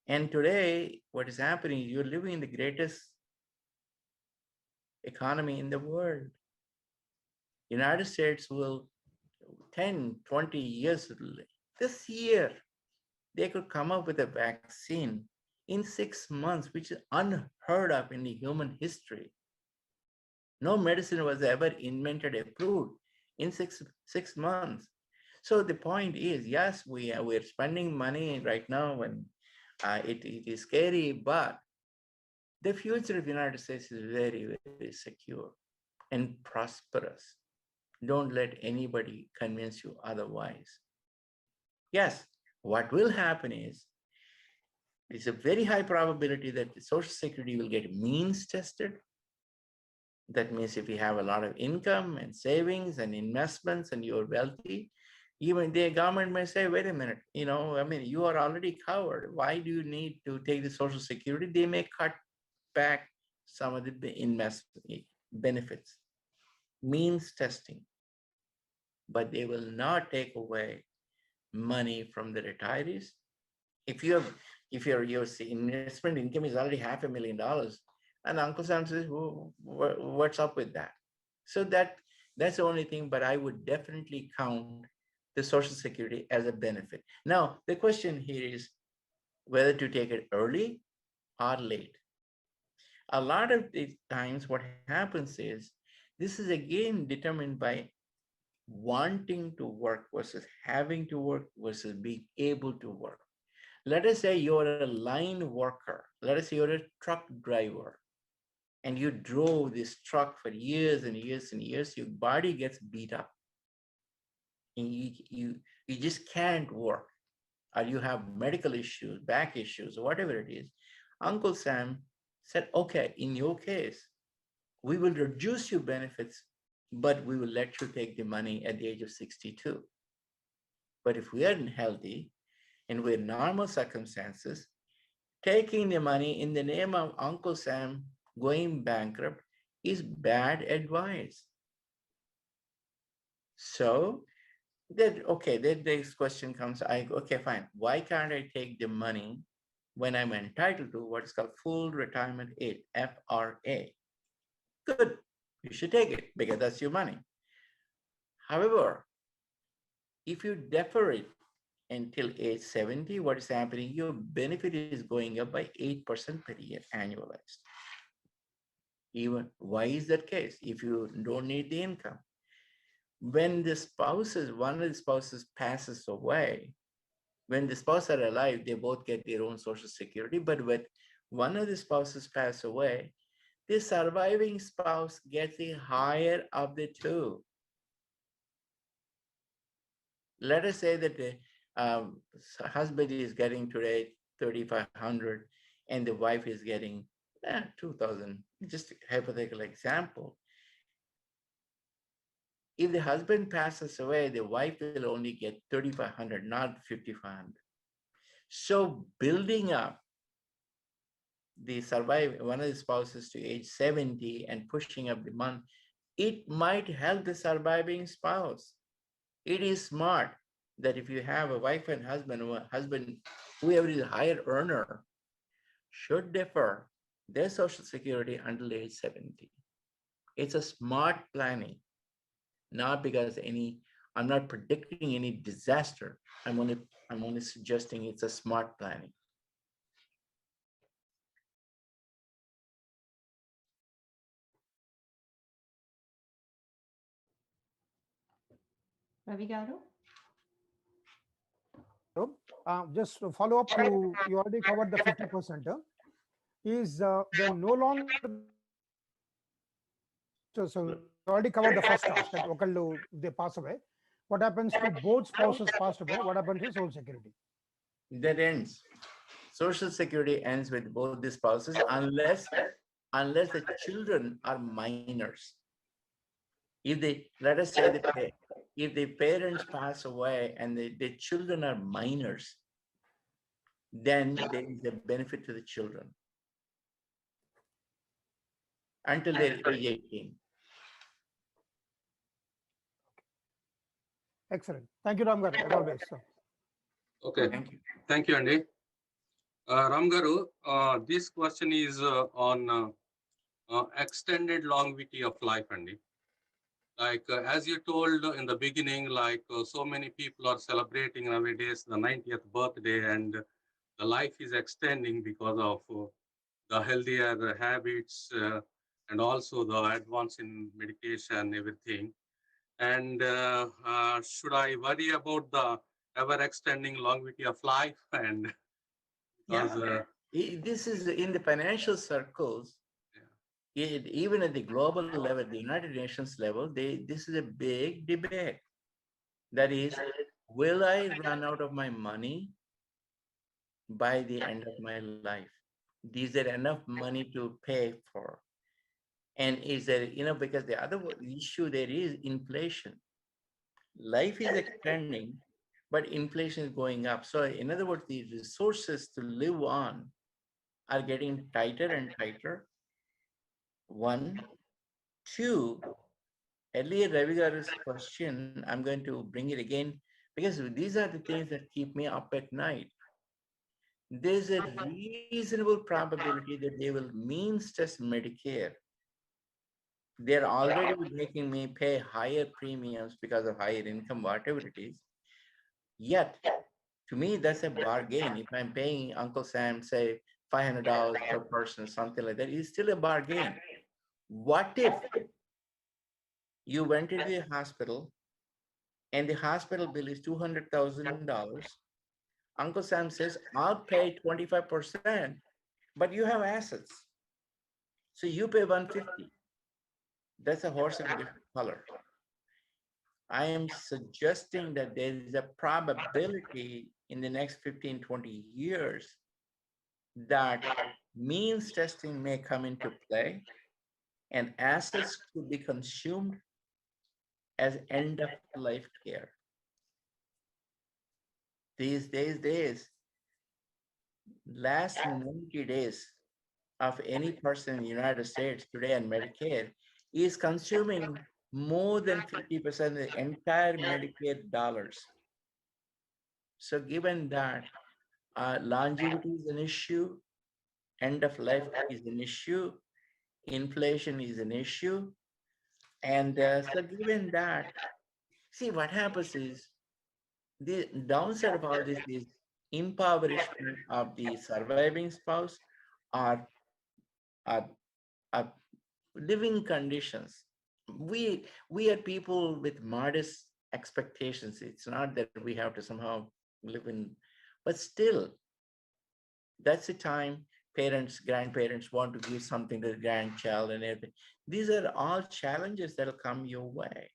And today, what is happening, you're living in the greatest economy in the world. United States will 10, 20 years, this year, they could come up with a vaccine in 6 months, which is unheard of in the human history. No medicine was ever invented, approved in six months. So the point is, yes, we're spending money right now when it is scary, but the future of the United States is very, very secure and prosperous. Don't let anybody convince you otherwise. Yes, What will happen is, it's a very high probability that the Social Security will get means tested. That means if you have a lot of income and savings and investments and you're wealthy, even the government may say, wait a minute, you are already covered. Why do you need to take the Social Security? They may cut back some of the investment benefits, means testing, but they will not take away money from the retirees. If your investment income is already $500,000, and Uncle Sam says, what's up with that? So that's the only thing, but I would definitely count the Social Security as a benefit. Now, the question here is whether to take it early or late. A lot of the times what happens is, this is again determined by wanting to work versus having to work versus being able to work. Let us say you're a line worker. Let us say you're a truck driver and you drove this truck for years and years and years. Your body gets beat up and you just can't work, or you have medical issues, back issues, whatever it is. Uncle Sam said, okay, in your case, we will reduce your benefits, but we will let you take the money at the age of 62. But if we aren't healthy and we're in normal circumstances, taking the money in the name of Uncle Sam going bankrupt is bad advice. So the next question comes, okay, fine. Why can't I take the money when I'm entitled to what is called full retirement aid, FRA? Good, you should take it because that's your money. However, if you defer it until age 70, what is happening? Your benefit is going up by 8% per year annualized. Even why is that case? If you don't need the income, when one of the spouses passes away, when the spouses are alive, they both get their own Social Security. But when one of the spouses passes away, the surviving spouse gets the higher of the two. Let us say that the husband is getting today $3,500 and the wife is getting $2,000. Just a hypothetical example. If the husband passes away, the wife will only get $3,500, not $5,500. So building up one of the spouses to age 70 and pushing up the month, it might help the surviving spouse. It is smart that if you have a wife and husband, whoever is a higher earner, should defer their Social Security until age 70. It's a smart planning, not because I'm not predicting any disaster. I'm only suggesting it's a smart planning. Ravi Garu? Just to follow up, you already covered the 50%. Is when no longer, so you already covered the first task that they pass away. What happens to both spouses passed away? What happens to Social Security? That ends. Social Security ends with both the spouses unless the children are minors. If let us say if the parents pass away and the children are minors, then there is a benefit to the children until they're age 18. Excellent. Thank you, Ram Garu, as always. Okay. Thank you, Andy. Ram Garu, this question is on extended longevity of life, Andy. Like as you told in the beginning, like so many people are celebrating nowadays the 90th birthday, and the life is extending because of the healthier habits and also the advance in medication, everything. And should I worry about the ever extending longevity of life? And because, this is in the financial circles, even at the global level, the United Nations level, this is a big debate. That is, will I run out of my money by the end of my life? Is there enough money to pay for? And is there, because the other issue there is inflation. Life is extending, but inflation is going up. So in other words, the resources to live on are getting tighter and tighter. One, two, earlier Ravi Garu's question, I'm going to bring it again because these are the things that keep me up at night. There's a reasonable probability that they will means test Medicare. They're already making me pay higher premiums because of higher income, whatever it is. Yet, to me, that's a bargain. If I'm paying Uncle Sam, say, $500 per person, something like that, it's still a bargain. What if you went into the hospital and the hospital bill is $200,000? Uncle Sam says, I'll pay 25%, but you have assets. So you pay 150. That's a horse of a different color. I am suggesting that there is a probability in the next 15, 20 years that means testing may come into play and assets could be consumed as end of life care. These days, last 90 days of any person in the United States today on Medicare is consuming more than 50% of the entire Medicare dollars. So given that longevity is an issue, end of life is an issue, inflation is an issue, and so given that, see what happens is the downside of all this is impoverishment of the surviving spouse or, or, or living conditions. We are people with modest expectations. It's not that we have to somehow live in, but still, that's the time parents, grandparents want to give something to the grandchild and everything. These are all challenges that'll come your way.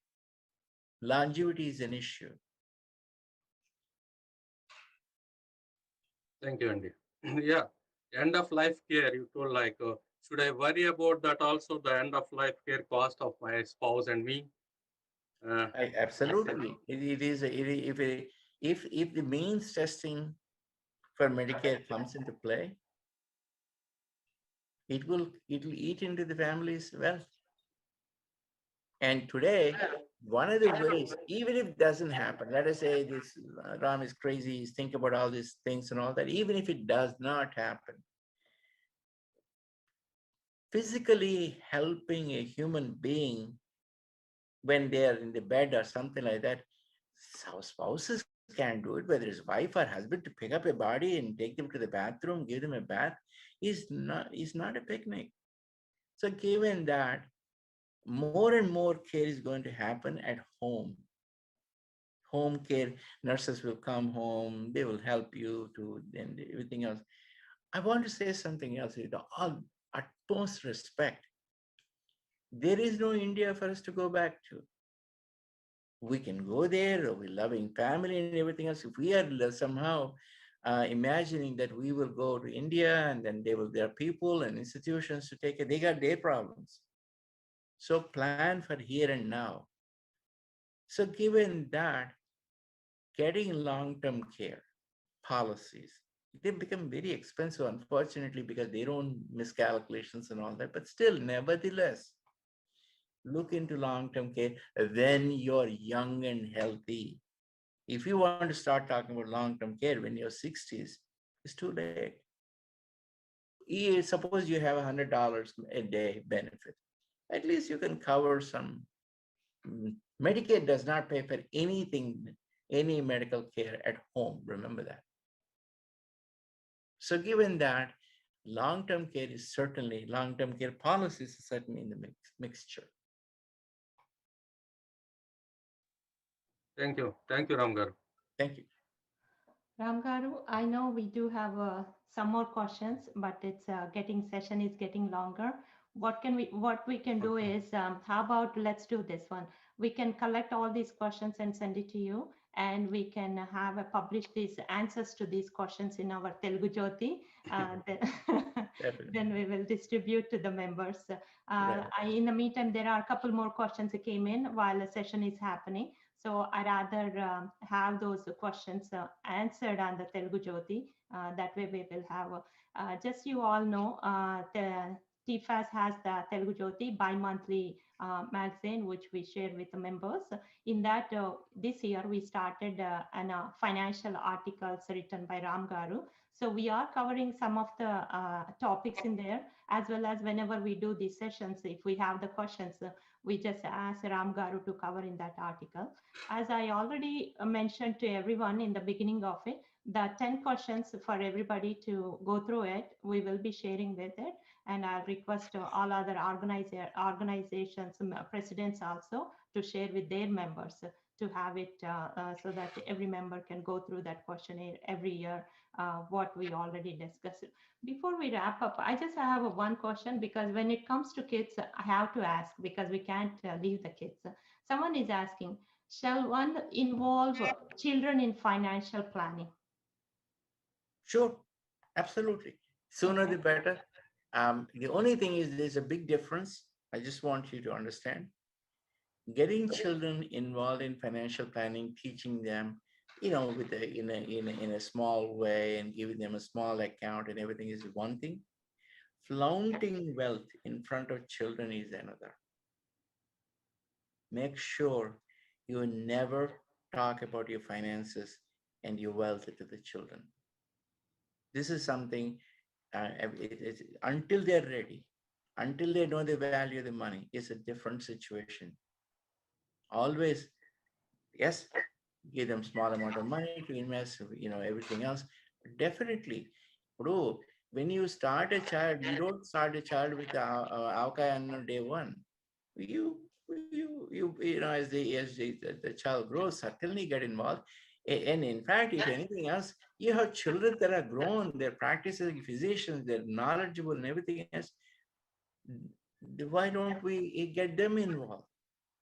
Longevity is an issue. Thank you, Andy. Yeah, end of life care, you told like, should I worry about that also, the end of life care cost of my spouse and me? Absolutely. If the means testing for Medicare comes into play, it'll eat into the family's wealth. And today, one of the ways, even if it doesn't happen, let us say this Ram is crazy, he's thinking about all these things and all that, even if it does not happen, physically helping a human being when they're in the bed or something like that, spouses can do it, whether it's wife or husband, to pick up a body and take them to the bathroom, give them a bath, is not a picnic. So given that, more and more care is going to happen at home. Home care, nurses will come home, they will help you to and everything else. I want to say something else with all utmost respect. There is no India for us to go back to. We can go there, with loving family and everything else. If we are somehow imagining that we will go to India and then there are people and institutions to take it, they got their problems. So plan for here and now. So given that, getting long-term care policies, they become very expensive, unfortunately, because their own miscalculations and all that, but still, nevertheless, look into long-term care when you're young and healthy. If you want to start talking about long-term care when you're 60s, it's too late. Suppose you have $100 a day benefit. At least you can cover some. Medicaid does not pay for anything, any medical care at home. Remember that. So given that, long-term care is certainly, long-term care policies are certainly in the mixture. Thank you, Ram Garu. Thank you. Ram Garu, I know we do have some more questions, but it's session is getting longer. What we can do is, how about let's do this one. We can collect all these questions and send it to you. and we can have publish these answers to these questions in our Telugu Jyoti. Then we will distribute to the members. In the meantime, there are a couple more questions that came in while the session is happening. So I rather have those questions answered on the Telugu Jyoti. That way we will have, just you all know, the TFAS has the Telugu Jyoti bi-monthly magazine, which we share with the members. In that, this year we started financial articles written by Ram Garu. So we are covering some of the topics in there, as well as whenever we do these sessions, if we have the questions, we just ask Ram Garu to cover in that article. As I already mentioned to everyone in the beginning of it, the 10 questions for everybody to go through it, we will be sharing with it. And I'll request all other organizations, presidents also to share with their members to have it so that every member can go through that questionnaire every year, what we already discussed. Before we wrap up, I just have one question, because when it comes to kids, I have to ask, because we can't leave the kids. Someone is asking, shall one involve children in financial planning? Sure, absolutely. Sooner the better. The only thing is there's a big difference. I just want you to understand. Getting children involved in financial planning, teaching them, you know, with in a small way and giving them a small account and everything is one thing. Flaunting wealth in front of children is another. Make sure you never talk about your finances and your wealth to the children. This is something, until they're ready, until they know the value of the money, it's a different situation. Always, yes, give them small amount of money to invest, you know, everything else. But definitely, bro, when you start a child, you don't start a child with Avkai on day one. You know, as the child grows, certainly get involved. And in fact, if anything else, you have children that are grown, they're practicing physicians, they're knowledgeable and everything else. Why don't we get them involved?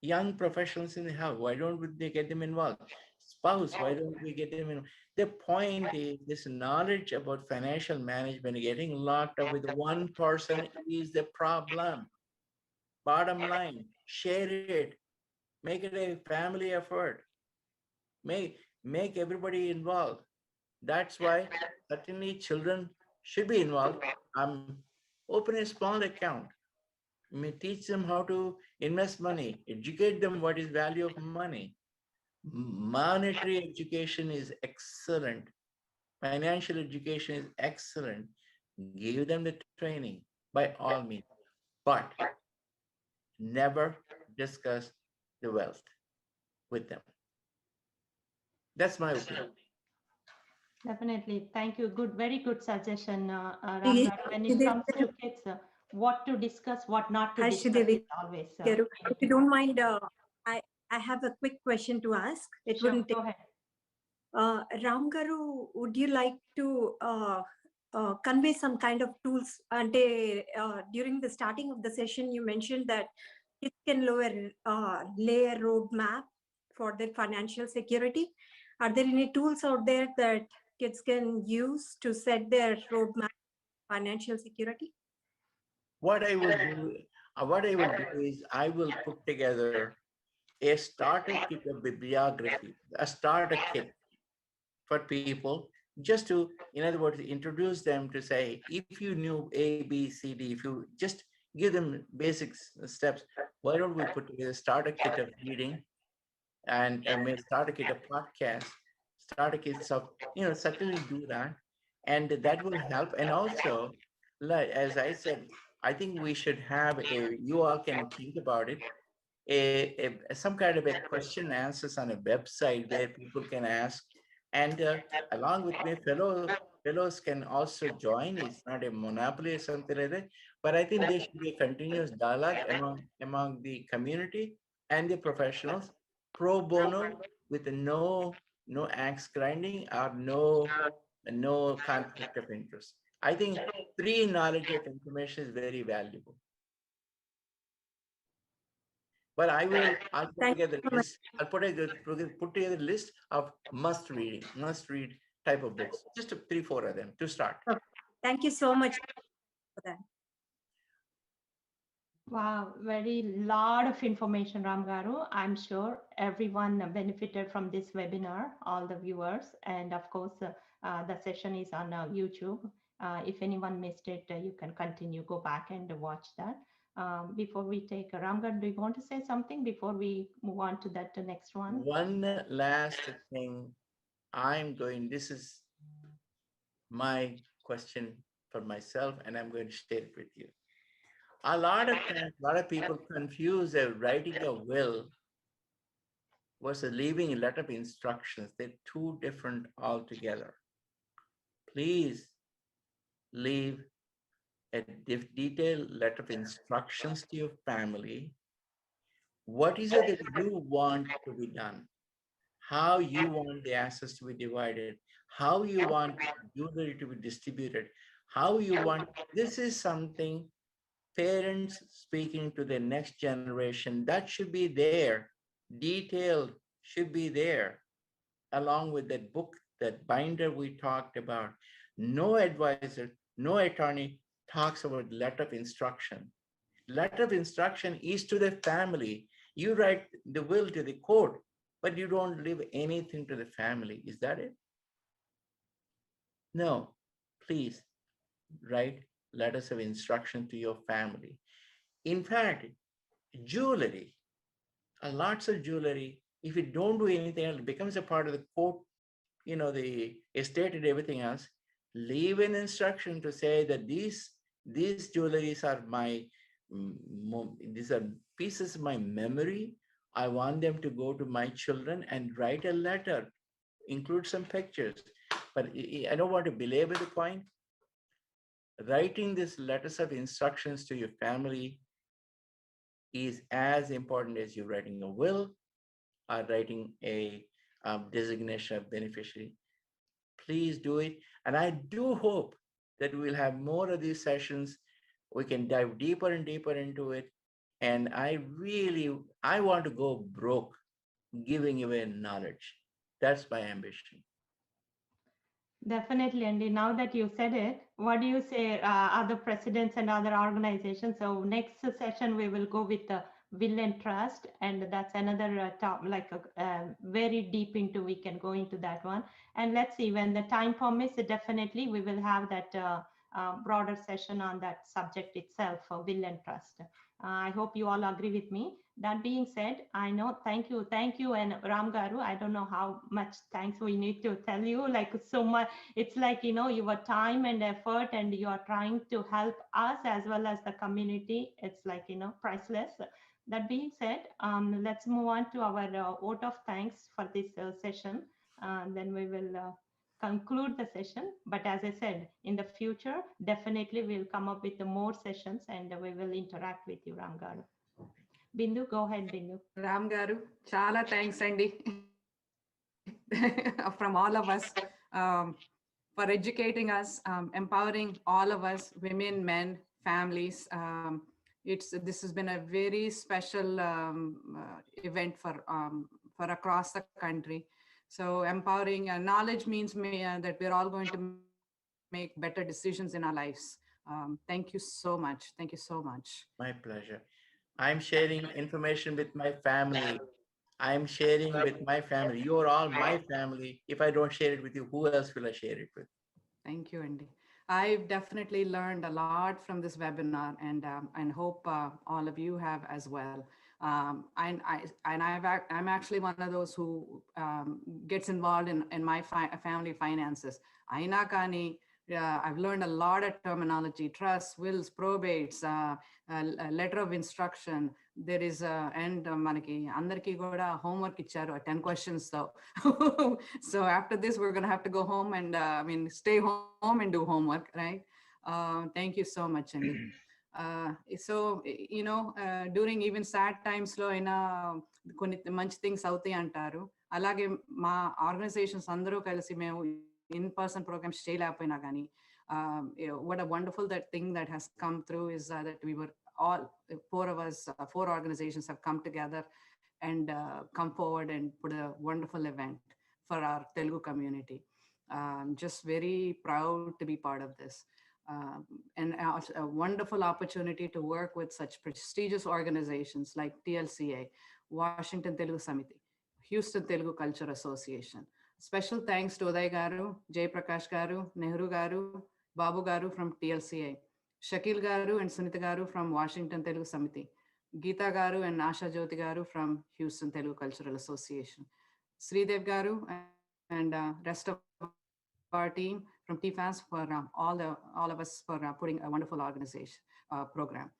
Young professionals in the house, why don't we get them involved? Spouse, why don't we get them involved? The point is, this knowledge about financial management, getting locked up with one person is the problem. Bottom line, share it. Make it a family effort. Make everybody involved. That's why certainly children should be involved. Open a small account. Teach them how to invest money. Educate them what is value of money. Monetary education is excellent. Financial education is excellent. Give them the training by all means. But never discuss the wealth with them. That's my opinion. Definitely. Thank you. Good, very good suggestion, Ram. When it comes to kids, what to discuss, what not to discuss is always. If you don't mind, I have a quick question to ask. It Sure, wouldn't take. go ahead. Ram Garu, would you like to convey some kind of tools? And during the starting of the session, you mentioned that kids can lay a roadmap for their financial security. Are there any tools out there that kids can use to set their roadmap financial security? What I will do is I will put together a starter kit of bibliography, a starter kit for people, just to, in other words, introduce them to say, if you knew A, B, C, D, if you just give them basic steps, why don't we put together a starter kit of reading and may start a kit of podcast, start a kit of, certainly do that. And that will help. And also, as I said, I think we should have you all can think about it, some kind of a question answers on a website where people can ask. And along with me, fellows can also join. It's not a monopoly or something like that, but I think there should be a continuous dialogue among the community and the professionals, pro bono, with no axe grinding or no conflict of interest. I think pre-knowledge of information is very valuable. But I'll put Thank together you a so much. list. I'll put together a list of must read type of books. Just 3-4 of them to start. Okay. Thank you so much for that. Wow, very lot of information, Ram Garu. I'm sure everyone benefited from this webinar, all the viewers, and of course, the session is on YouTube. If anyone missed it, you can continue, go back and watch that. Before we take Ram Garu, do you want to say something before we move on to that next one? One last thing, this is my question for myself, and I'm going to share it with you. A lot of times, a lot of people confuse writing a will versus leaving a letter of instructions. They're two different altogether. Please leave a detailed letter of instructions to your family. What is it that you want to be done? How you want the assets to be divided? How you want jewelry to be distributed? How you want, this is something parents speaking to the next generation, that should be there. Detailed should be there, along with that book, that binder we talked about. No advisor, no attorney talks about letter of instruction. Letter of instruction is to the family. You write the will to the court, but you don't leave anything to the family. Is that it? No, please write letters of instruction to your family. In fact, jewelry, lots of jewelry, if you don't do anything else, it becomes a part of the court, the estate and everything else. Leave an instruction to say that these jewelries are these are pieces of my memory. I want them to go to my children, and write a letter, include some pictures. But I don't want to belabor the point. Writing these letters of instructions to your family is as important as you writing a will or writing a designation of beneficiary. Please do it. And I do hope that we'll have more of these sessions. We can dive deeper and deeper into it. And I want to go broke giving away knowledge. That's my ambition. Definitely, Andy. Now that you said it, what do you say, other presidents and other organizations? So next session, we will go with the will and trust, and that's another very deep into, we can go into that one. And let's see, when the time permits, definitely we will have that broader session on that subject itself, for will and trust. I hope you all agree with me. That being said, I know, thank you, and Ram Garu, I don't know how much thanks we need to tell you, like so much. It's like, your time and effort, and you are trying to help us as well as the community. It's like, priceless. That being said, let's move on to our vote of thanks for this session. Then we will conclude the session. But as I said, in the future, definitely we'll come up with more sessions, and we will interact with you, Ram Garu. Bindu, go ahead, Bindu. Ram Garu, chala thanks, Andy, from all of us, for educating us, empowering all of us, women, men, families. This has been a very special event for across the country. So empowering knowledge means that we're all going to make better decisions in our lives. Thank you so much. Thank you so much. My pleasure. I'm sharing information with my family. I'm sharing with my family. You're all my family. If I don't share it with you, who else will I share it with? Thank you, Andy. I've definitely learned a lot from this webinar, and hope all of you have as well. I'm actually one of those who gets involved in my family finances. Aina kani, I've learned a lot of terminology: trusts, wills, probates, letter of instruction. There is and manaki andarki kuda homework icharu 10 questions though. So after this, we're gonna have to go home and stay home and do homework, right? Thank you so much, Andy. So during even sad times lo aina konni manchi things avutayi antaru. Alage ma organizations andaru kalisi memu in-person programs చేయలేకపోయినా కానీ What a wonderful thing that has come through is that we were all, four of us, four organizations have come together and come forward and put a wonderful event for our Telugu community. Just very proud to be part of this. And a wonderful opportunity to work with such prestigious organizations like TLCA, Washington Telugu Samiti, Houston Telugu Culture Association. Special thanks to Uday Garu, Jay Prakash Garu, Nehru Garu, Babu Garu from TLCA, Shakil Garu and Sunita Garu from Washington Telugu Samiti, Geeta Garu and Asha Jyoti Garu from Houston Telugu Cultural Association, Sridev Garu and rest of our team from TFAS for all of us for putting a wonderful organization program.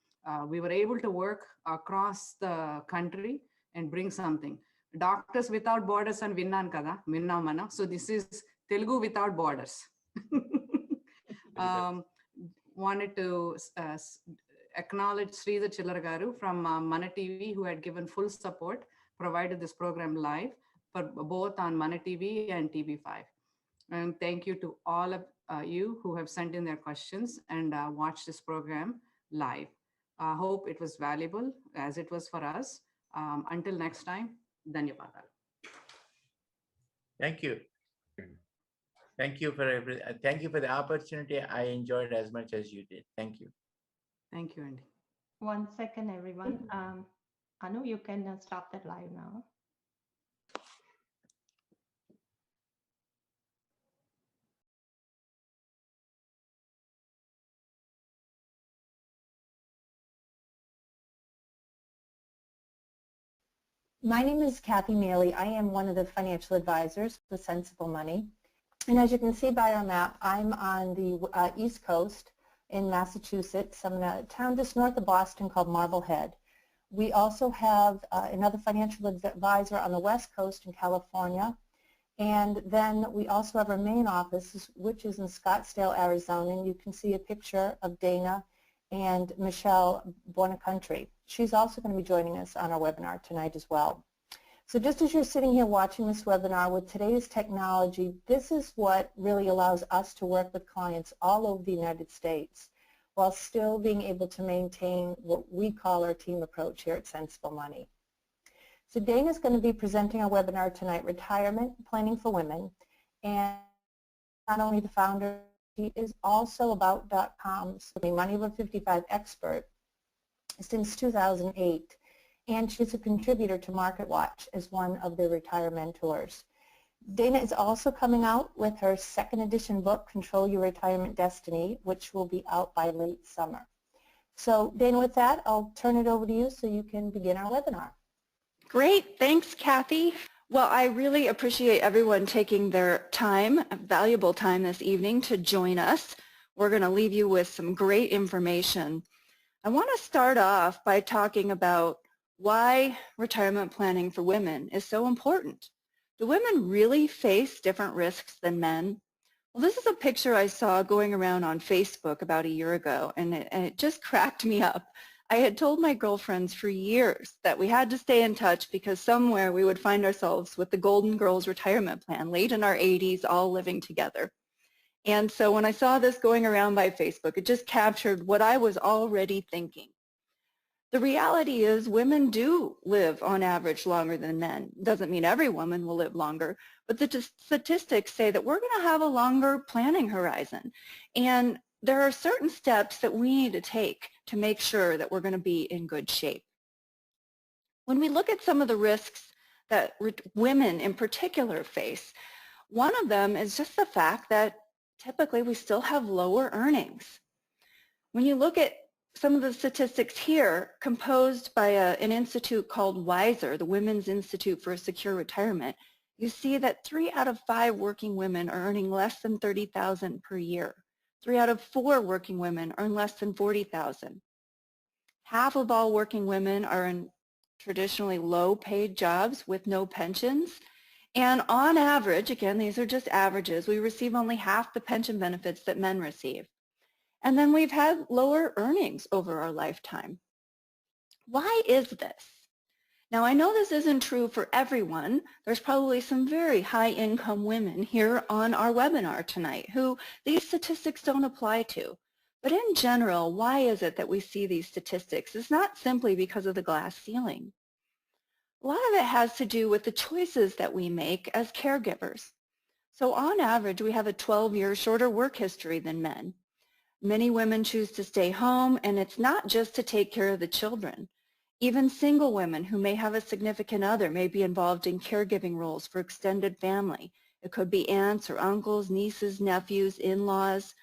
We were able to work across the country and bring something. Doctors Without Borders and Vinnan kada, Vinna mana. So this is Telugu Without Borders. Wanted to acknowledge Sridhar Chillar Garu from Mana TV, who had given full support, provided this program live for both on Mana TV and TV5. And thank you to all of you who have sent in their questions and watched this program live. I hope it was valuable as it was for us. Until next time, Dhanyavadalu. Thank you. Thank you for thank you for the opportunity. I enjoyed as much as you did. Thank you. Thank you, Andy. 1 second, everyone. Anu, you can stop that live now. My name is Kathy Maley. I am one of the financial advisors with Sensible Money. And as you can see by our map, I'm on the East Coast in Massachusetts. I'm in a town just north of Boston called Marblehead. We also have another financial advisor on the West Coast in California. And then we also have our main office, which is in Scottsdale, Arizona. And you can see a picture of Dana and Michelle Buonacountry. She's also going to be joining us on our webinar tonight as well. So just as you're sitting here watching this webinar with today's technology, this is what really allows us to work with clients all over the United States while still being able to maintain what we call our team approach here at Sensible Money. So Dana's going to be presenting our webinar tonight, Retirement Planning for Women, and not only the founder, she is also About.com's Money Over 55 expert since 2008, and she's a contributor to MarketWatch as one of their retire mentors. Dana is also coming out with her second edition book, Control Your Retirement Destiny, which will be out by late summer. So Dana, with that, I'll turn it over to you so you can begin our webinar. Great, thanks Kathy. Well, I really appreciate everyone taking their time, valuable time this evening to join us. We're going to leave you with some great information. I want to start off by talking about why retirement planning for women is so important. Do women really face different risks than men? Well, this is a picture I saw going around on Facebook about a year ago, and it just cracked me up. I had told my girlfriends for years that we had to stay in touch because somewhere we would find ourselves with the Golden Girls retirement plan, late in our 80s, all living together. And so when I saw this going around by Facebook, it just captured what I was already thinking. The reality is women do live on average longer than men. Doesn't mean every woman will live longer, but the statistics say that we're going to have a longer planning horizon. And there are certain steps that we need to take to make sure that we're going to be in good shape. When we look at some of the risks that women in particular face, one of them is just the fact that typically we still have lower earnings. When you look at some of the statistics here, composed by an institute called WISER, the Women's Institute for a Secure Retirement, you see that 3 out of 5 working women are earning less than $30,000 per year. 3 out of 4 working women earn less than $40,000. Half of all working women are in traditionally low-paid jobs with no pensions. And on average, again, these are just averages, we receive only half the pension benefits that men receive. And then we've had lower earnings over our lifetime. Why is this? Now, I know this isn't true for everyone. There's probably some very high-income women here on our webinar tonight who these statistics don't apply to. But in general, why is it that we see these statistics? It's not simply because of the glass ceiling. A lot of it has to do with the choices that we make as caregivers. So on average, we have a 12-year shorter work history than men. Many women choose to stay home, and it's not just to take care of the children. Even single women who may have a significant other may be involved in caregiving roles for extended family. It could be aunts or uncles, nieces, nephews, in-laws.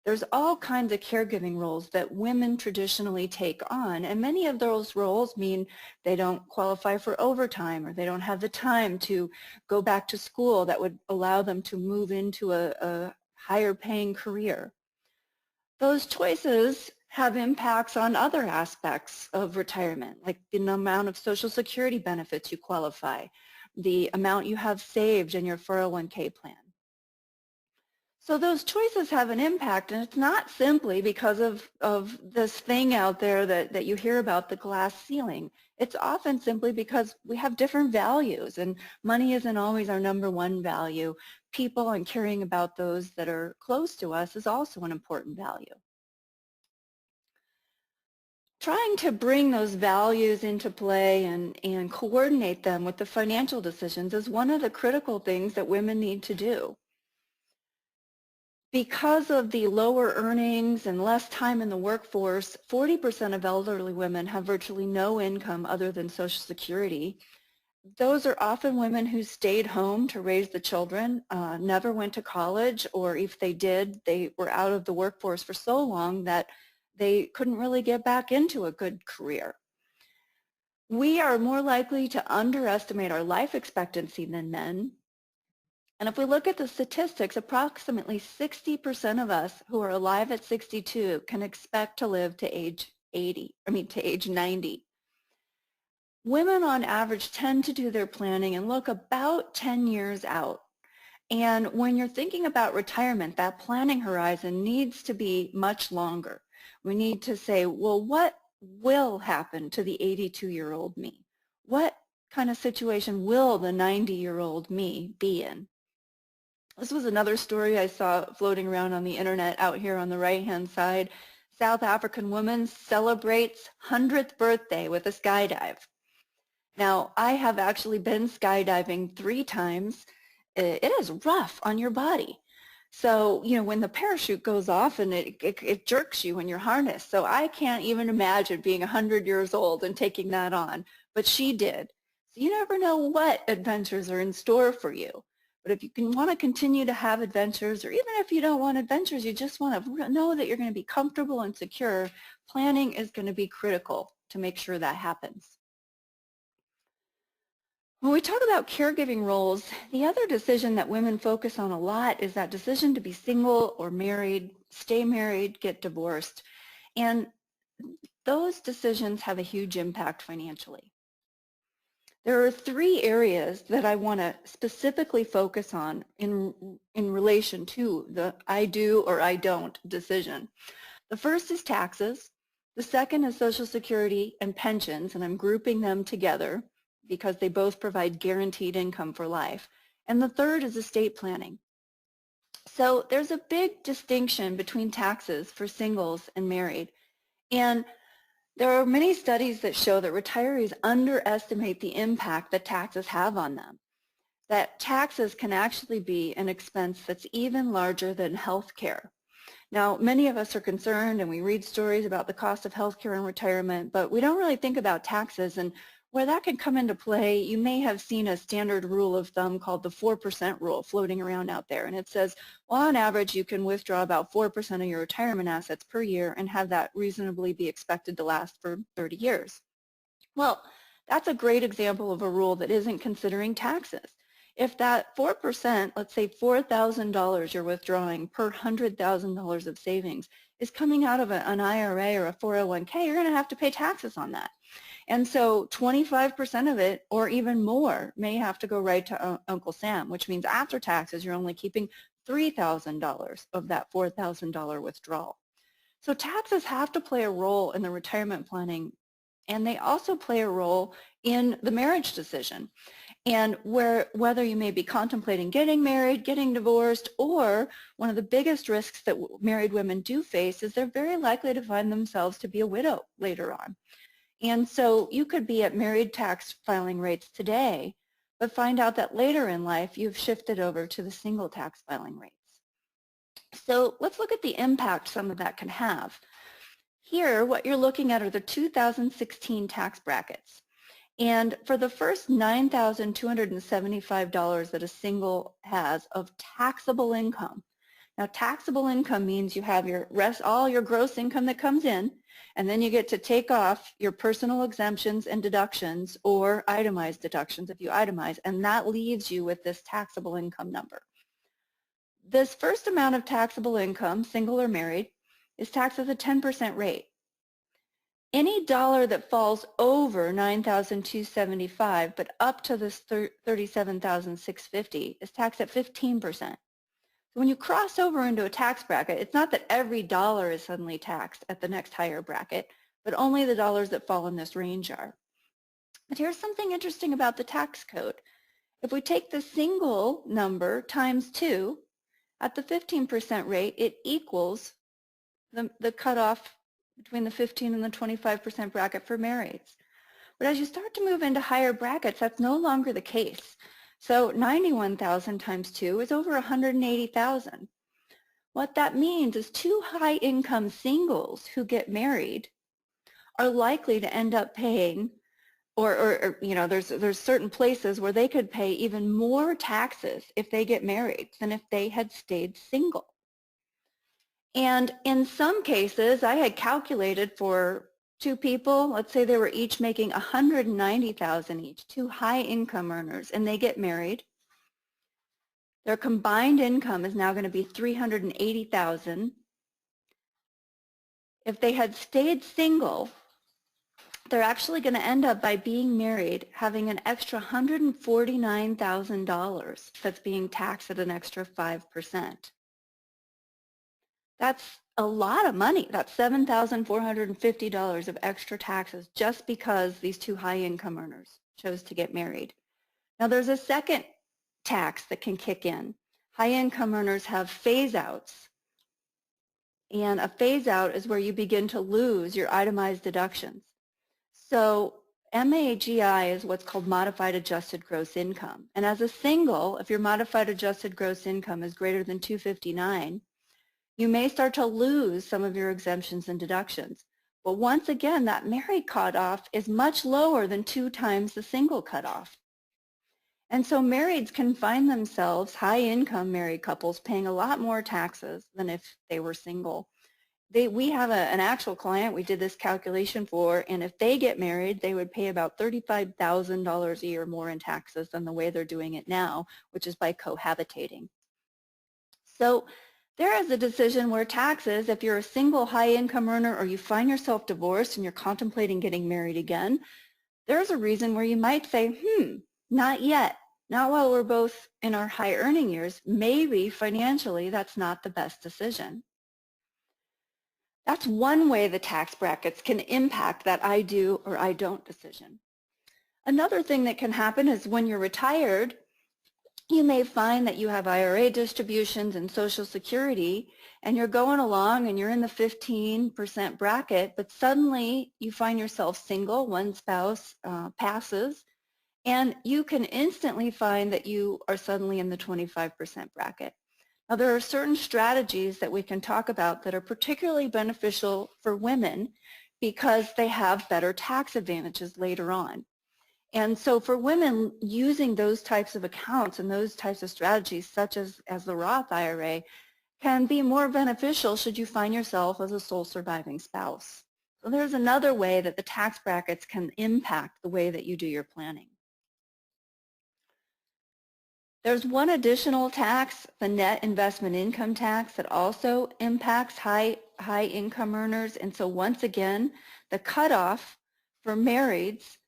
There's all kinds of caregiving roles that women traditionally take on, and many of those roles mean they don't qualify for overtime or they don't have the time to go back to school that would allow them to move into a higher paying career. Those choices have impacts on other aspects of retirement, like the amount of Social Security benefits you qualify, the amount you have saved in your 401k plan. So those choices have an impact, and it's not simply because of this thing out there that you hear about, the glass ceiling. It's often simply because we have different values, and money isn't always our number one value. People and caring about those that are close to us is also an important value. Trying to bring those values into play and coordinate them with the financial decisions is one of the critical things that women need to do. Because of the lower earnings and less time in the workforce, 40% of elderly women have virtually no income other than Social Security. Those are often women who stayed home to raise the children, never went to college, or if they did, they were out of the workforce for so long that they couldn't really get back into a good career. We are more likely to underestimate our life expectancy than men. And if we look at the statistics, approximately 60% of us who are alive at 62 can expect to live to age 90. Women on average tend to do their planning and look about 10 years out. And when you're thinking about retirement, that planning horizon needs to be much longer. We need to say, well, what will happen to the 82-year-old me? What kind of situation will the 90-year-old me be in? This was another story I saw floating around on the internet out here on the right-hand side. South African woman celebrates 100th birthday with a skydive. Now, I have actually been skydiving 3 times. It is rough on your body. So, you know, when the parachute goes off and it jerks you in your harness. So I can't even imagine being 100 years old and taking that on, but she did. So you never know what adventures are in store for you. But if you want to continue to have adventures, or even if you don't want adventures, you just want to know that you're going to be comfortable and secure, planning is going to be critical to make sure that happens. When we talk about caregiving roles, the other decision that women focus on a lot is that decision to be single or married, stay married, get divorced. And those decisions have a huge impact financially. There are 3 areas that I want to specifically focus on in relation to the I do or I don't decision. The first is taxes. The second is Social Security and pensions, and I'm grouping them together because they both provide guaranteed income for life. And the third is estate planning. So there's a big distinction between taxes for singles and married. And there are many studies that show that retirees underestimate the impact that taxes have on them. That taxes can actually be an expense that's even larger than health care. Now, many of us are concerned and we read stories about the cost of health care and retirement, but we don't really think about taxes. And where that can come into play, you may have seen a standard rule of thumb called the 4% rule floating around out there. And it says, well, on average, you can withdraw about 4% of your retirement assets per year and have that reasonably be expected to last for 30 years. Well, that's a great example of a rule that isn't considering taxes. If that 4%, let's say $4,000 you're withdrawing per $100,000 of savings is coming out of an IRA or a 401k, you're going to have to pay taxes on that. And so 25% of it or even more may have to go right to Uncle Sam, which means after taxes, you're only keeping $3,000 of that $4,000 withdrawal. So taxes have to play a role in the retirement planning and they also play a role in the marriage decision. And whether you may be contemplating getting married, getting divorced, or one of the biggest risks that married women do face is they're very likely to find themselves to be a widow later on. And so you could be at married tax filing rates today, but find out that later in life you've shifted over to the single tax filing rates. So let's look at the impact some of that can have. Here, what you're looking at are the 2016 tax brackets. And for the first $9,275 that a single has of taxable income. Now, taxable income means you have all your gross income that comes in, and then you get to take off your personal exemptions and deductions or itemized deductions if you itemize, and that leaves you with this taxable income number. This first amount of taxable income, single or married, is taxed at a 10% rate. Any dollar that falls over $9,275 but up to this $37,650 is taxed at 15%. So when you cross over into a tax bracket, it's not that every dollar is suddenly taxed at the next higher bracket, but only the dollars that fall in this range are. But here's something interesting about the tax code. If we take the single number times 2 at the 15% rate, it equals the cutoff between the 15 and the 25% bracket for marrieds. But as you start to move into higher brackets, that's no longer the case. So 91,000 times 2 is over 180,000. What that means is 2 high-income singles who get married are likely to end up paying, or you know, there's certain places where they could pay even more taxes if they get married than if they had stayed single. And in some cases, I had calculated for 2 people, let's say they were each making $190,000 each, 2 high income earners, and they get married. Their combined income is now going to be $380,000. If they had stayed single, they're actually going to end up, by being married, having an extra $149,000 that's being taxed at an extra 5%. That's a lot of money. That's $7,450 of extra taxes just because these 2 high-income earners chose to get married. Now, there's a second tax that can kick in. High-income earners have phase-outs. And a phase-out is where you begin to lose your itemized deductions. So MAGI is what's called modified adjusted gross income. And as a single, if your modified adjusted gross income is greater than $259,000, you may start to lose some of your exemptions and deductions. But once again, that married cutoff is much lower than 2 times the single cutoff. And so marrieds can find themselves, high-income married couples, paying a lot more taxes than if they were single. We have an actual client we did this calculation for, and if they get married, they would pay about $35,000 a year more in taxes than the way they're doing it now, which is by cohabitating. So there is a decision where taxes, if you're a single high-income earner or you find yourself divorced and you're contemplating getting married again, there's a reason where you might say, not yet. Not while we're both in our high earning years. Maybe financially that's not the best decision. That's one way the tax brackets can impact that I do or I don't decision. Another thing that can happen is when you're retired, you may find that you have IRA distributions and Social Security, and you're going along and you're in the 15% bracket, but suddenly you find yourself single, one spouse passes, and you can instantly find that you are suddenly in the 25% bracket. Now, there are certain strategies that we can talk about that are particularly beneficial for women because they have better tax advantages later on. And so for women, using those types of accounts and those types of strategies, such as the Roth IRA, can be more beneficial should you find yourself as a sole surviving spouse. So there's another way that the tax brackets can impact the way that you do your planning. There's one additional tax, the net investment income tax, that also impacts high income earners. And so once again, the cutoff for marrieds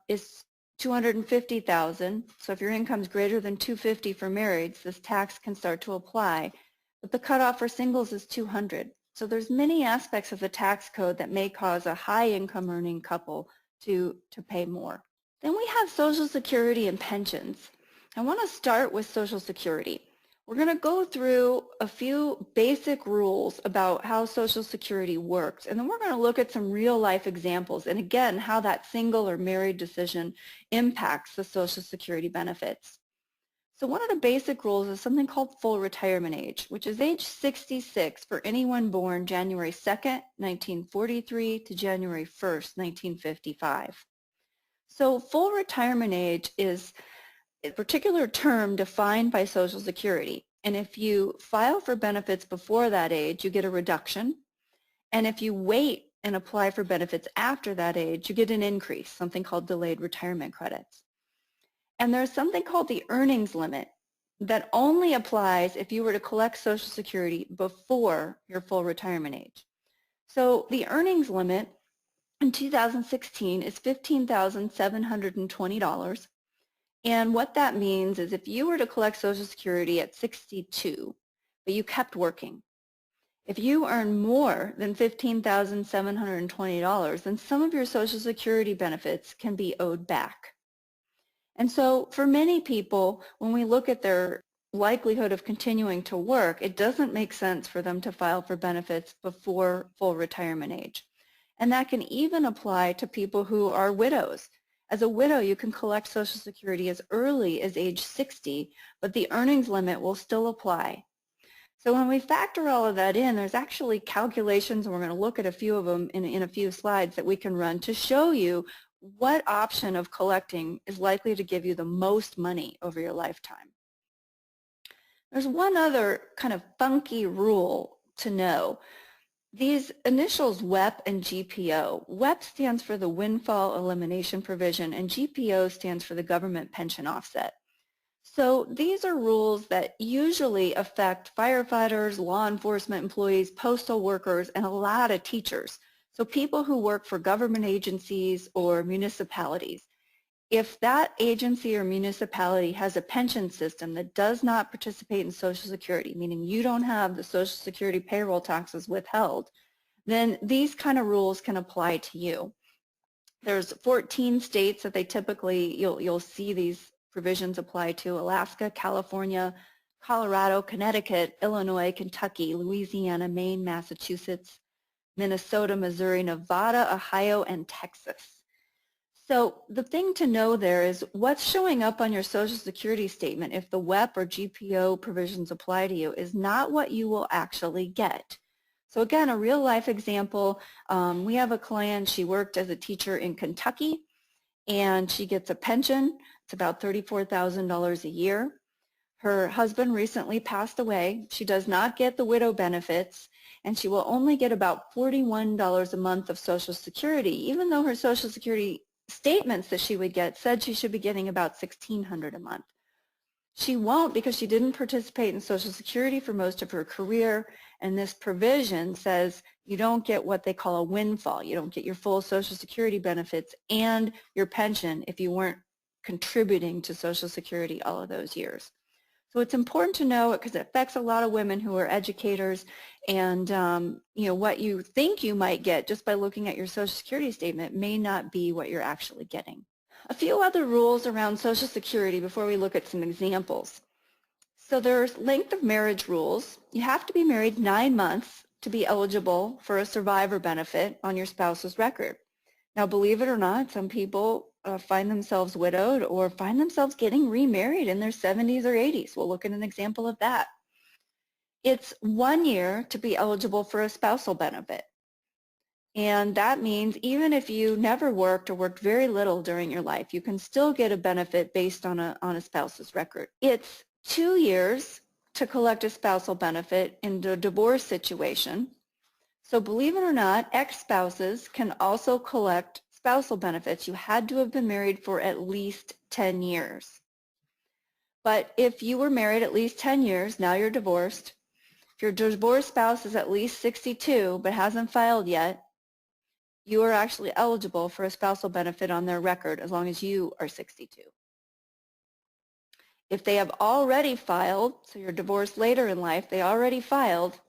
is $250,000. So if your income is greater than $250,000 for marrieds, this tax can start to apply. But the cutoff for singles is $200,000. So there's many aspects of the tax code that may cause a high income earning couple to pay more. Then we have Social Security and pensions. I want to start with Social Security. We're going to go through a few basic rules about how Social Security works, and then we're going to look at some real life examples, and again, how that single or married decision impacts the Social Security benefits. So one of the basic rules is something called full retirement age, which is age 66 for anyone born January 2nd, 1943 to January 1st, 1955. So full retirement age is a particular term defined by Social Security. And if you file for benefits before that age, you get a reduction. And if you wait and apply for benefits after that age, you get an increase, something called delayed retirement credits. And there's something called the earnings limit that only applies if you were to collect Social Security before your full retirement age. So the earnings limit in 2016 is $15,720. And what that means is if you were to collect Social Security at 62, but you kept working, if you earn more than $15,720, then some of your Social Security benefits can be owed back. And so for many people, when we look at their likelihood of continuing to work, it doesn't make sense for them to file for benefits before full retirement age. And that can even apply to people who are widows. As a widow, you can collect Social Security as early as age 60, but the earnings limit will still apply. So when we factor all of that in, there's actually calculations, and we're going to look at a few of them in a few slides that we can run to show you what option of collecting is likely to give you the most money over your lifetime. There's one other kind of funky rule to know. These initials WEPP and GPO. WEPP stands for the Windfall Elimination Provision, and GPO stands for the Government Pension Offset. So these are rules that usually affect firefighters, law enforcement employees, postal workers, and a lot of teachers. So people who work for government agencies or municipalities. If that agency or municipality has a pension system that does not participate in Social Security, meaning you don't have the Social Security payroll taxes withheld, then these kind of rules can apply to you. There's 14 states that they typically, you'll see these provisions apply to: Alaska, California, Colorado, Connecticut, Illinois, Kentucky, Louisiana, Maine, Massachusetts, Minnesota, Missouri, Nevada, Ohio, and Texas. So the thing to know there is what's showing up on your Social Security statement, if the WEPP or GPO provisions apply to you, is not what you will actually get. So again, a real life example, we have a client, she worked as a teacher in Kentucky, and she gets a pension. It's about $34,000 a year. Her husband recently passed away. She does not get the widow benefits, and she will only get about $41 a month of Social Security, even though her Social Security statements that she would get said she should be getting about $1,600 a month. She won't, because she didn't participate in Social Security for most of her career, and this provision says you don't get what they call a windfall. You don't get your full Social Security benefits and your pension if you weren't contributing to Social Security all of those years. So it's important to know it because it affects a lot of women who are educators, and what you think you might get just by looking at your Social Security statement may not be what you're actually getting. A few other rules around Social Security before we look at some examples. So there's length of marriage rules. You have to be married 9 months to be eligible for a survivor benefit on your spouse's record. Now, believe it or not, some people find themselves widowed or find themselves getting remarried in their 70s or 80s. We'll look at an example of that. It's 1 year to be eligible for a spousal benefit. And that means even if you never worked or worked very little during your life, you can still get a benefit based on a spouse's record. It's 2 years to collect a spousal benefit in the divorce situation. So believe it or not, ex-spouses can also collect spousal benefits. You had to have been married for at least 10 years. But if you were married at least 10 years, now you're divorced. If your divorced spouse is at least 62 but hasn't filed yet, you are actually eligible for a spousal benefit on their record as long as you are 62. If they have already filed, so you're divorced later in life, they already filed,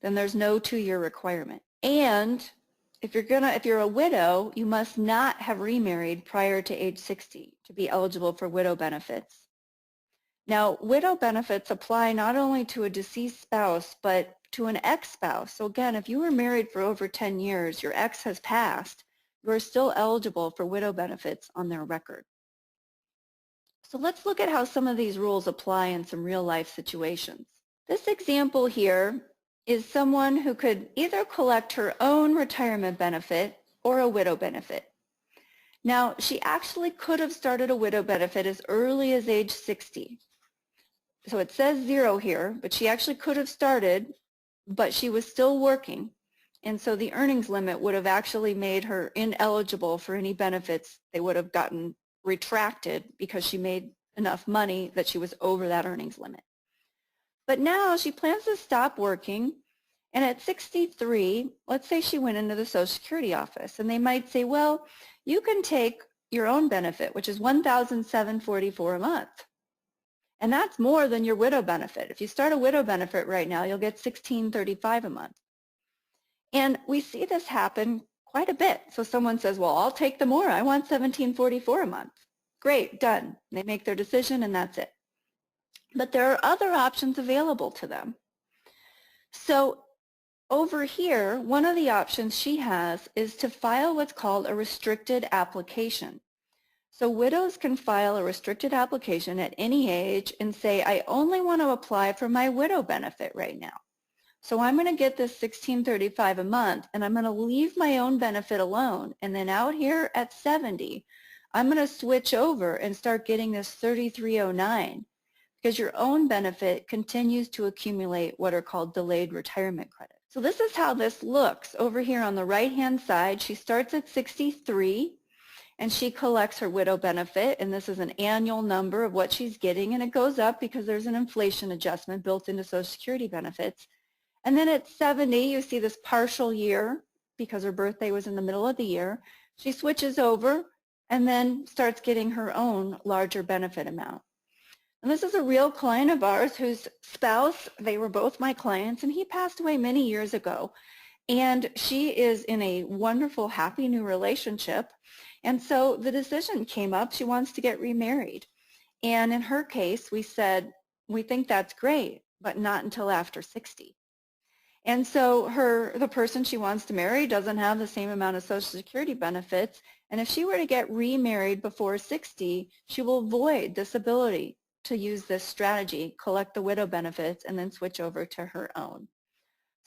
then there's no 2-year requirement. And if you're a widow, you must not have remarried prior to age 60 to be eligible for widow benefits. Now, widow benefits apply not only to a deceased spouse, but to an ex-spouse. So again, if you were married for over 10 years, your ex has passed, you are still eligible for widow benefits on their record. So let's look at how some of these rules apply in some real life situations. This example here is someone who could either collect her own retirement benefit or a widow benefit. Now, she actually could have started a widow benefit as early as age 60. So it says 0 here, but she actually could have started, but she was still working. And so the earnings limit would have actually made her ineligible for any benefits. They would have gotten retracted because she made enough money that she was over that earnings limit. But now she plans to stop working, and at 63, let's say she went into the Social Security office, and they might say, well, you can take your own benefit, which is $1,744 a month. And that's more than your widow benefit. If you start a widow benefit right now, you'll get $1,635 a month. And we see this happen quite a bit. So someone says, well, I'll take the more. I want $1,744 a month. Great, done. They make their decision and that's it. But there are other options available to them. So over here, one of the options she has is to file what's called a restricted application. So widows can file a restricted application at any age and say, I only want to apply for my widow benefit right now. So I'm going to get this $1,635 a month, and I'm going to leave my own benefit alone. And then out here at 70, I'm going to switch over and start getting this $3,309 because your own benefit continues to accumulate what are called delayed retirement credits. So this is how this looks. Over here on the right-hand side, she starts at 63. And she collects her widow benefit, and this is an annual number of what she's getting, and it goes up because there's an inflation adjustment built into Social Security benefits. And then at 70, you see this partial year, because her birthday was in the middle of the year. She switches over and then starts getting her own larger benefit amount. And this is a real client of ours whose spouse, they were both my clients, and he passed away many years ago. And she is in a wonderful, happy new relationship. And so the decision came up, she wants to get remarried. And in her case, we said, we think that's great, but not until after 60. And so the person she wants to marry doesn't have the same amount of Social Security benefits. And if she were to get remarried before 60, she will void this ability to use this strategy, collect the widow benefits, and then switch over to her own.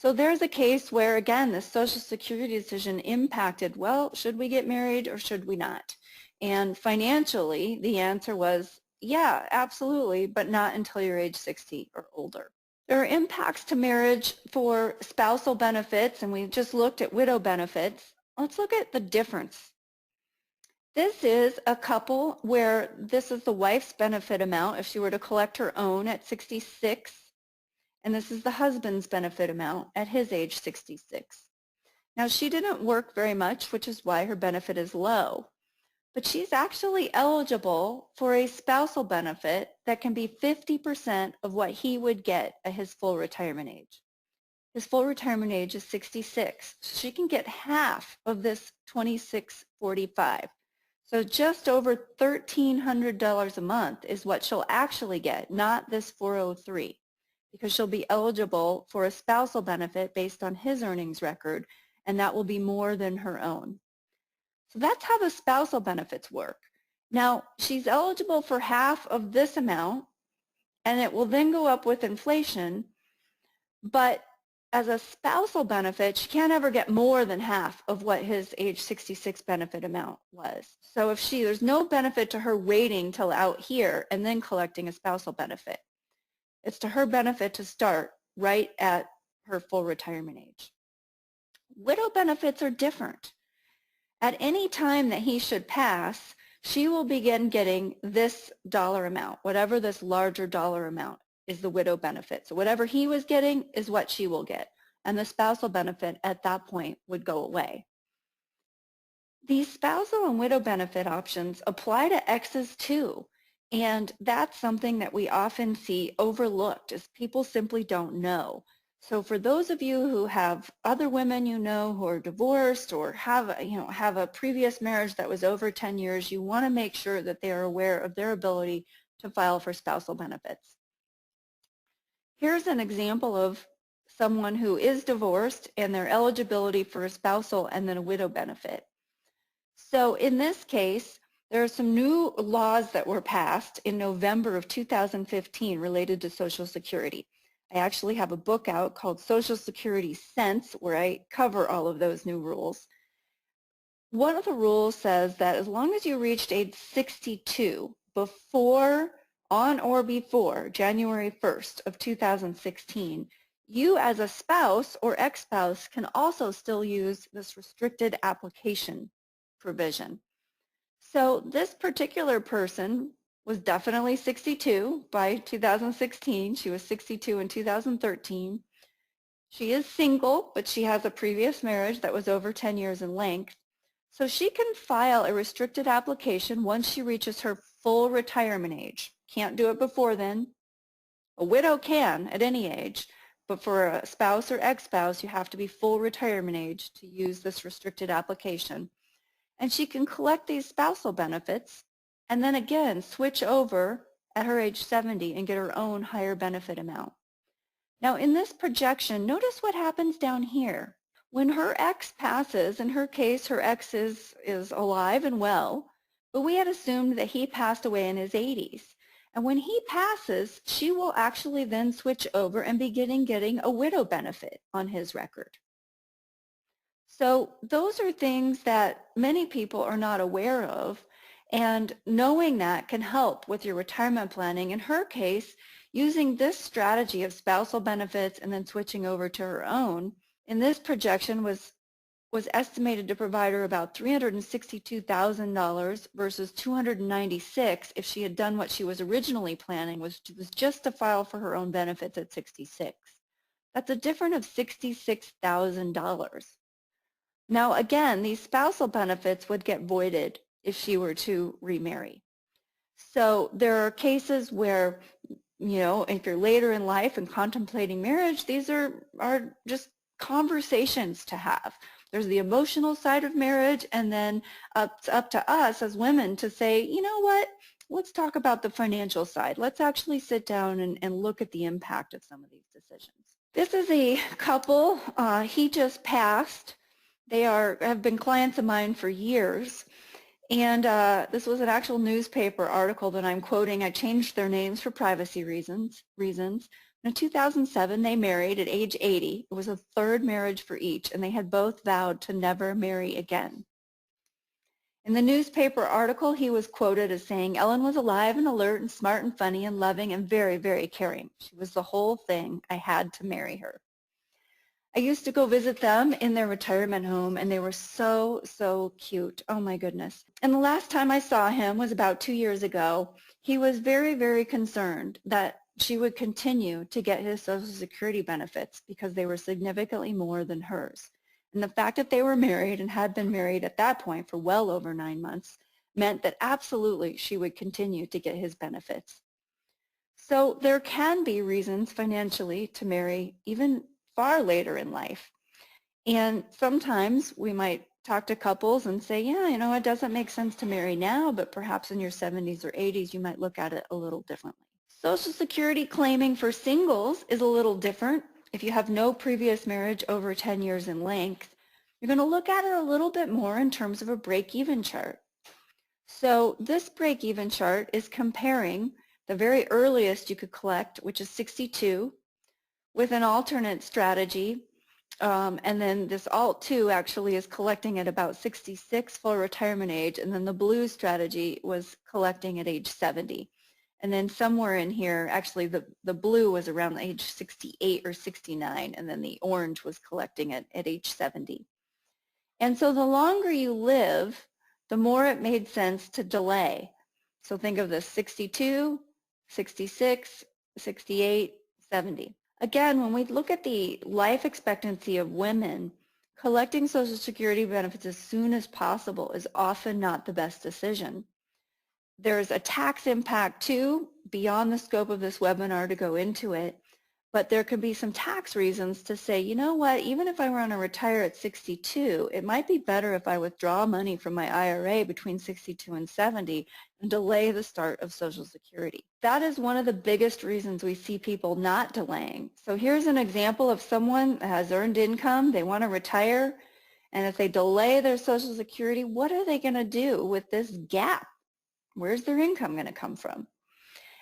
So there's a case where, again, the Social Security decision impacted, well, should we get married or should we not? And financially, the answer was, yeah, absolutely, but not until you're age 60 or older. There are impacts to marriage for spousal benefits, and we just looked at widow benefits. Let's look at the difference. This is a couple where this is the wife's benefit amount if she were to collect her own at 66. And this is the husband's benefit amount at his age 66. Now, she didn't work very much, which is why her benefit is low. But she's actually eligible for a spousal benefit that can be 50% of what he would get at his full retirement age. His full retirement age is 66. So she can get half of this $2,645. So just over $1,300 a month is what she'll actually get, not this $403. Because she'll be eligible for a spousal benefit based on his earnings record, and that will be more than her own. So that's how the spousal benefits work. Now, she's eligible for half of this amount, and it will then go up with inflation, but as a spousal benefit, she can't ever get more than half of what his age 66 benefit amount was. So if there's no benefit to her waiting till out here and then collecting a spousal benefit. It's to her benefit to start right at her full retirement age. Widow benefits are different. At any time that he should pass, she will begin getting this dollar amount, whatever this larger dollar amount is the widow benefit. So whatever he was getting is what she will get. And the spousal benefit at that point would go away. These spousal and widow benefit options apply to exes too. And that's something that we often see overlooked as people simply don't know. So for those of you who have other women you know who are divorced or have a previous marriage that was over 10 years, you want to make sure that they are aware of their ability to file for spousal benefits. Here's an example of someone who is divorced and their eligibility for a spousal and then a widow benefit. So in this case, there are some new laws that were passed in November of 2015 related to Social Security. I actually have a book out called Social Security Sense where I cover all of those new rules. One of the rules says that as long as you reached age 62 on or before January 1st of 2016, you as a spouse or ex-spouse can also still use this restricted application provision. So this particular person was definitely 62 by 2016. She was 62 in 2013. She is single, but she has a previous marriage that was over 10 years in length. So she can file a restricted application once she reaches her full retirement age. Can't do it before then. A widow can at any age, but for a spouse or ex-spouse, you have to be full retirement age to use this restricted application. And she can collect these spousal benefits and then again switch over at her age 70 and get her own higher benefit amount. Now in this projection, notice what happens down here. When her ex passes, in her case, her ex is alive and well, but we had assumed that he passed away in his 80s. And when he passes, she will actually then switch over and be getting a widow benefit on his record. So those are things that many people are not aware of, and knowing that can help with your retirement planning. In her case, using this strategy of spousal benefits and then switching over to her own, in this projection was estimated to provide her about $362,000 versus $296 if she had done what she was originally planning, was just to file for her own benefits at 66. That's a difference of $66,000. Now again, these spousal benefits would get voided if she were to remarry. So there are cases where, if you're later in life and contemplating marriage, these are just conversations to have. There's the emotional side of marriage, and then it's up to us as women to say, you know what, let's talk about the financial side. Let's actually sit down and look at the impact of some of these decisions. This is a couple. He just passed. They have been clients of mine for years. And this was an actual newspaper article that I'm quoting. I changed their names for privacy reasons. In 2007, they married at age 80. It was a third marriage for each, and they had both vowed to never marry again. In the newspaper article, he was quoted as saying, "Ellen was alive and alert and smart and funny and loving and very, very caring. She was the whole thing. I had to marry her." I used to go visit them in their retirement home, and they were so, so cute. Oh my goodness. And the last time I saw him was about 2 years ago. He was very, very concerned that she would continue to get his Social Security benefits because they were significantly more than hers. And the fact that they were married and had been married at that point for well over 9 months meant that absolutely she would continue to get his benefits. So there can be reasons financially to marry even far later in life. And sometimes we might talk to couples and say, yeah, it doesn't make sense to marry now, but perhaps in your 70s or 80s, you might look at it a little differently. Social Security claiming for singles is a little different. If you have no previous marriage over 10 years in length, you're going to look at it a little bit more in terms of a break-even chart. So this break-even chart is comparing the very earliest you could collect, which is 62, with an alternate strategy, and then this alt 2 actually is collecting at about 66 full retirement age, and then the blue strategy was collecting at age 70. And then somewhere in here, actually the blue was around age 68 or 69, and then the orange was collecting at age 70. And so the longer you live, the more it made sense to delay. So think of this: 62, 66, 68, 70. Again, when we look at the life expectancy of women, collecting Social Security benefits as soon as possible is often not the best decision. There's a tax impact too, beyond the scope of this webinar to go into it, But there could be some tax reasons to say, you know what, even if I want to retire at 62, it might be better if I withdraw money from my IRA between 62 and 70 and delay the start of Social Security. That is one of the biggest reasons we see people not delaying. So here's an example of someone that has earned income, they want to retire, and if they delay their Social Security, what are they going to do with this gap? Where's their income going to come from?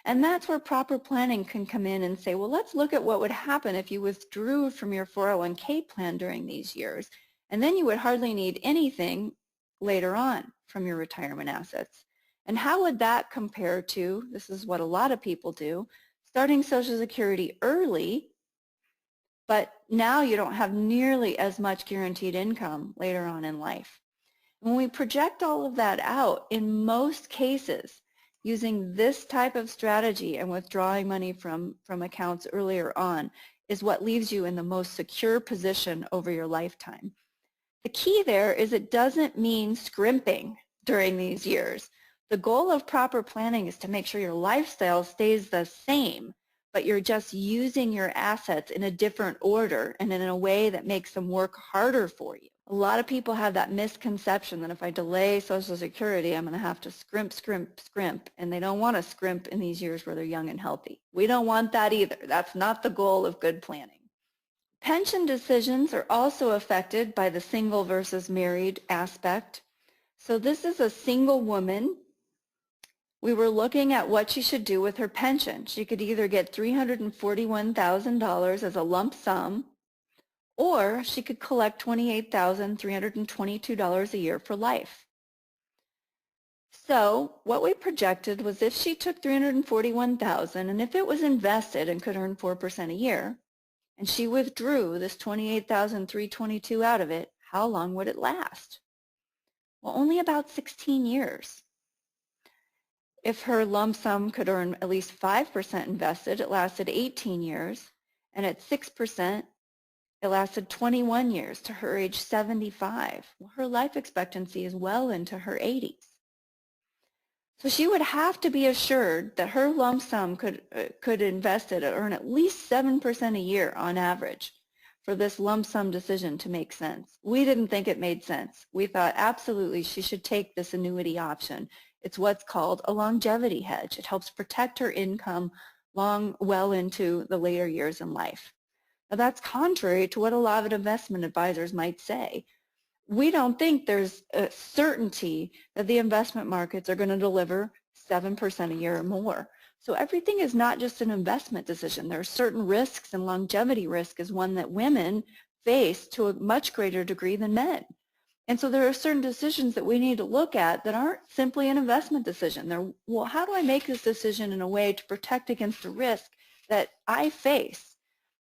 And that's where proper planning can come in and say, well, let's look at what would happen if you withdrew from your 401k plan during these years. And then you would hardly need anything later on from your retirement assets. And how would that compare to, this is what a lot of people do, starting Social Security early, but now you don't have nearly as much guaranteed income later on in life. When we project all of that out, in most cases, using this type of strategy and withdrawing money from accounts earlier on is what leaves you in the most secure position over your lifetime. The key there is it doesn't mean scrimping during these years. The goal of proper planning is to make sure your lifestyle stays the same, but you're just using your assets in a different order and in a way that makes them work harder for you. A lot of people have that misconception that if I delay Social Security, I'm going to have to scrimp, and they don't want to scrimp in these years where they're young and healthy. We don't want that either. That's not the goal of good planning. Pension decisions are also affected by the single versus married aspect. So this is a single woman. We were looking at what she should do with her pension. She could either get $341,000 as a lump sum, or she could collect $28,322 a year for life. So what we projected was if she took $341,000 and if it was invested and could earn 4% a year, and she withdrew this $28,322 out of it, how long would it last? Well, only about 16 years. If her lump sum could earn at least 5% invested, it lasted 18 years, and at 6%, it lasted 21 years to her age 75. Well, her life expectancy is well into her 80s. So she would have to be assured that her lump sum could invested or earn at least 7% a year on average for this lump sum decision to make sense. We didn't think it made sense. We thought absolutely she should take this annuity option. It's what's called a longevity hedge. It helps protect her income well into the later years in life. Now that's contrary to what a lot of investment advisors might say. We don't think there's a certainty that the investment markets are going to deliver 7% a year or more. So everything is not just an investment decision. There are certain risks, and longevity risk is one that women face to a much greater degree than men. And so there are certain decisions that we need to look at that aren't simply an investment decision. They're, well, how do I make this decision in a way to protect against the risk that I face?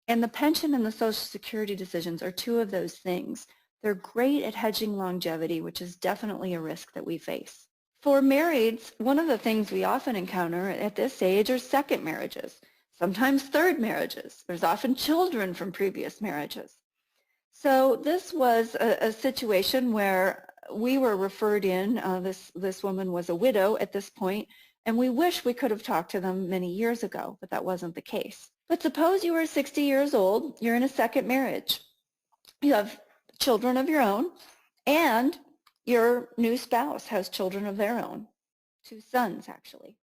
And the pension and the Social Security decisions are two of those things. They're great at hedging longevity, which is definitely a risk that we face. For marrieds, one of the things we often encounter at this age are second marriages, sometimes third marriages. There's often children from previous marriages. So this was a situation where we were referred in. This woman was a widow at this point, and we wish we could have talked to them many years ago, but that wasn't the case. But suppose you are 60 years old, you're in a second marriage. You have children of your own, and your new spouse has children of their own, 2 sons actually.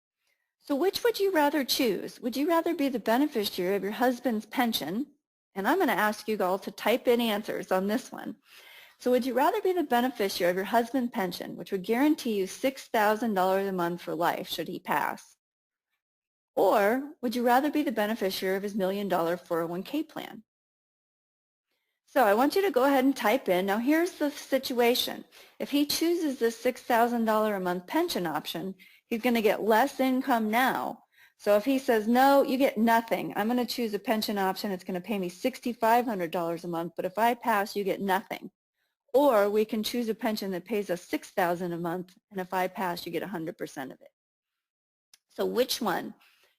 So which would you rather choose? Would you rather be the beneficiary of your husband's pension? And I'm going to ask you all to type in answers on this one. So would you rather be the beneficiary of your husband's pension, which would guarantee you $6,000 a month for life should he pass? Or would you rather be the beneficiary of his $1 million 401k plan? So I want you to go ahead and type in. Now here's the situation. If he chooses this $6,000 a month pension option, he's going to get less income now. So if he says, no, you get nothing. I'm going to choose a pension option. It's going to pay me $6,500 a month, but if I pass, you get nothing. Or we can choose a pension that pays us $6,000 a month, and if I pass, you get 100% of it. So which one?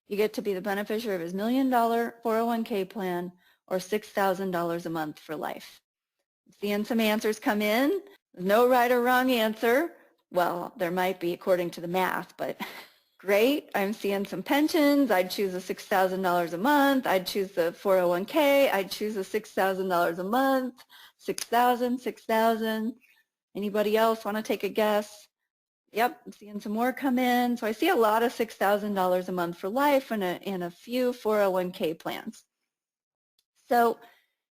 You get to be the beneficiary of his $1 million 401k plan or $6,000 a month for life. Seeing some answers come in. No right or wrong answer. Well, there might be according to the math, but Great. I'm seeing some pensions. I'd choose the $6,000 a month. I'd choose the 401k. I'd choose the $6,000 a month. 6,000, 6,000. Anybody else want to take a guess? Yep, I'm seeing some more come in. So I see a lot of $6,000 a month for life and a few 401k plans. So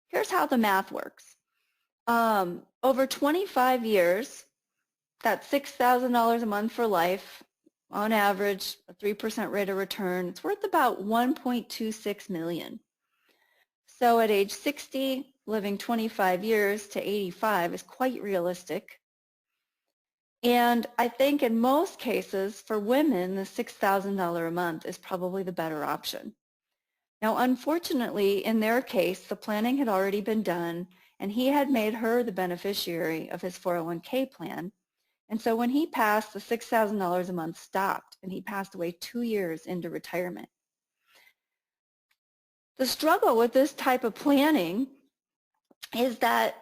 here's how the math works. Over 25 years, that's $6,000 a month for life. On average, a 3% rate of return. It's worth about $1.26 million. So at age 60, living 25 years to 85 is quite realistic. And I think in most cases for women, the $6,000 a month is probably the better option. Now, unfortunately, in their case, the planning had already been done and he had made her the beneficiary of his 401k plan. And so when he passed, the $6,000 a month stopped and he passed away 2 years into retirement. The struggle with this type of planning is that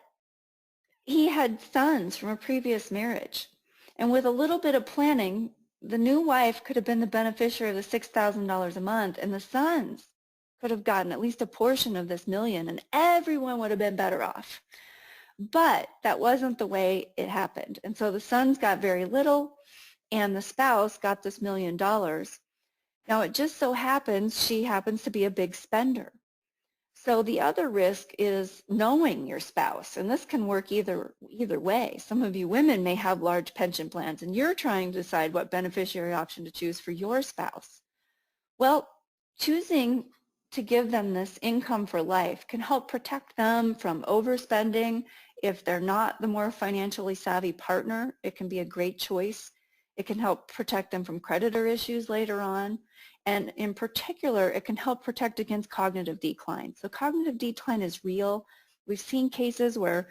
he had sons from a previous marriage. And with a little bit of planning, the new wife could have been the beneficiary of the $6,000 a month, and the sons could have gotten at least a portion of this million, and everyone would have been better off. But that wasn't the way it happened. And so the sons got very little, and the spouse got this $1 million. Now, it just so happens she happens to be a big spender. So the other risk is knowing your spouse, and this can work either way. Some of you women may have large pension plans, and you're trying to decide what beneficiary option to choose for your spouse. Well, choosing to give them this income for life can help protect them from overspending. If they're not the more financially savvy partner, it can be a great choice. It can help protect them from creditor issues later on. And in particular, it can help protect against cognitive decline. So cognitive decline is real. We've seen cases where,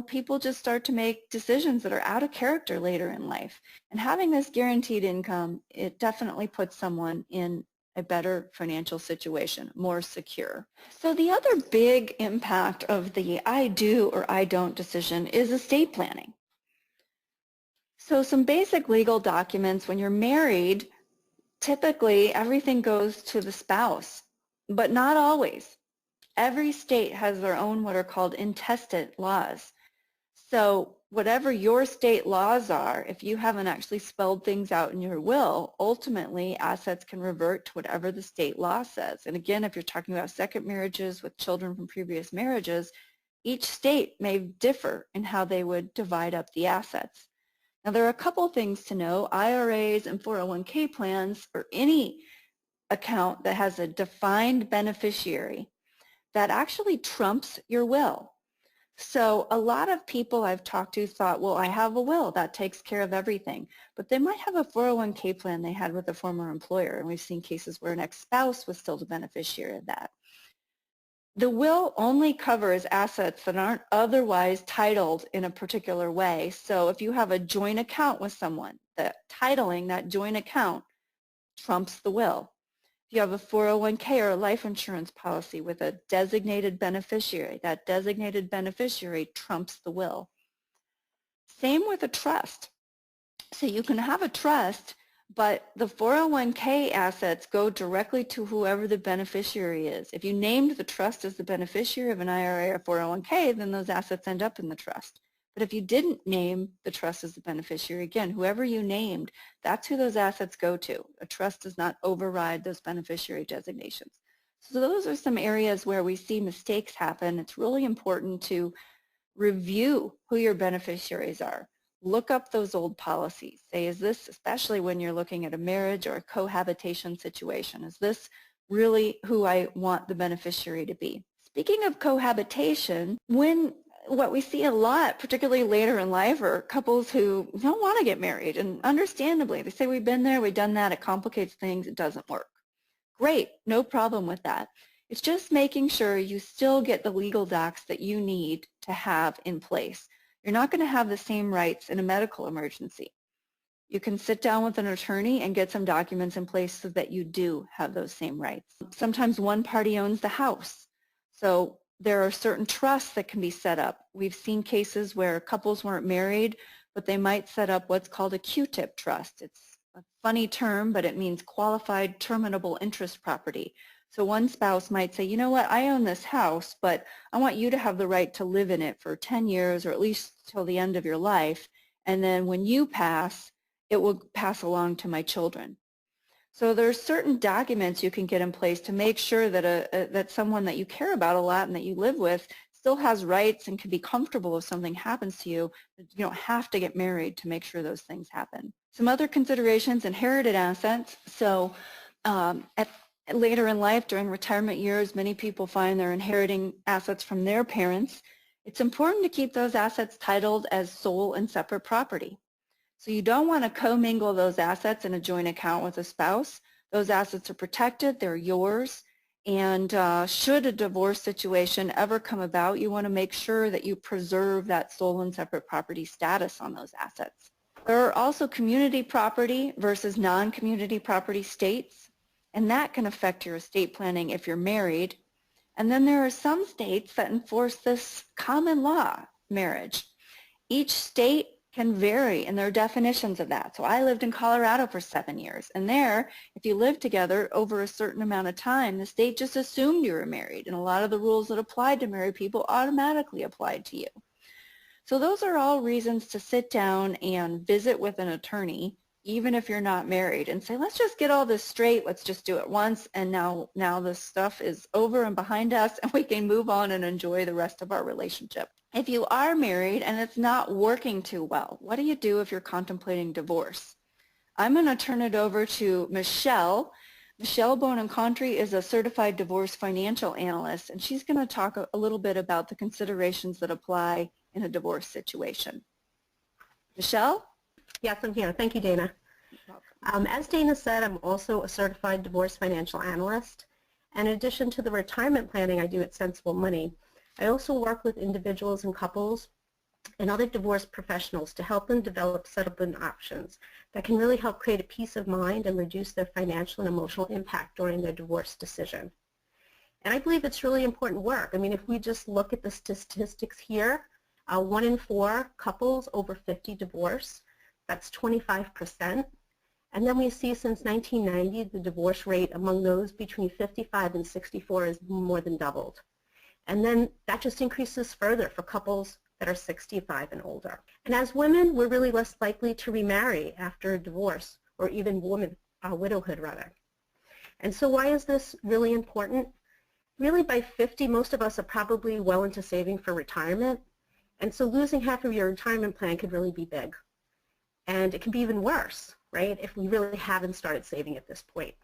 people just start to make decisions that are out of character later in life. And having this guaranteed income, it definitely puts someone in a better financial situation, more secure. So the other big impact of the I do or I don't decision is estate planning. So some basic legal documents: when you're married, typically everything goes to the spouse, but not always. Every state has their own what are called intestate laws. So whatever your state laws are, if you haven't actually spelled things out in your will, ultimately assets can revert to whatever the state law says. And again, if you're talking about second marriages with children from previous marriages, each state may differ in how they would divide up the assets. Now, there are a couple things to know. IRAs and 401k plans, or any account that has a defined beneficiary, that actually trumps your will. So a lot of people I've talked to thought, well, I have a will that takes care of everything, but they might have a 401k plan they had with a former employer, and we've seen cases where an ex-spouse was still the beneficiary of that. The will only covers assets that aren't otherwise titled in a particular way. So if you have a joint account with someone, the titling that joint account trumps the will. If you have a 401k or a life insurance policy with a designated beneficiary, that designated beneficiary trumps the will. Same with a trust. So you can have a trust, but the 401k assets go directly to whoever the beneficiary is. If you named the trust as the beneficiary of an IRA or 401k, then those assets end up in the trust. But if you didn't name the trust as the beneficiary, again, whoever you named, that's who those assets go to. A trust does not override those beneficiary designations. So those are some areas where we see mistakes happen. It's really important to review who your beneficiaries are. Look up those old policies. Say, is this, especially when you're looking at a marriage or a cohabitation situation, is this really who I want the beneficiary to be? Speaking of cohabitation, what we see a lot, particularly later in life, are couples who don't want to get married, and understandably, they say, we've been there, we've done that, it complicates things, it doesn't work. Great, no problem with that. It's just making sure you still get the legal docs that you need to have in place. You're not going to have the same rights in a medical emergency. You can sit down with an attorney and get some documents in place so that you do have those same rights. Sometimes one party owns the house, so there are certain trusts that can be set up. We've seen cases where couples weren't married, but they might set up what's called a QTIP trust. It's a funny term, but it means qualified terminable interest property. So one spouse might say, you know what, I own this house, but I want you to have the right to live in it for 10 years or at least till the end of your life. And then when you pass, it will pass along to my children. So there's certain documents you can get in place to make sure that that someone that you care about a lot and that you live with still has rights and can be comfortable if something happens to you. You don't have to get married to make sure those things happen. Some other considerations, inherited assets. So later in life, during retirement years, many people find they're inheriting assets from their parents. It's important to keep those assets titled as sole and separate property. So you don't want to commingle those assets in a joint account with a spouse. Those assets are protected, they're yours, and should a divorce situation ever come about, you want to make sure that you preserve that sole and separate property status on those assets. There are also community property versus non-community property states, and that can affect your estate planning if you're married. And then there are some states that enforce this common law marriage. Each state can vary in their definitions of that. So I lived in Colorado for 7 years, and there, if you lived together over a certain amount of time, the state just assumed you were married, and a lot of the rules that applied to married people automatically applied to you. So those are all reasons to sit down and visit with an attorney, even if you're not married, and say, let's just get all this straight, let's just do it once, and now this stuff is over and behind us, and we can move on and enjoy the rest of our relationship. If you are married and it's not working too well, what do you do if you're contemplating divorce? I'm going to turn it over to Michelle. Michelle Bonencontri is a certified divorce financial analyst, and she's going to talk a little bit about the considerations that apply in a divorce situation. Michelle? Yes, I'm here. Thank you, Dana. As Dana said, I'm also a certified divorce financial analyst. And in addition to the retirement planning I do at Sensible Money, I also work with individuals and couples and other divorce professionals to help them develop settlement options that can really help create a peace of mind and reduce their financial and emotional impact during their divorce decision. And I believe it's really important work. I mean, if we just look at the statistics here, 1 in 4 couples over 50 divorce, that's 25%. And then we see since 1990, the divorce rate among those between 55 and 64 is more than doubled. And then that just increases further for couples that are 65 and older. And as women, we're really less likely to remarry after a divorce, or even widowhood rather. And so why is this really important? Really by 50, most of us are probably well into saving for retirement. And so losing half of your retirement plan could really be big. And it can be even worse, right, if we really haven't started saving at this point.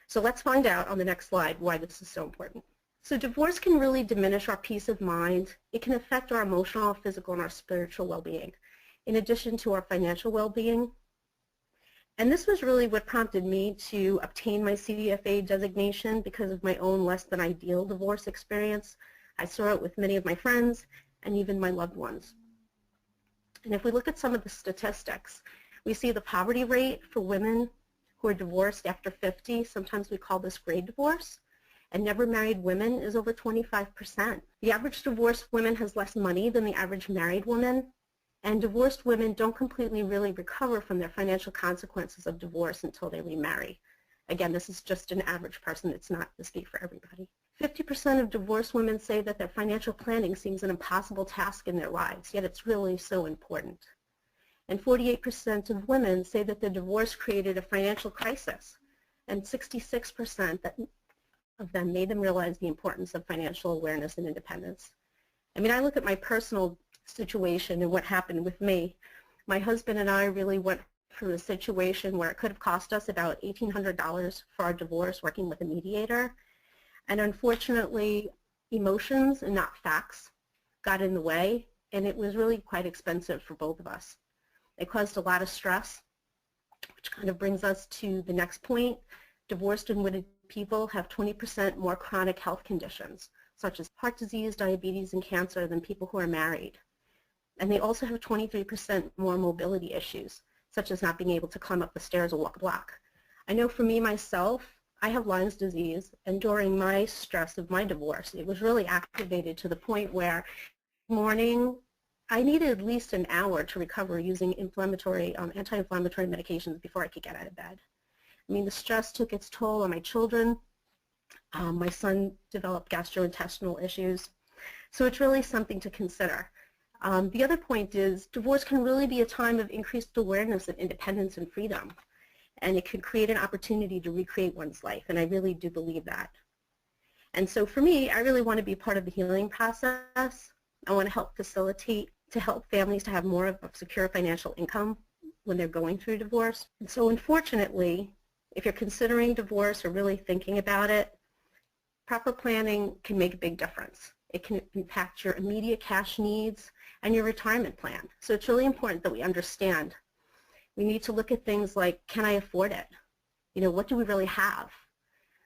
So let's find out on the next slide why this is so important. So divorce can really diminish our peace of mind. It can affect our emotional, physical, and our spiritual well-being, in addition to our financial well-being. And this was really what prompted me to obtain my CDFA designation because of my own less than ideal divorce experience. I saw it with many of my friends and even my loved ones. And if we look at some of the statistics, we see the poverty rate for women who are divorced after 50, sometimes we call this gray divorce, and never married women is over 25%. The average divorced woman has less money than the average married woman, and divorced women don't completely really recover from their financial consequences of divorce until they remarry. Again, this is just an average person. It's not the speak for everybody. 50% of divorced women say that their financial planning seems an impossible task in their lives, yet it's really so important. And 48% of women say that the divorce created a financial crisis, and 66% of them made them realize the importance of financial awareness and independence. I mean, I look at my personal situation and what happened with me. My husband and I really went through a situation where it could have cost us about $1,800 for our divorce working with a mediator. And unfortunately, emotions and not facts got in the way, and it was really quite expensive for both of us. It caused a lot of stress, which kind of brings us to the next point. Divorced and widowed people have 20% more chronic health conditions, such as heart disease, diabetes, and cancer than people who are married. And they also have 23% more mobility issues, such as not being able to climb up the stairs or walk a block. I know for me, myself, I have Lyme's disease, and during my stress of my divorce, it was really activated to the point where morning I needed at least an hour to recover using anti-inflammatory medications before I could get out of bed. I mean, the stress took its toll on my children. My son developed gastrointestinal issues. So it's really something to consider. The other point is divorce can really be a time of increased awareness of independence and freedom. And it could create an opportunity to recreate one's life. And I really do believe that. And so for me, I really want to be part of the healing process. I want to help facilitate, to help families to have more of a secure financial income when they're going through divorce. And so unfortunately, if you're considering divorce or really thinking about it, proper planning can make a big difference. It can impact your immediate cash needs and your retirement plan. So it's really important that we understand. We need to look at things like, can I afford it? You know, what do we really have?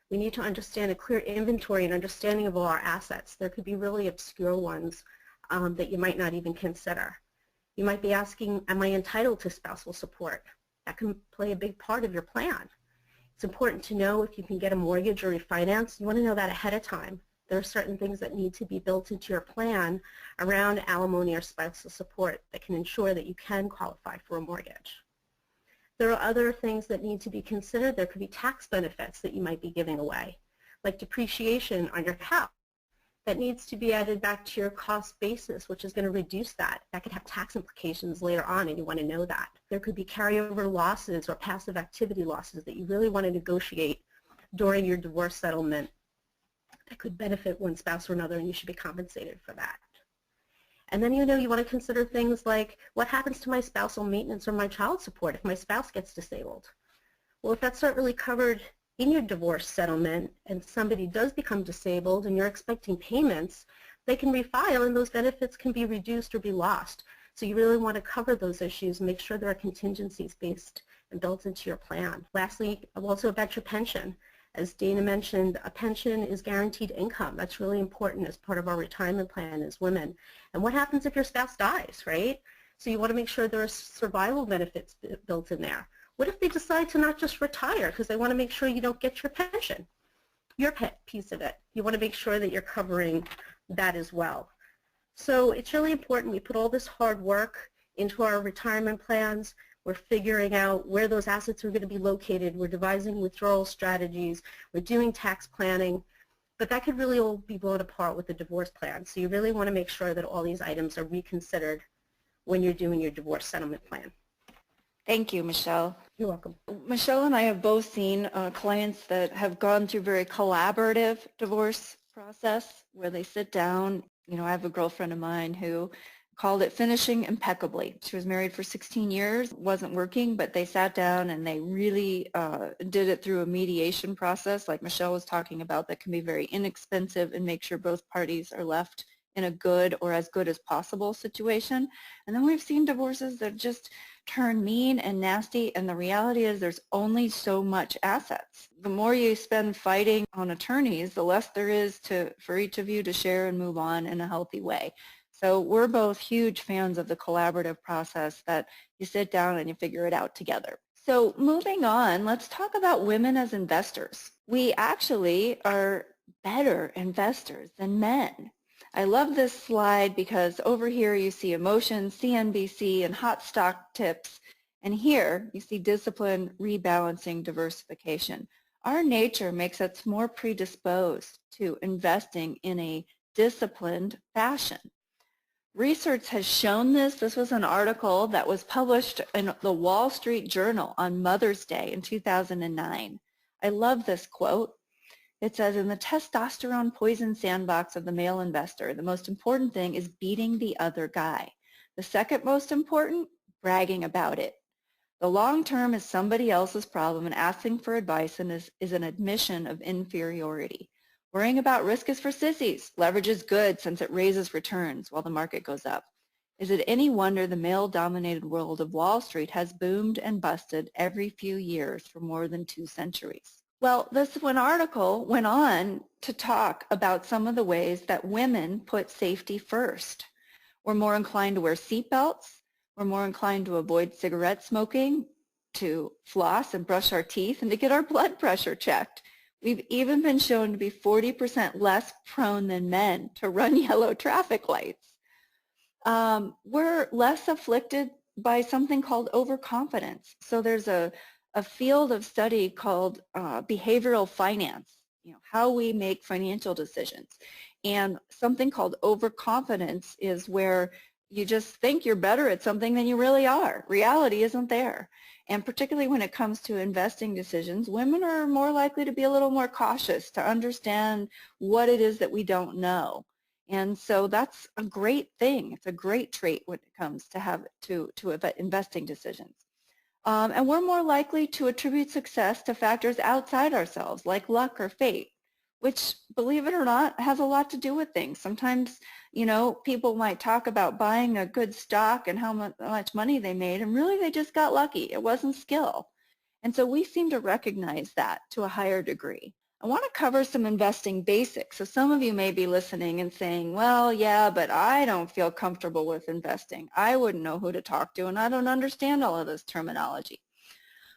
We need to understand a clear inventory and understanding of all our assets. There could be really obscure ones that you might not even consider. You might be asking, am I entitled to spousal support? That can play a big part of your plan. It's important to know if you can get a mortgage or refinance. You want to know that ahead of time. There are certain things that need to be built into your plan around alimony or spousal support that can ensure that you can qualify for a mortgage. There are other things that need to be considered. There could be tax benefits that you might be giving away, like depreciation on your house. That needs to be added back to your cost basis, which is going to reduce that. That could have tax implications later on, and you want to know that. There could be carryover losses or passive activity losses that you really want to negotiate during your divorce settlement that could benefit one spouse or another, and you should be compensated for that. And then, you know, you want to consider things like, what happens to my spousal maintenance or my child support if my spouse gets disabled? Well, if that's not really covered in your divorce settlement and somebody does become disabled and you're expecting payments, they can refile and those benefits can be reduced or be lost. So you really want to cover those issues and make sure there are contingencies based and built into your plan. Lastly, also about your pension. As Dana mentioned, a pension is guaranteed income. That's really important as part of our retirement plan as women. And what happens if your spouse dies, right? So you want to make sure there are survival benefits built in there. What if they decide to not just retire because they want to make sure you don't get your pension, your piece of it? You want to make sure that you're covering that as well. So it's really important we put all this hard work into our retirement plans. We're figuring out where those assets are going to be located. We're devising withdrawal strategies. We're doing tax planning. But that could really all be blown apart with the divorce plan. So you really want to make sure that all these items are reconsidered when you're doing your divorce settlement plan. Thank you, Michelle. You're welcome. Michelle and I have both seen clients that have gone through very collaborative divorce process where they sit down. You know, I have a girlfriend of mine who called it finishing impeccably. She was married for 16 years, wasn't working, but they sat down and they really did it through a mediation process like Michelle was talking about that can be very inexpensive and make sure both parties are left in a good or as good as possible situation. And then we've seen divorces that just turn mean and nasty, and the reality is there's only so much assets. The more you spend fighting on attorneys, the less there is for each of you to share and move on in a healthy way. So we're both huge fans of the collaborative process that you sit down and you figure it out together. So moving on, let's talk about women as investors. We actually are better investors than men. I love this slide because over here you see emotions, CNBC, and hot stock tips. And here you see discipline, rebalancing, diversification. Our nature makes us more predisposed to investing in a disciplined fashion. Research has shown this. This was an article that was published in the Wall Street Journal on Mother's Day in 2009. I love this quote. It says, in the testosterone poison sandbox of the male investor, the most important thing is beating the other guy. The second most important, bragging about it. The long term is somebody else's problem, and asking for advice is an admission of inferiority. Worrying about risk is for sissies. Leverage is good since it raises returns while the market goes up. Is it any wonder the male-dominated world of Wall Street has boomed and busted every few years for more than 2 centuries? Well, this one article went on to talk about some of the ways that women put safety first. We're more inclined to wear seatbelts. We're more inclined to avoid cigarette smoking, to floss and brush our teeth, and to get our blood pressure checked. We've even been shown to be 40% less prone than men to run yellow traffic lights. we're less afflicted by something called overconfidence. So there's a field of study called behavioral finance, how we make financial decisions. And something called overconfidence is where you just think you're better at something than you really are. Reality isn't there. And particularly when it comes to investing decisions, women are more likely to be a little more cautious to understand what it is that we don't know. And so that's a great thing. It's a great trait when it comes to investing decisions. And we're more likely to attribute success to factors outside ourselves, like luck or fate, which, believe it or not, has a lot to do with things. Sometimes, people might talk about buying a good stock and how much money they made, and really they just got lucky. It wasn't skill. And so we seem to recognize that to a higher degree. I want to cover some investing basics. So some of you may be listening and saying, well, yeah, but I don't feel comfortable with investing. I wouldn't know who to talk to, and I don't understand all of this terminology.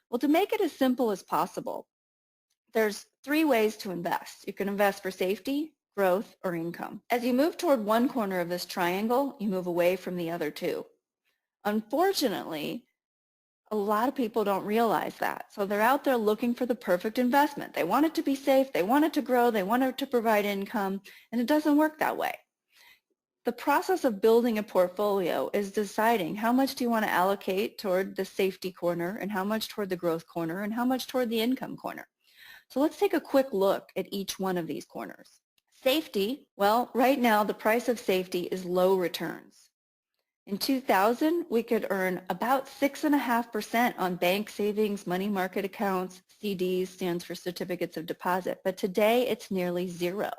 Well, to make it as simple as possible, there's 3 ways to invest. You can invest for safety, growth, or income. As you move toward one corner of this triangle, you move away from the other 2. Unfortunately, a lot of people don't realize that. So they're out there looking for the perfect investment. They want it to be safe, they want it to grow, they want it to provide income, and it doesn't work that way. The process of building a portfolio is deciding how much do you want to allocate toward the safety corner, and how much toward the growth corner, and how much toward the income corner. So let's take a quick look at each one of these corners. Safety, well, right now the price of safety is low returns. In 2000, we could earn about 6.5% on bank savings, money market accounts. CDs stands for certificates of deposit, but today it's nearly 0.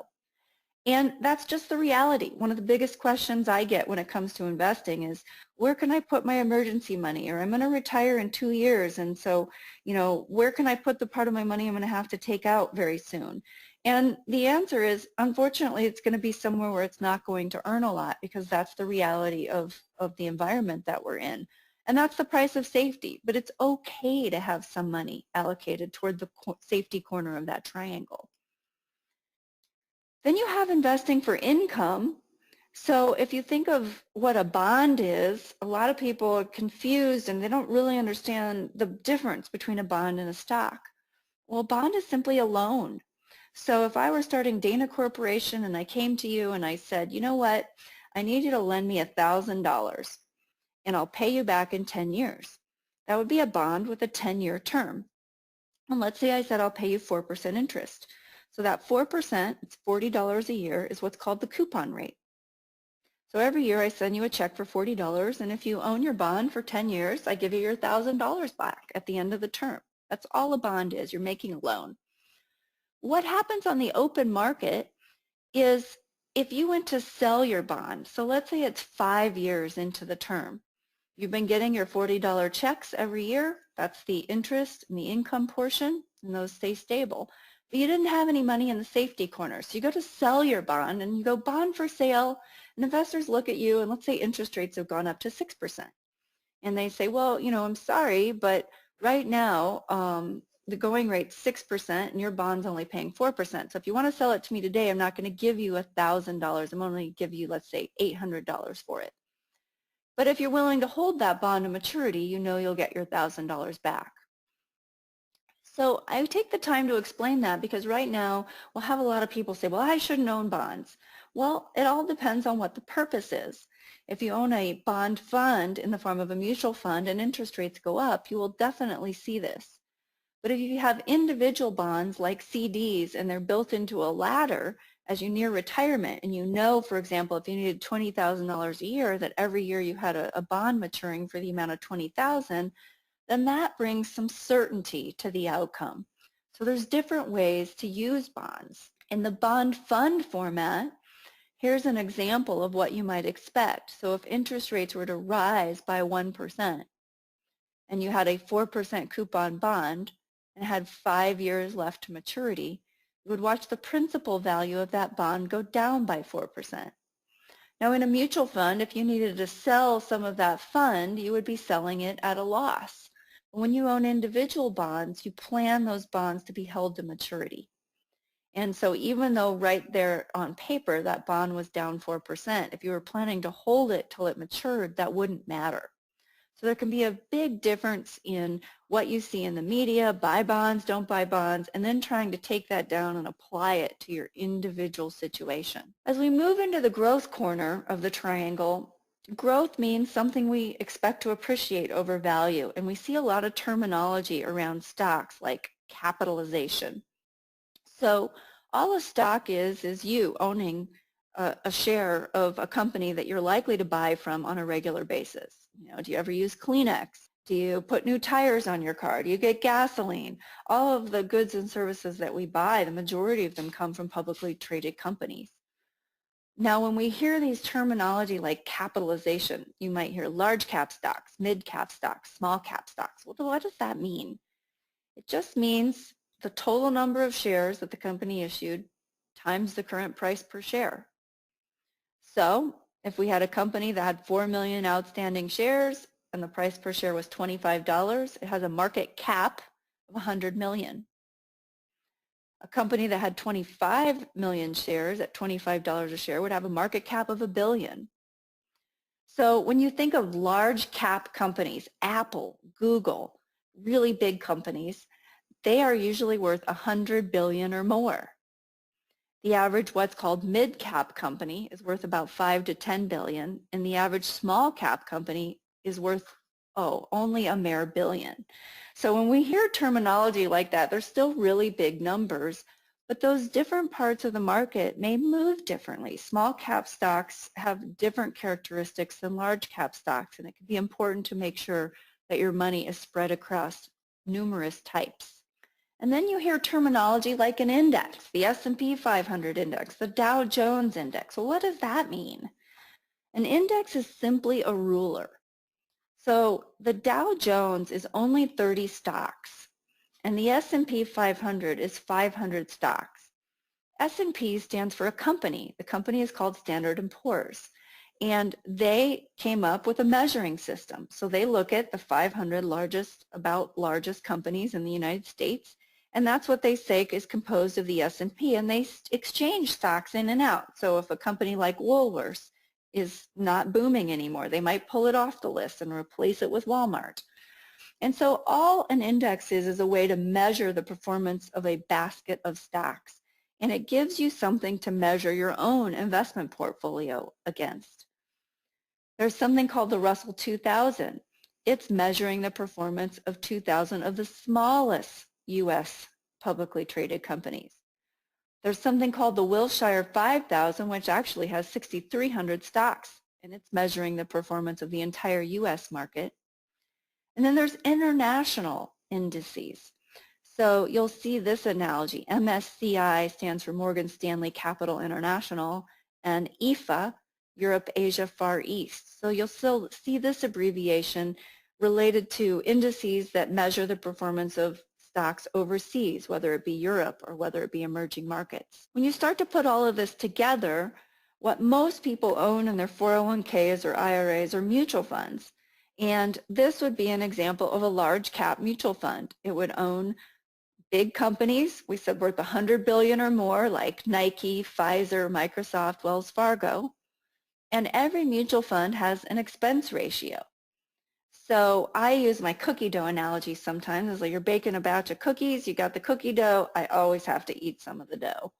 And that's just the reality. One of the biggest questions I get when it comes to investing is, where can I put my emergency money? Or I'm going to retire in 2 years, and so, where can I put the part of my money I'm going to have to take out very soon? And the answer is, unfortunately, it's going to be somewhere where it's not going to earn a lot, because that's the reality of the environment that we're in. And that's the price of safety. But it's okay to have some money allocated toward the safety corner of that triangle. Then you have investing for income. So if you think of what a bond is, a lot of people are confused and they don't really understand the difference between a bond and a stock. Well, a bond is simply a loan. So if I were starting Dana Corporation and I came to you and I said, you know what, I need you to lend me $1,000 and I'll pay you back in 10 years. That would be a bond with a 10-year term. And let's say I said I'll pay you 4% interest. So that 4%, it's $40 a year, is what's called the coupon rate. So every year I send you a check for $40, and if you own your bond for 10 years, I give you your $1,000 back at the end of the term. That's all a bond is. You're making a loan. What happens on the open market is if you went to sell your bond, so let's say it's 5 years into the term, you've been getting your $40 checks every year, that's the interest and the income portion, and those stay stable. But you didn't have any money in the safety corner, so you go to sell your bond and you go bond for sale, and investors look at you and let's say interest rates have gone up to 6%. And they say, well, I'm sorry, but right now, the going rate's 6% and your bond's only paying 4%. So if you want to sell it to me today, I'm not going to give you $1,000. I'm only going to give you, let's say, $800 for it. But if you're willing to hold that bond to maturity, you'll get your $1,000 back. So I take the time to explain that because right now we'll have a lot of people say, well, I shouldn't own bonds. Well, it all depends on what the purpose is. If you own a bond fund in the form of a mutual fund and interest rates go up, you will definitely see this. But if you have individual bonds like CDs and they're built into a ladder as you near retirement, and for example, if you needed $20,000 a year, that every year you had a bond maturing for the amount of $20,000, then that brings some certainty to the outcome. So there's different ways to use bonds. In the bond fund format, here's an example of what you might expect. So if interest rates were to rise by 1% and you had a 4% coupon bond and had 5 years left to maturity, you would watch the principal value of that bond go down by 4%. Now in a mutual fund, if you needed to sell some of that fund, you would be selling it at a loss. When you own individual bonds, you plan those bonds to be held to maturity. And so even though right there on paper that bond was down 4%, if you were planning to hold it till it matured, that wouldn't matter. So there can be a big difference in what you see in the media, buy bonds, don't buy bonds, and then trying to take that down and apply it to your individual situation. As we move into the growth corner of the triangle, growth means something we expect to appreciate over value, and we see a lot of terminology around stocks like capitalization. So all a stock is you owning a share of a company that you're likely to buy from on a regular basis. You know, do you ever use Kleenex? Do you put new tires on your car? Do you get gasoline? All of the goods and services that we buy, the majority of them come from publicly traded companies. Now, when we hear these terminology like capitalization, you might hear large cap stocks, mid cap stocks, small cap stocks. Well, what does that mean? It just means the total number of shares that the company issued times the current price per share. So if we had a company that had 4 million outstanding shares and the price per share was $25, it has a market cap of 100 million. A company that had 25 million shares at $25 a share would have a market cap of $1 billion. So when you think of large cap companies, Apple, Google, really big companies, they are usually worth 100 billion or more. The average what's called mid-cap company is worth about 5 to 10 billion, and the average small-cap company is worth, only a mere billion. So when we hear terminology like that, they're still really big numbers, but those different parts of the market may move differently. Small-cap stocks have different characteristics than large-cap stocks, and it can be important to make sure that your money is spread across numerous types. And then you hear terminology like an index, the S&P 500 index, the Dow Jones index. Well, what does that mean? An index is simply a ruler. So the Dow Jones is only 30 stocks, and the S&P 500 is 500 stocks. S&P stands for a company. The company is called Standard & Poor's, and they came up with a measuring system. So they look at the 500 largest companies in the United States, and that's what they say is composed of the S&P, and they exchange stocks in and out. So if a company like Woolworths is not booming anymore, they might pull it off the list and replace it with Walmart. And so all an index is a way to measure the performance of a basket of stocks, and it gives you something to measure your own investment portfolio against. There's something called the Russell 2000. It's measuring the performance of 2,000 of the smallest U.S. publicly traded companies. There's something called the Wilshire 5000, which actually has 6,300 stocks, and it's measuring the performance of the entire U.S. market. And then there's international indices. So you'll see this analogy. MSCI stands for Morgan Stanley Capital International, and EFA, Europe, Asia, Far East. So you'll still see this abbreviation related to indices that measure the performance of stocks overseas, whether it be Europe or whether it be emerging markets. When you start to put all of this together, what most people own in their 401ks or IRAs are mutual funds. And this would be an example of a large cap mutual fund. It would own big companies, we said worth 100 billion or more, like Nike, Pfizer, Microsoft, Wells Fargo. And every mutual fund has an expense ratio. So I use my cookie dough analogy sometimes. It's like you're baking a batch of cookies, you got the cookie dough, I always have to eat some of the dough.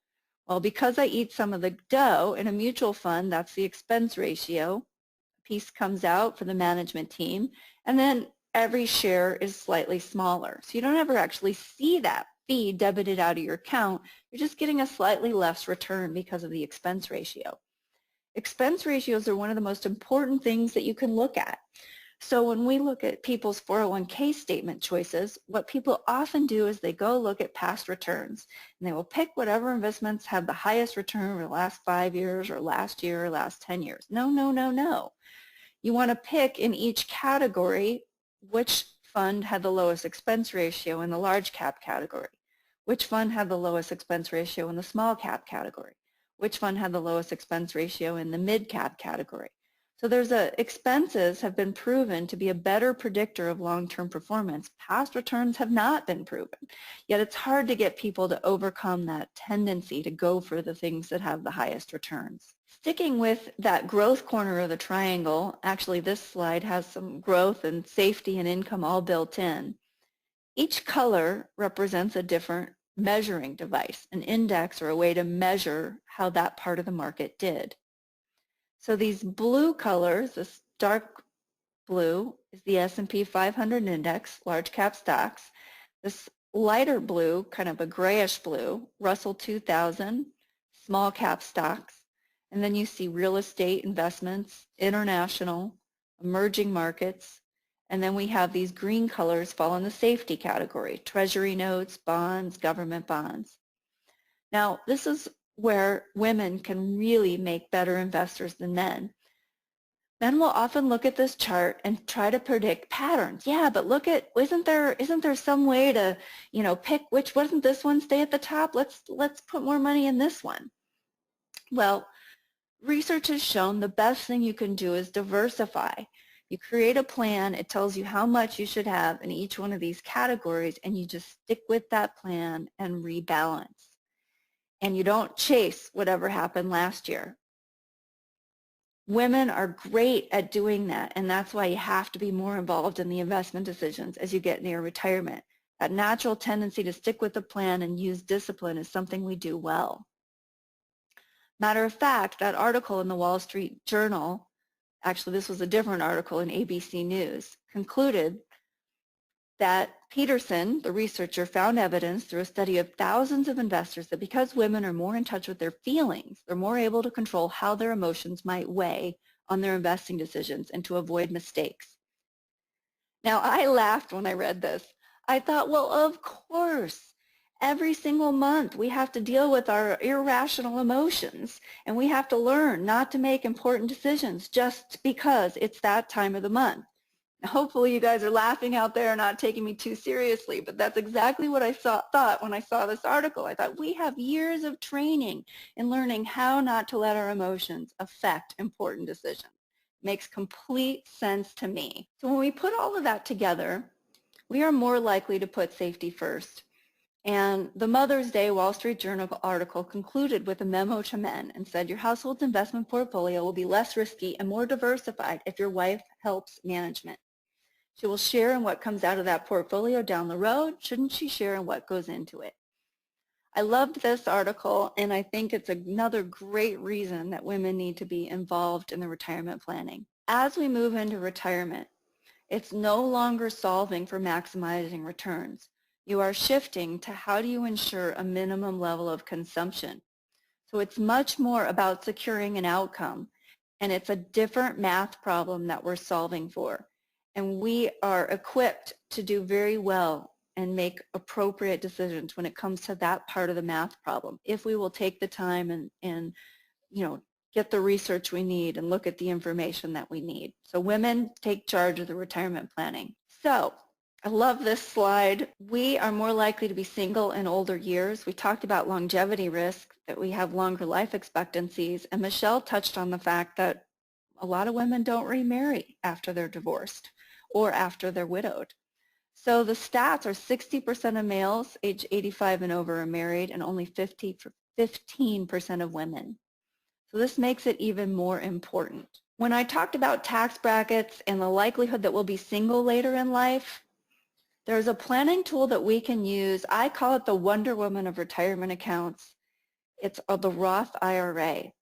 Well, because I eat some of the dough in a mutual fund, that's the expense ratio. A piece comes out for the management team, and then every share is slightly smaller. So you don't ever actually see that fee debited out of your account. You're just getting a slightly less return because of the expense ratio. Expense ratios are one of the most important things that you can look at. So when we look at people's 401k statement choices, what people often do is they go look at past returns, and they will pick whatever investments have the highest return over the last 5 years or last year or last 10 years. No, no, no, no. You want to pick in each category which fund had the lowest expense ratio in the large cap category, which fund had the lowest expense ratio in the small cap category, which fund had the lowest expense ratio in the mid cap category. So expenses have been proven to be a better predictor of long-term performance. Past returns have not been proven. Yet it's hard to get people to overcome that tendency to go for the things that have the highest returns. Sticking with that growth corner of the triangle, actually this slide has some growth and safety and income all built in. Each color represents a different measuring device, an index or a way to measure how that part of the market did. So these blue colors, this dark blue is the S&P 500 index, large cap stocks. This lighter blue, kind of a grayish blue, Russell 2000, small cap stocks. And then you see real estate investments, international, emerging markets. And then we have these green colors fall in the safety category, treasury notes, bonds, government bonds. Now, this is where women can really make better investors than men. Men will often look at this chart and try to predict patterns. Yeah, but look at, isn't there some way to, pick which, wasn't this one stay at the top? Let's put more money in this one. Well, research has shown the best thing you can do is diversify. You create a plan, it tells you how much you should have in each one of these categories, and you just stick with that plan and rebalance. And you don't chase whatever happened last year. Women are great at doing that, and that's why you have to be more involved in the investment decisions as you get near retirement. That natural tendency to stick with the plan and use discipline is something we do well. Matter of fact, that article in the Wall Street Journal, actually this was a different article in ABC News, concluded that Peterson, the researcher, found evidence through a study of thousands of investors that because women are more in touch with their feelings, they're more able to control how their emotions might weigh on their investing decisions and to avoid mistakes. Now, I laughed when I read this. I thought, well, of course, every single month we have to deal with our irrational emotions, and we have to learn not to make important decisions just because it's that time of the month. Hopefully you guys are laughing out there and not taking me too seriously, but that's exactly what I thought when I saw this article. I thought we have years of training in learning how not to let our emotions affect important decisions. Makes complete sense to me. So when we put all of that together, we are more likely to put safety first. And the Mother's Day Wall Street Journal article concluded with a memo to men and said your household's investment portfolio will be less risky and more diversified if your wife helps management. She will share in what comes out of that portfolio down the road. Shouldn't she share in what goes into it? I loved this article, and I think it's another great reason that women need to be involved in the retirement planning. As we move into retirement, it's no longer solving for maximizing returns. You are shifting to how do you ensure a minimum level of consumption. So it's much more about securing an outcome, and it's a different math problem that we're solving for. And we are equipped to do very well and make appropriate decisions when it comes to that part of the math problem, if we will take the time and get the research we need and look at the information that we need. So women take charge of the retirement planning. So I love this slide. We are more likely to be single in older years. We talked about longevity risk, that we have longer life expectancies, and Michelle touched on the fact that a lot of women don't remarry after they're divorced or after they're widowed. So the stats are 60% of males age 85 and over are married, and only 15% of women. So this makes it even more important. When I talked about tax brackets and the likelihood that we'll be single later in life, there's a planning tool that we can use. I call it the Wonder Woman of retirement accounts. It's the Roth IRA.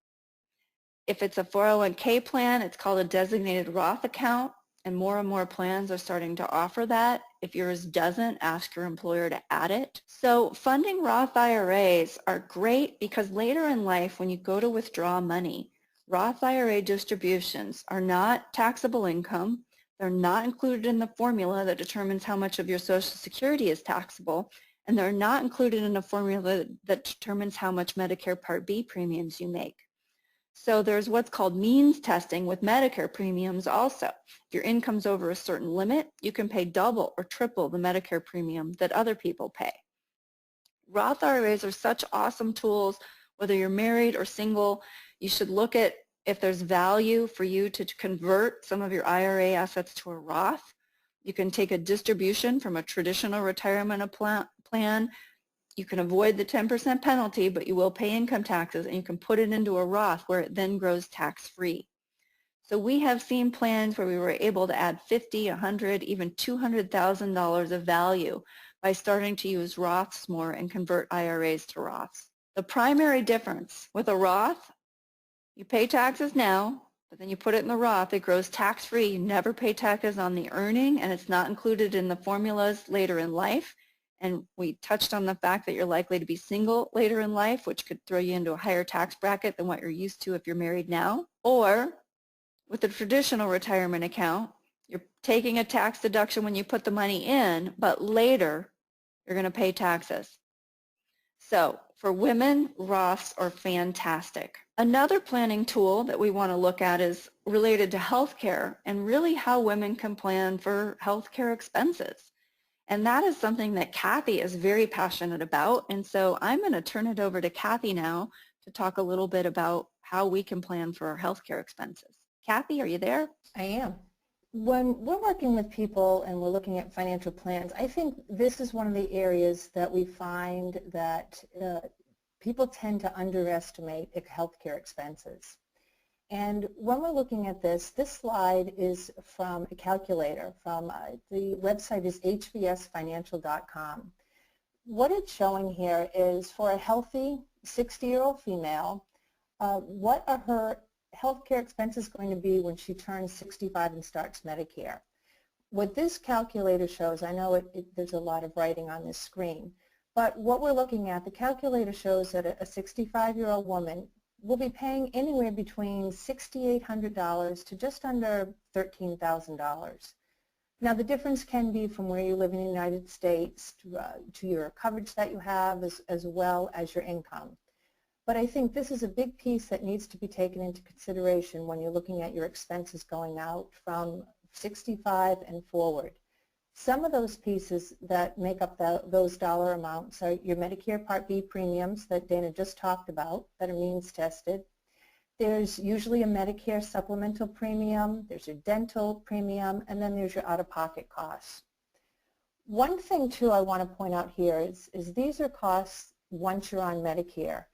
If it's a 401k plan, it's called a designated Roth account, and more plans are starting to offer that. If yours doesn't, ask your employer to add it. So funding Roth IRAs are great because later in life, when you go to withdraw money, Roth IRA distributions are not taxable income. They're not included in the formula that determines how much of your Social Security is taxable, and they're not included in a formula that determines how much Medicare Part B premiums you make. So there's what's called means testing with Medicare premiums also. If your income's over a certain limit, you can pay double or triple the Medicare premium that other people pay. Roth IRAs are such awesome tools, whether you're married or single. You should look at if there's value for you to convert some of your IRA assets to a Roth, you can take a distribution from a traditional retirement plan. You can avoid the 10% penalty, but you will pay income taxes, and you can put it into a Roth where it then grows tax-free. So we have seen plans where we were able to add $50, $100, even $200,000 of value by starting to use Roths more and convert IRAs to Roths. The primary difference with a Roth, you pay taxes now, but then you put it in the Roth, it grows tax-free. You never pay taxes on the earning, and it's not included in the formulas later in life. And we touched on the fact that you're likely to be single later in life, which could throw you into a higher tax bracket than what you're used to if you're married now. Or with a traditional retirement account, you're taking a tax deduction when you put the money in, but later you're going to pay taxes. So for women, Roths are fantastic. Another planning tool that we want to look at is related to healthcare and really how women can plan for healthcare expenses. And that is something that Kathy is very passionate about. And so I'm going to turn it over to Kathy now to talk a little bit about how we can plan for our healthcare expenses. Kathy, are you there? I am. When we're working with people and we're looking at financial plans, I think this is one of the areas that we find that people tend to underestimate healthcare expenses. And when we're looking at this slide is from a calculator from the website is hvsfinancial.com. What it's showing here is for a healthy 60-year-old female, what are her healthcare expenses going to be when she turns 65 and starts Medicare. What this calculator shows, I know there's a lot of writing on this screen, but what we're looking at, the calculator shows that a 65-year-old woman will be paying anywhere between $6,800 to just under $13,000. Now the difference can be from where you live in the United States to your coverage that you have as well as your income. But I think this is a big piece that needs to be taken into consideration when you're looking at your expenses going out from 65 and forward. Some of those pieces that make up those dollar amounts are your Medicare Part B premiums that Dana just talked about that are means tested. There's usually a Medicare supplemental premium, there's your dental premium, and then there's your out-of-pocket costs. One thing too I want to point out here is these are costs once you're on Medicare.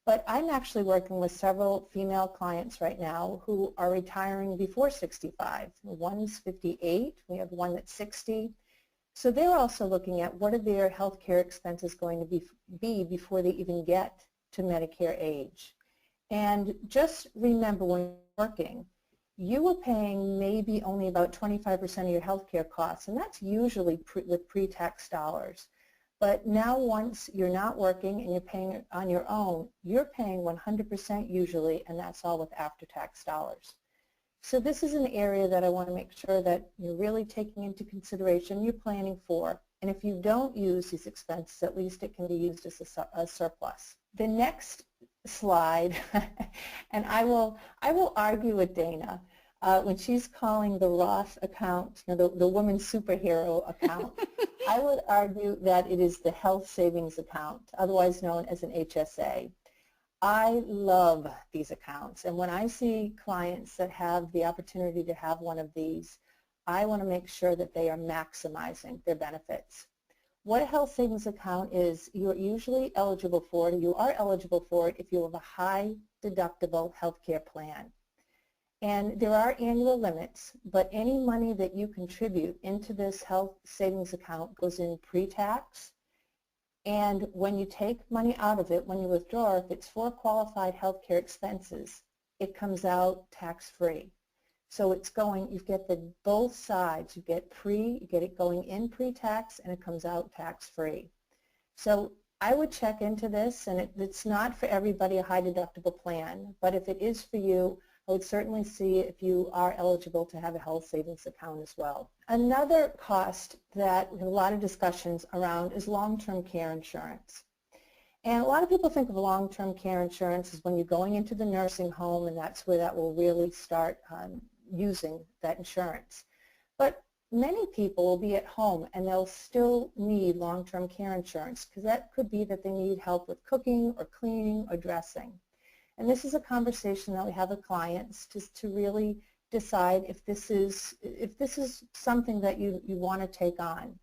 But I'm actually working with several female clients right now who are retiring before 65. One's 58, we have one that's 60. So they're also looking at what are their health care expenses going to be before they even get to Medicare age. And just remember when you're working, you were paying maybe only about 25% of your health care costs, and that's usually with pre-tax dollars. But now once you're not working and you're paying on your own, you're paying 100% usually, and that's all with after-tax dollars. So this is an area that I want to make sure that you're really taking into consideration, you're planning for. And if you don't use these expenses, at least it can be used as a surplus. The next slide, and I will argue with Dana, when she's calling the Roth account, you know, the woman superhero account, I would argue that it is the health savings account, otherwise known as an HSA. I love these accounts, and when I see clients that have the opportunity to have one of these, I want to make sure that they are maximizing their benefits. What a health savings account is, you're usually eligible for it, you are eligible for it if you have a high deductible health care plan. And there are annual limits, but any money that you contribute into this health savings account goes in pre-tax. And when you take money out of it, when you withdraw, if it's for qualified health care expenses, it comes out tax-free. So it's going, you get both sides. You get it going in pre-tax, and it comes out tax-free. So I would check into this, and it's not for everybody a high deductible plan, but if it is for you, I would certainly see if you are eligible to have a health savings account as well. Another cost that we have a lot of discussions around is long-term care insurance. And a lot of people think of long-term care insurance as when you're going into the nursing home, and that's where that will really start using that insurance. But many people will be at home and they'll still need long-term care insurance because that could be that they need help with cooking or cleaning or dressing. And this is a conversation that we have with clients just to really decide if this is something that you want to take on.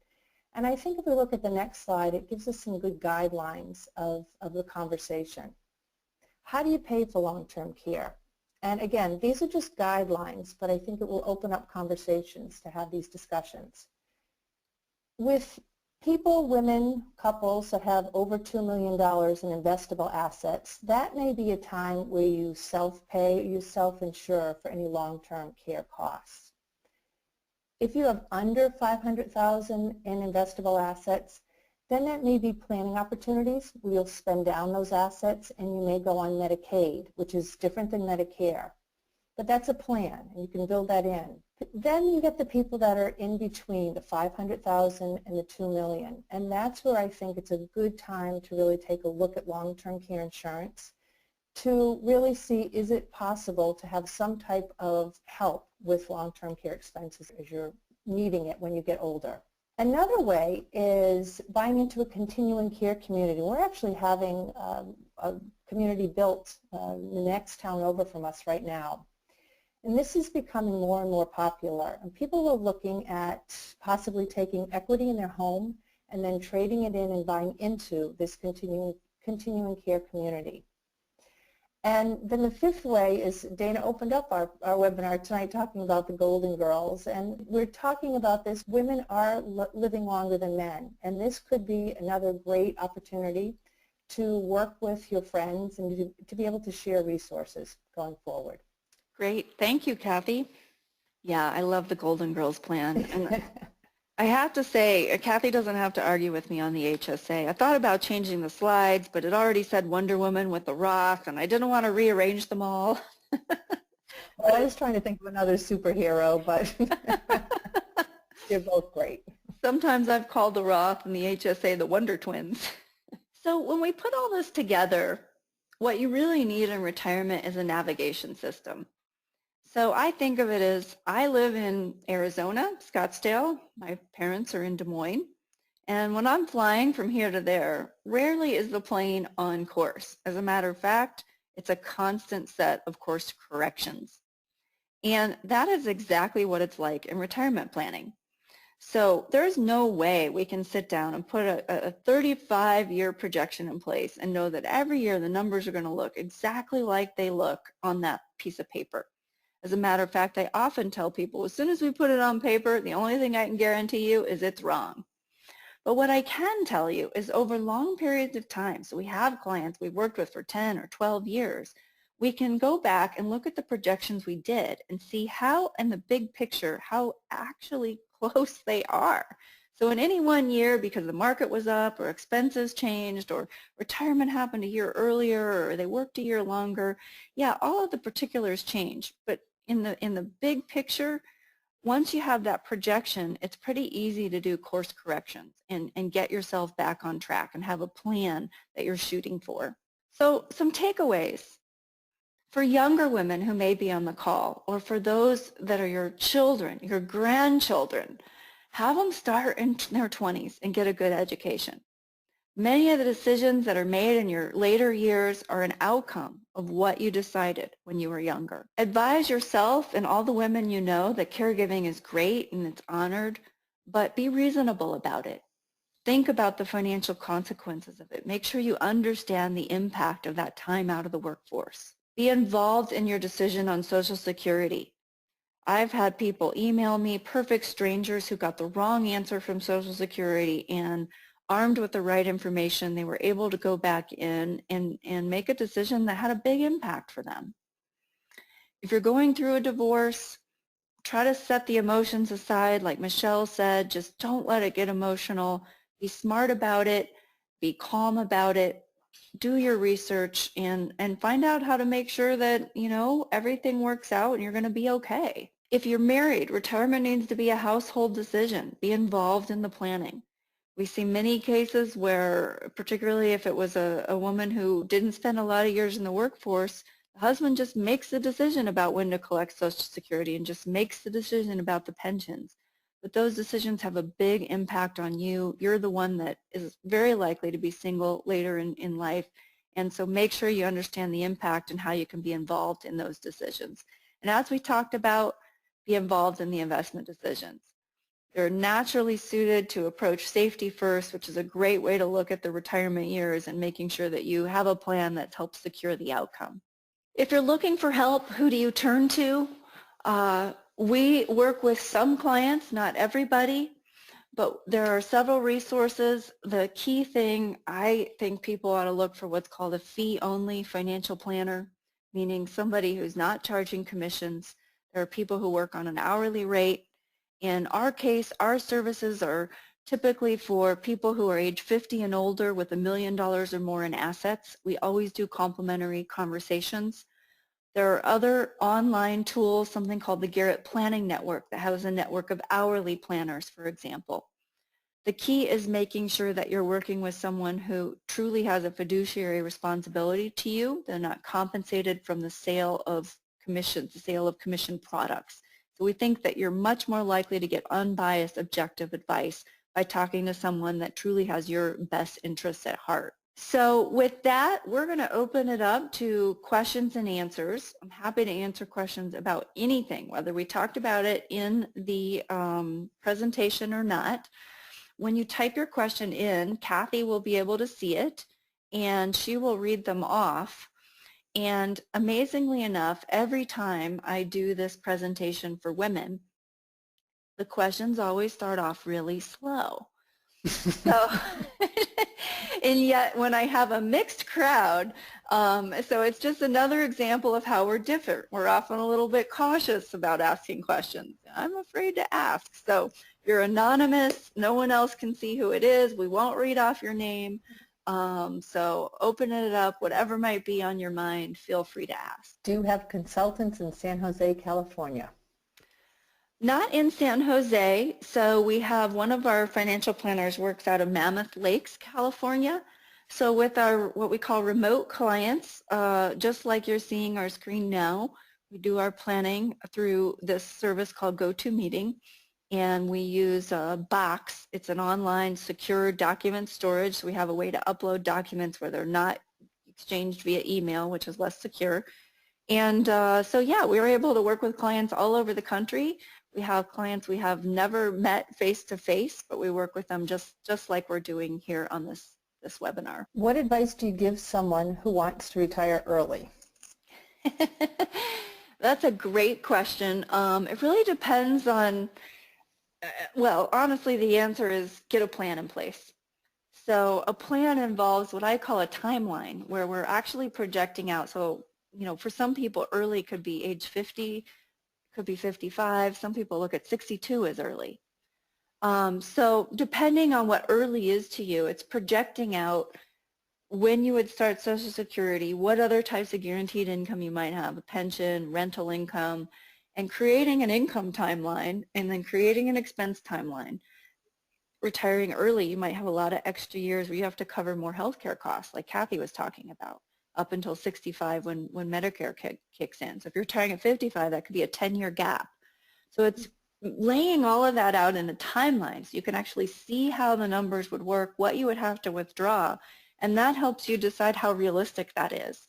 And I think if we look at the next slide, it gives us some good guidelines of the conversation. How do you pay for long-term care? And again, these are just guidelines, but I think it will open up conversations to have these discussions. With people, women, couples that have over $2 million in investable assets, that may be a time where you self-pay, you self-insure for any long-term care costs. If you have under $500,000 in investable assets, then that may be planning opportunities where you'll spend down those assets and you may go on Medicaid, which is different than Medicare. But that's a plan, and you can build that in. Then you get the people that are in between the $500,000 and the $2 million, and that's where I think it's a good time to really take a look at long-term care insurance to really see, is it possible to have some type of help with long-term care expenses as you're needing it when you get older. Another way is buying into a continuing care community. We're actually having a community built the next town over from us right now. And this is becoming more and more popular. And people are looking at possibly taking equity in their home and then trading it in and buying into this continuing care community. And then the fifth way is Dana opened up our webinar tonight talking about the Golden Girls, and we're talking about this. Women are living longer than men, and this could be another great opportunity to work with your friends and to be able to share resources going forward. Great. Thank you, Kathy. Yeah, I love the Golden Girls plan. And I have to say, Kathy doesn't have to argue with me on the HSA. I thought about changing the slides, but it already said Wonder Woman with the rock, and I didn't want to rearrange them all. Well, I was trying to think of another superhero, but they're both great. Sometimes I've called the Roth and the HSA the Wonder Twins. So when we put all this together, what you really need in retirement is a navigation system. So I think of it as, I live in Arizona, Scottsdale. My parents are in Des Moines. And when I'm flying from here to there, rarely is the plane on course. As a matter of fact, it's a constant set of course corrections. And that is exactly what it's like in retirement planning. So there's no way we can sit down and put a 35-year projection in place and know that every year the numbers are going to look exactly like they look on that piece of paper. As a matter of fact, I often tell people, as soon as we put it on paper, the only thing I can guarantee you is it's wrong. But what I can tell you is over long periods of time, so we have clients we've worked with for 10 or 12 years, we can go back and look at the projections we did and see how, in the big picture, how actually close they are. So in any one year, because the market was up or expenses changed or retirement happened a year earlier or they worked a year longer, yeah, all of the particulars change. But in the big picture, once you have that projection, it's pretty easy to do course corrections and get yourself back on track and have a plan that you're shooting for. So some takeaways. For younger women who may be on the call, or for those that are your children, your grandchildren, have them start in their 20s and get a good education. Many of the decisions that are made in your later years are an outcome of what you decided when you were younger. Advise yourself and all the women you know that caregiving is great and it's honored, but be reasonable about it. Think about the financial consequences of it. Make sure you understand the impact of that time out of the workforce. Be involved in your decision on Social Security. I've had people email me, perfect strangers who got the wrong answer from Social Security, and armed with the right information, they were able to go back in and make a decision that had a big impact for them. If you're going through a divorce, try to set the emotions aside. Like Michelle said, just don't let it get emotional. Be smart about it. Be calm about it. Do your research and find out how to make sure that, you know, everything works out and you're going to be okay. If you're married, retirement needs to be a household decision. Be involved in the planning. We see many cases where, particularly if it was a woman who didn't spend a lot of years in the workforce, the husband just makes the decision about when to collect Social Security and just makes the decision about the pensions. But those decisions have a big impact on you. You're the one that is very likely to be single later in life, And so make sure you understand the impact and how you can be involved in those decisions. And as we talked about, be involved in the investment decisions. They're naturally suited to approach safety first, which is a great way to look at the retirement years and making sure that you have a plan that helps secure the outcome. If you're looking for help, who do you turn to? We work with some clients, not everybody, but there are several resources. The key thing, I think people ought to look for what's called a fee-only financial planner, meaning somebody who's not charging commissions. There are people who work on an hourly rate. In our case, our services are typically for people who are age 50 and older with $1 million or more in assets. We always do complimentary conversations. There are other online tools, something called the Garrett Planning Network that has a network of hourly planners, for example. The key is making sure that you're working with someone who truly has a fiduciary responsibility to you. They're not compensated from the sale of commissions, the sale of commission products. So we think that you're much more likely to get unbiased, objective advice by talking to someone that truly has your best interests at heart. So with that, we're going to open it up to questions and answers. I'm happy to answer questions about anything, whether we talked about it in the presentation or not. When you type your question in, Kathy will be able to see it, and she will read them off. And amazingly enough, every time I do this presentation for women, the questions always start off really slow. So, and yet when I have a mixed crowd, so it's just another example of how we're different. We're often a little bit cautious about asking questions. I'm afraid to ask. So you're anonymous. No one else can see who it is. We won't read off your name. So open it up, whatever might be on your mind, feel free to ask. Do you have consultants in San Jose, California? Not in San Jose. So we have one of our financial planners works out of Mammoth Lakes, California. So with our what we call remote clients, just like you're seeing our screen now, we do our planning through this service called GoToMeeting, and we use Box. It's an online secure document storage. So we have a way to upload documents where they're not exchanged via email, which is less secure. And so yeah, we were able to work with clients all over the country. We have clients we have never met face-to-face, but we work with them just like we're doing here on this webinar. What advice do you give someone who wants to retire early? That's a great question. It really depends on, well, honestly, the answer is get a plan in place. So a plan involves what I call a timeline where we're actually projecting out. So, you know, for some people, early could be age 50, could be 55. Some people look at 62 as early. So depending on what early is to you, it's projecting out when you would start Social Security, what other types of guaranteed income you might have, a pension, rental income, and creating an income timeline and then creating an expense timeline. Retiring early, you might have a lot of extra years where you have to cover more healthcare costs, like Kathy was talking about, up until 65 when Medicare kicks in. So if you're retiring at 55, that could be a 10-year gap. So it's laying all of that out in a timeline so you can actually see how the numbers would work, what you would have to withdraw, and that helps you decide how realistic that is.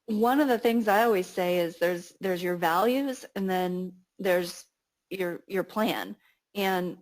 One of the things I always say is there's your values and then there's your plan. And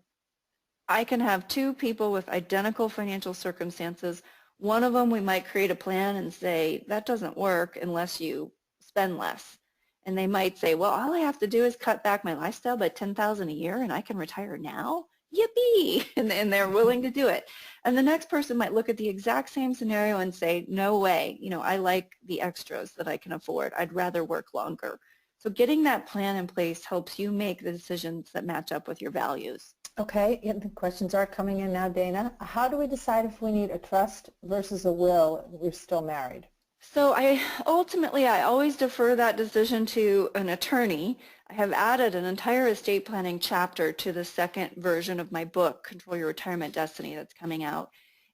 I can have two people with identical financial circumstances. One of them, we might create a plan and say, that doesn't work unless you spend less. And they might say, well, all I have to do is cut back my lifestyle by $10,000 a year and I can retire now? Yippee! And they're willing to do it. And the next person might look at the exact same scenario and say, no way, you know, I like the extras that I can afford. I'd rather work longer. So getting that plan in place helps you make the decisions that match up with your values. Okay, and the questions are coming in now, Dana. How do we decide if we need a trust versus a will if we're still married? So I always defer that decision to an attorney. I have added an entire estate planning chapter to the second version of my book, Control Your Retirement Destiny, that's coming out.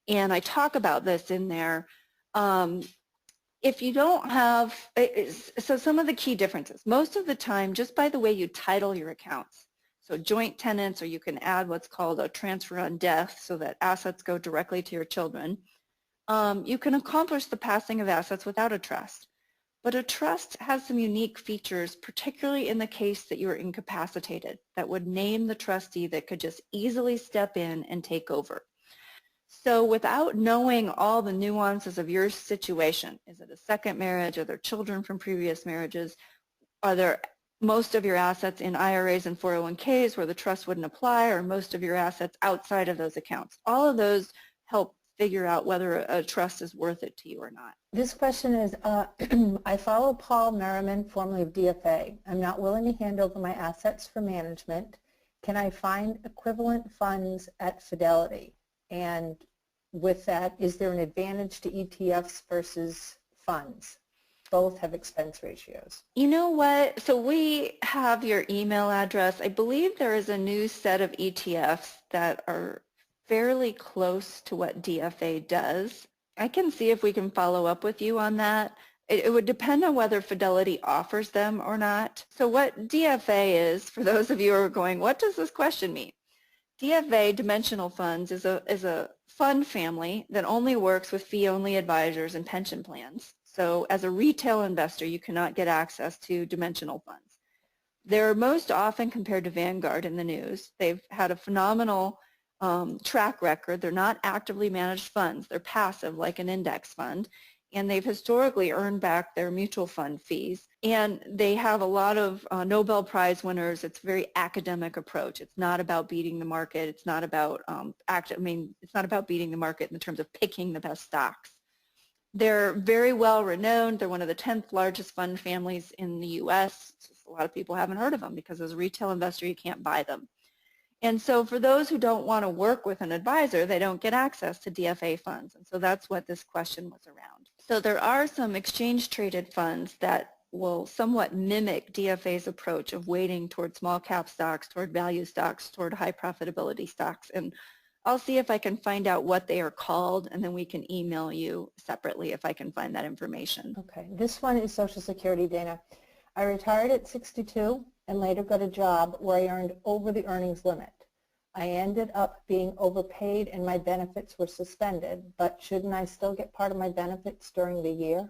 And I talk about this in there. If you don't have, so some of the key differences, most of the time, just by the way you title your accounts, so joint tenants, or you can add what's called a transfer on death so that assets go directly to your children. you can accomplish the passing of assets without a trust. But a trust has some unique features, particularly in the case that you are incapacitated, that would name the trustee that could just easily step in and take over. So without knowing all the nuances of your situation, is it a second marriage? Are there children from previous marriages? Are there most of your assets in IRAs and 401ks where the trust wouldn't apply, or most of your assets outside of those accounts? All of those help figure out whether a trust is worth it to you or not. This question is, I follow Paul Merriman, formerly of DFA. I'm not willing to hand over my assets for management. Can I find equivalent funds at Fidelity? And with that, is there an advantage to ETFs versus funds? Both have expense ratios. You know what? So we have your email address. I believe there is a new set of ETFs that are fairly close to what DFA does. I can see if we can follow up with you on that. It would depend on whether Fidelity offers them or not. So what DFA is, for those of you who are going, what does this question mean? DFA, Dimensional Funds, is a fund family that only works with fee-only advisors and pension plans. So as a retail investor, you cannot get access to dimensional funds. They're most often compared to Vanguard in the news. They've had a phenomenal track record. They're not actively managed funds. They're passive, like an index fund. And they've historically earned back their mutual fund fees. And they have a lot of Nobel Prize winners. It's a very academic approach. It's not about beating the market. It's not about it's not about beating the market in terms of picking the best stocks. They're very well renowned. They're one of the 10th largest fund families in the US. A lot of people haven't heard of them because as a retail investor, you can't buy them. And so for those who don't want to work with an advisor, they don't get access to DFA funds. And so that's what this question was around. So there are some exchange traded funds that will somewhat mimic DFA's approach of weighting toward small cap stocks, toward value stocks, toward high profitability stocks. And I'll see if I can find out what they are called, and then we can email you separately if I can find that information. Okay, this one is Social Security, Dana. I retired at 62 and later got a job where I earned over the earnings limit. I ended up being overpaid and my benefits were suspended, but shouldn't I still get part of my benefits during the year?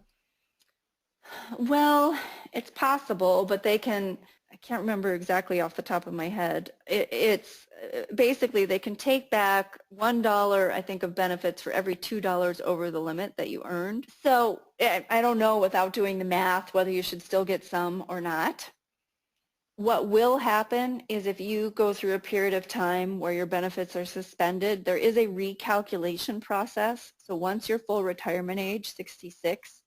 Well, it's possible, but they can, I can't remember exactly off the top of my head. It's basically they can take back $1, I think, of benefits for every $2 over the limit that you earned. So I don't know without doing the math whether you should still get some or not. What will happen is if you go through a period of time where your benefits are suspended, there is a recalculation process. So once you're full retirement age, 66,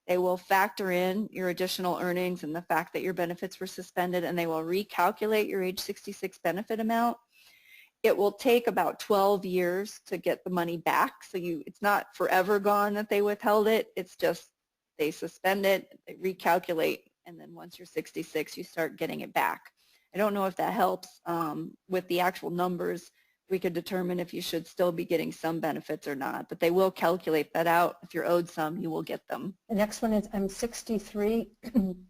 they will factor in your additional earnings and the fact that your benefits were suspended, and they will recalculate your age 66 benefit amount. It will take about 12 years to get the money back. So it's not forever gone that they withheld it. It's just they suspend it, they recalculate, and then once you're 66, you start getting it back. I don't know if that helps with the actual numbers. We could determine if you should still be getting some benefits or not, but they will calculate that out. If you're owed some, you will get them. The next one is I'm 63,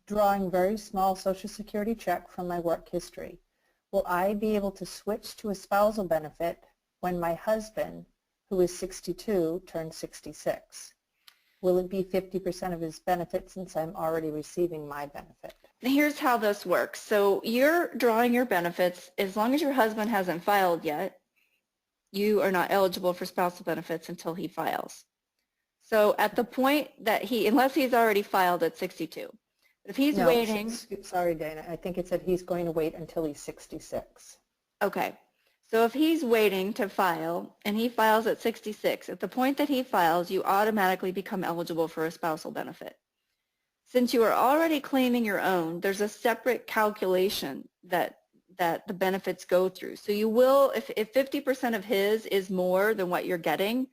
drawing very small Social Security check from my work history. Will I be able to switch to a spousal benefit when my husband, who is 62, turns 66? Will it be 50% of his benefit since I'm already receiving my benefit? Here's how this works. So you're drawing your benefits. As long as your husband hasn't filed yet, you are not eligible for spousal benefits until he files. So at the point that unless he's already filed at 62. If he's waiting. Sorry, Dana. I think it said he's going to wait until he's 66. Okay. So if he's waiting to file and he files at 66, at the point that he files, you automatically become eligible for a spousal benefit. Since you are already claiming your own, there's a separate calculation that the benefits go through. So you will, if 50% of his is more than what you're getting,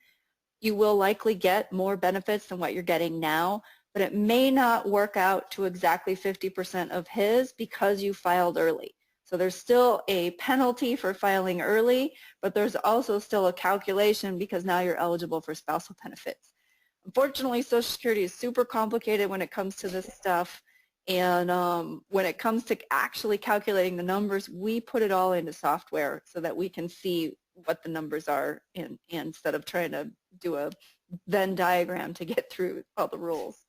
you will likely get more benefits than what you're getting now, but it may not work out to exactly 50% of his because you filed early. So there's still a penalty for filing early, but there's also still a calculation because now you're eligible for spousal benefits. Unfortunately, Social Security is super complicated when it comes to this stuff. And when it comes to actually calculating the numbers, we put it all into software so that we can see what the numbers are instead of trying to do a Venn diagram to get through all the rules.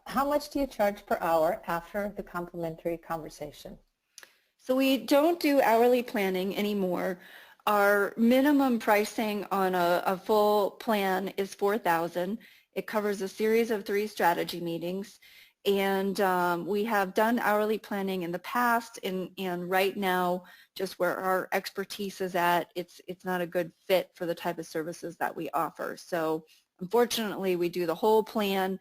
How much do you charge per hour after the complimentary conversation? So we don't do hourly planning anymore. Our minimum pricing on a full plan is $4,000. It covers a series of 3 strategy meetings. And we have done hourly planning in the past, and right now, just where our expertise is at, it's not a good fit for the type of services that we offer. So unfortunately, we do the whole plan.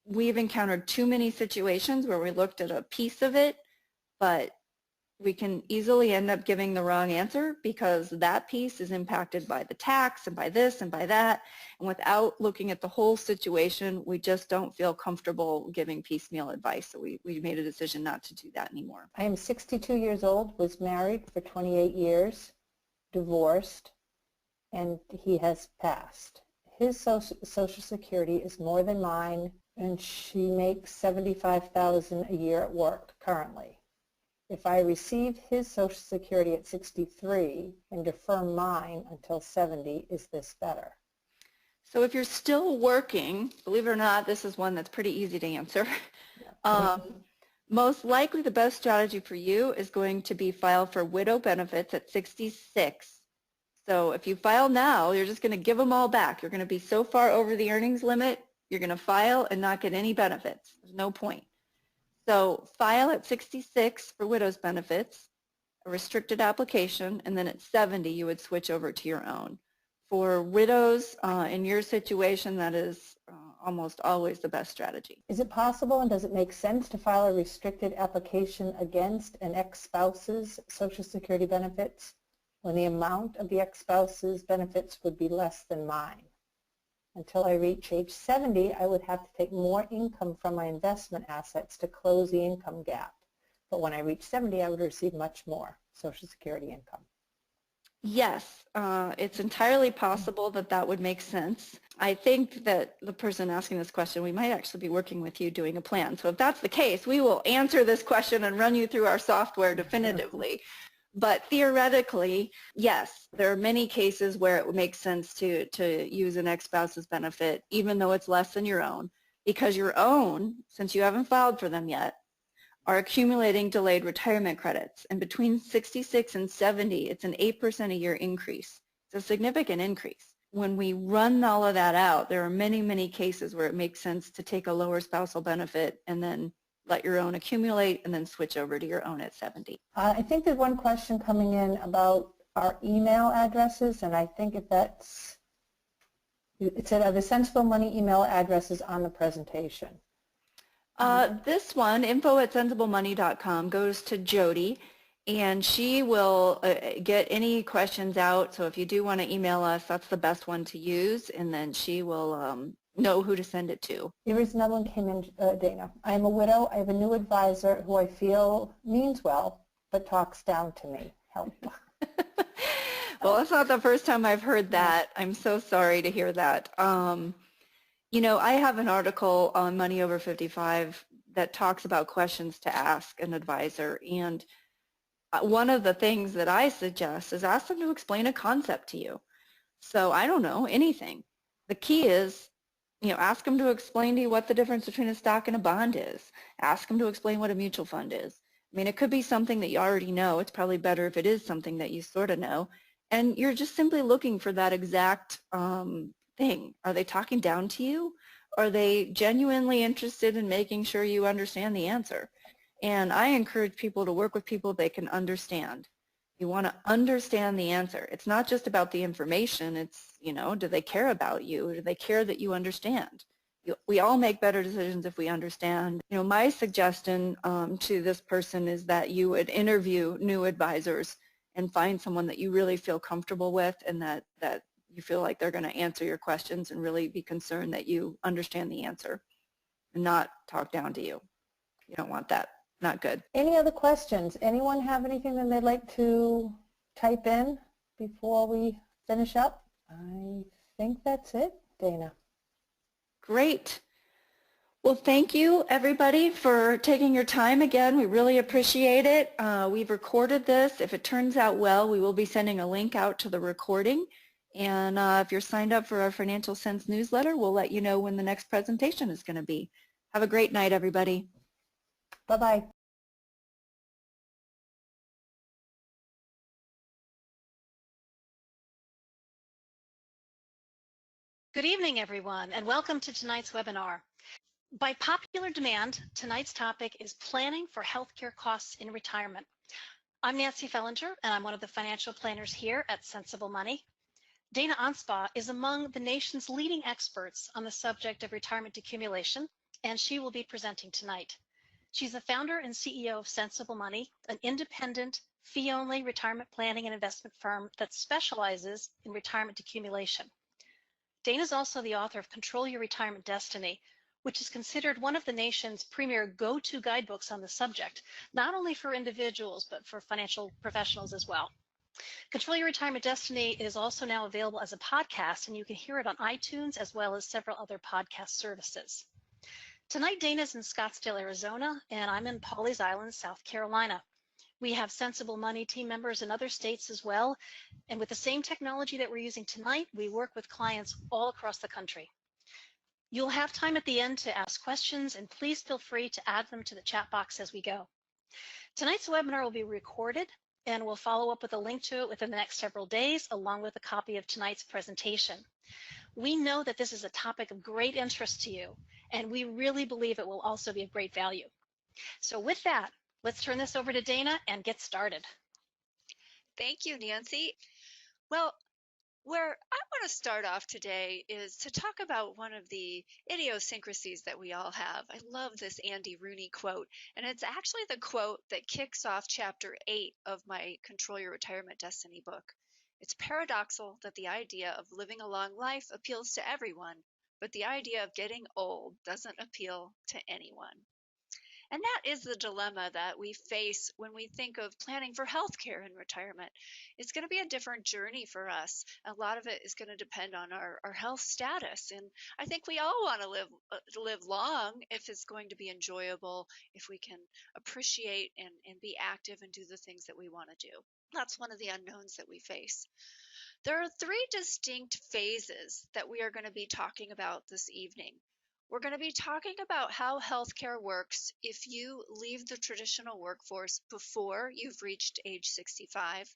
We've encountered too many situations where we looked at a piece of it, but we can easily end up giving the wrong answer because that piece is impacted by the tax and by this and by that. And without looking at the whole situation, we just don't feel comfortable giving piecemeal advice. So we made a decision not to do that anymore. I am 62 years old, was married for 28 years, divorced, and he has passed. His Social Security is more than mine, and she makes $75,000 a year at work currently. If I receive his Social Security at 63 and defer mine until 70, is this better? So if you're still working, believe it or not, this is one that's pretty easy to answer. Most likely the best strategy for you is going to be file for widow benefits at 66. So if you file now, you're just going to give them all back. You're going to be so far over the earnings limit, you're going to file and not get any benefits. There's no point. So file at 66 for widow's benefits, a restricted application, and then at 70 you would switch over to your own. For widows in your situation, that is almost always the best strategy. Is it possible and does it make sense to file a restricted application against an ex-spouse's Social Security benefits when the amount of the ex-spouse's benefits would be less than mine? Until I reach age 70, I would have to take more income from my investment assets to close the income gap. But when I reach 70, I would receive much more Social Security income. Yes, it's entirely possible that that would make sense. I think that the person asking this question, we might actually be working with you doing a plan. So if that's the case, we will answer this question and run you through our software definitively. But theoretically, yes, there are many cases where it would make sense to use an ex-spouse's benefit, even though it's less than your own, because your own, since you haven't filed for them yet, are accumulating delayed retirement credits. And between 66 and 70, it's an 8% a year increase. It's a significant increase. When we run all of that out, there are many, many cases where it makes sense to take a lower spousal benefit and then let your own accumulate and then switch over to your own at 70. I think there's one question coming in about our email addresses, and I think if that's, it said, are the Sensible Money email addresses on the presentation? This one, info@sensiblemoney.com, goes to Jody, and she will get any questions out. So if you do want to email us, that's the best one to use, and then she will know who to send it to. There is another one came in, Dana. I am a widow. I have a new advisor who I feel means well, but talks down to me. Help. Well, that's not the first time I've heard that. I'm so sorry to hear that. You know, I have an article on Money Over 55 that talks about questions to ask an advisor, and one of the things that I suggest is ask them to explain a concept to you. So I don't know, anything. The key is, you know, ask them to explain to you what the difference between a stock and a bond is. Ask them to explain what a mutual fund is. I mean, it could be something that you already know. It's probably better if it is something that you sort of know. And you're just simply looking for that exact thing. Are they talking down to you? Are they genuinely interested in making sure you understand the answer? And I encourage people to work with people they can understand. You want to understand the answer. It's not just about the information. It's, you know, do they care about you? Do they care that you understand? We all make better decisions if we understand. You know, my suggestion to this person is that you would interview new advisors and find someone that you really feel comfortable with and that you feel like they're going to answer your questions and really be concerned that you understand the answer and not talk down to you. You don't want that. Not good. Any other questions? Anyone have anything that they'd like to type in before we finish up? I think that's it, Dana. Great. Well, thank you, everybody, for taking your time again. We really appreciate it. We've recorded this. If it turns out well, we will be sending a link out to the recording, And if you're signed up for our Financial Sense newsletter, we'll let you know when the next presentation is going to be. Have a great night, everybody. Bye-bye. Good evening, everyone, and welcome to tonight's webinar. By popular demand, tonight's topic is planning for healthcare costs in retirement. I'm Nancy Fellinger, and I'm one of the financial planners here at Sensible Money. Dana Anspaugh is among the nation's leading experts on the subject of retirement accumulation, and she will be presenting tonight. She's the founder and CEO of Sensible Money, an independent, fee-only retirement planning and investment firm that specializes in retirement accumulation. Dana is also the author of Control Your Retirement Destiny, which is considered one of the nation's premier go-to guidebooks on the subject, not only for individuals, but for financial professionals as well. Control Your Retirement Destiny is also now available as a podcast, and you can hear it on iTunes as well as several other podcast services. Tonight, Dana's in Scottsdale, Arizona, and I'm in Pawleys Island, South Carolina. We have Sensible Money team members in other states as well. And with the same technology that we're using tonight, we work with clients all across the country. You'll have time at the end to ask questions, and please feel free to add them to the chat box as we go. Tonight's webinar will be recorded, and we'll follow up with a link to it within the next several days, along with a copy of tonight's presentation. We know that this is a topic of great interest to you, and we really believe it will also be of great value. So with that, let's turn this over to Dana and get started. Thank you, Nancy. Well, where I want to start off today is to talk about one of the idiosyncrasies that we all have. I love this Andy Rooney quote, and it's actually the quote that kicks off chapter 8 of my Control Your Retirement Destiny book. It's paradoxical that the idea of living a long life appeals to everyone, but the idea of getting old doesn't appeal to anyone. And that is the dilemma that we face when we think of planning for healthcare in retirement. It's going to be a different journey for us. A lot of it is going to depend on our health status. And I think we all want to live long if it's going to be enjoyable, if we can appreciate and be active and do the things that we want to do. That's one of the unknowns that we face. There are 3 distinct phases that we are going to be talking about this evening. We're going to be talking about how healthcare works if you leave the traditional workforce before you've reached age 65.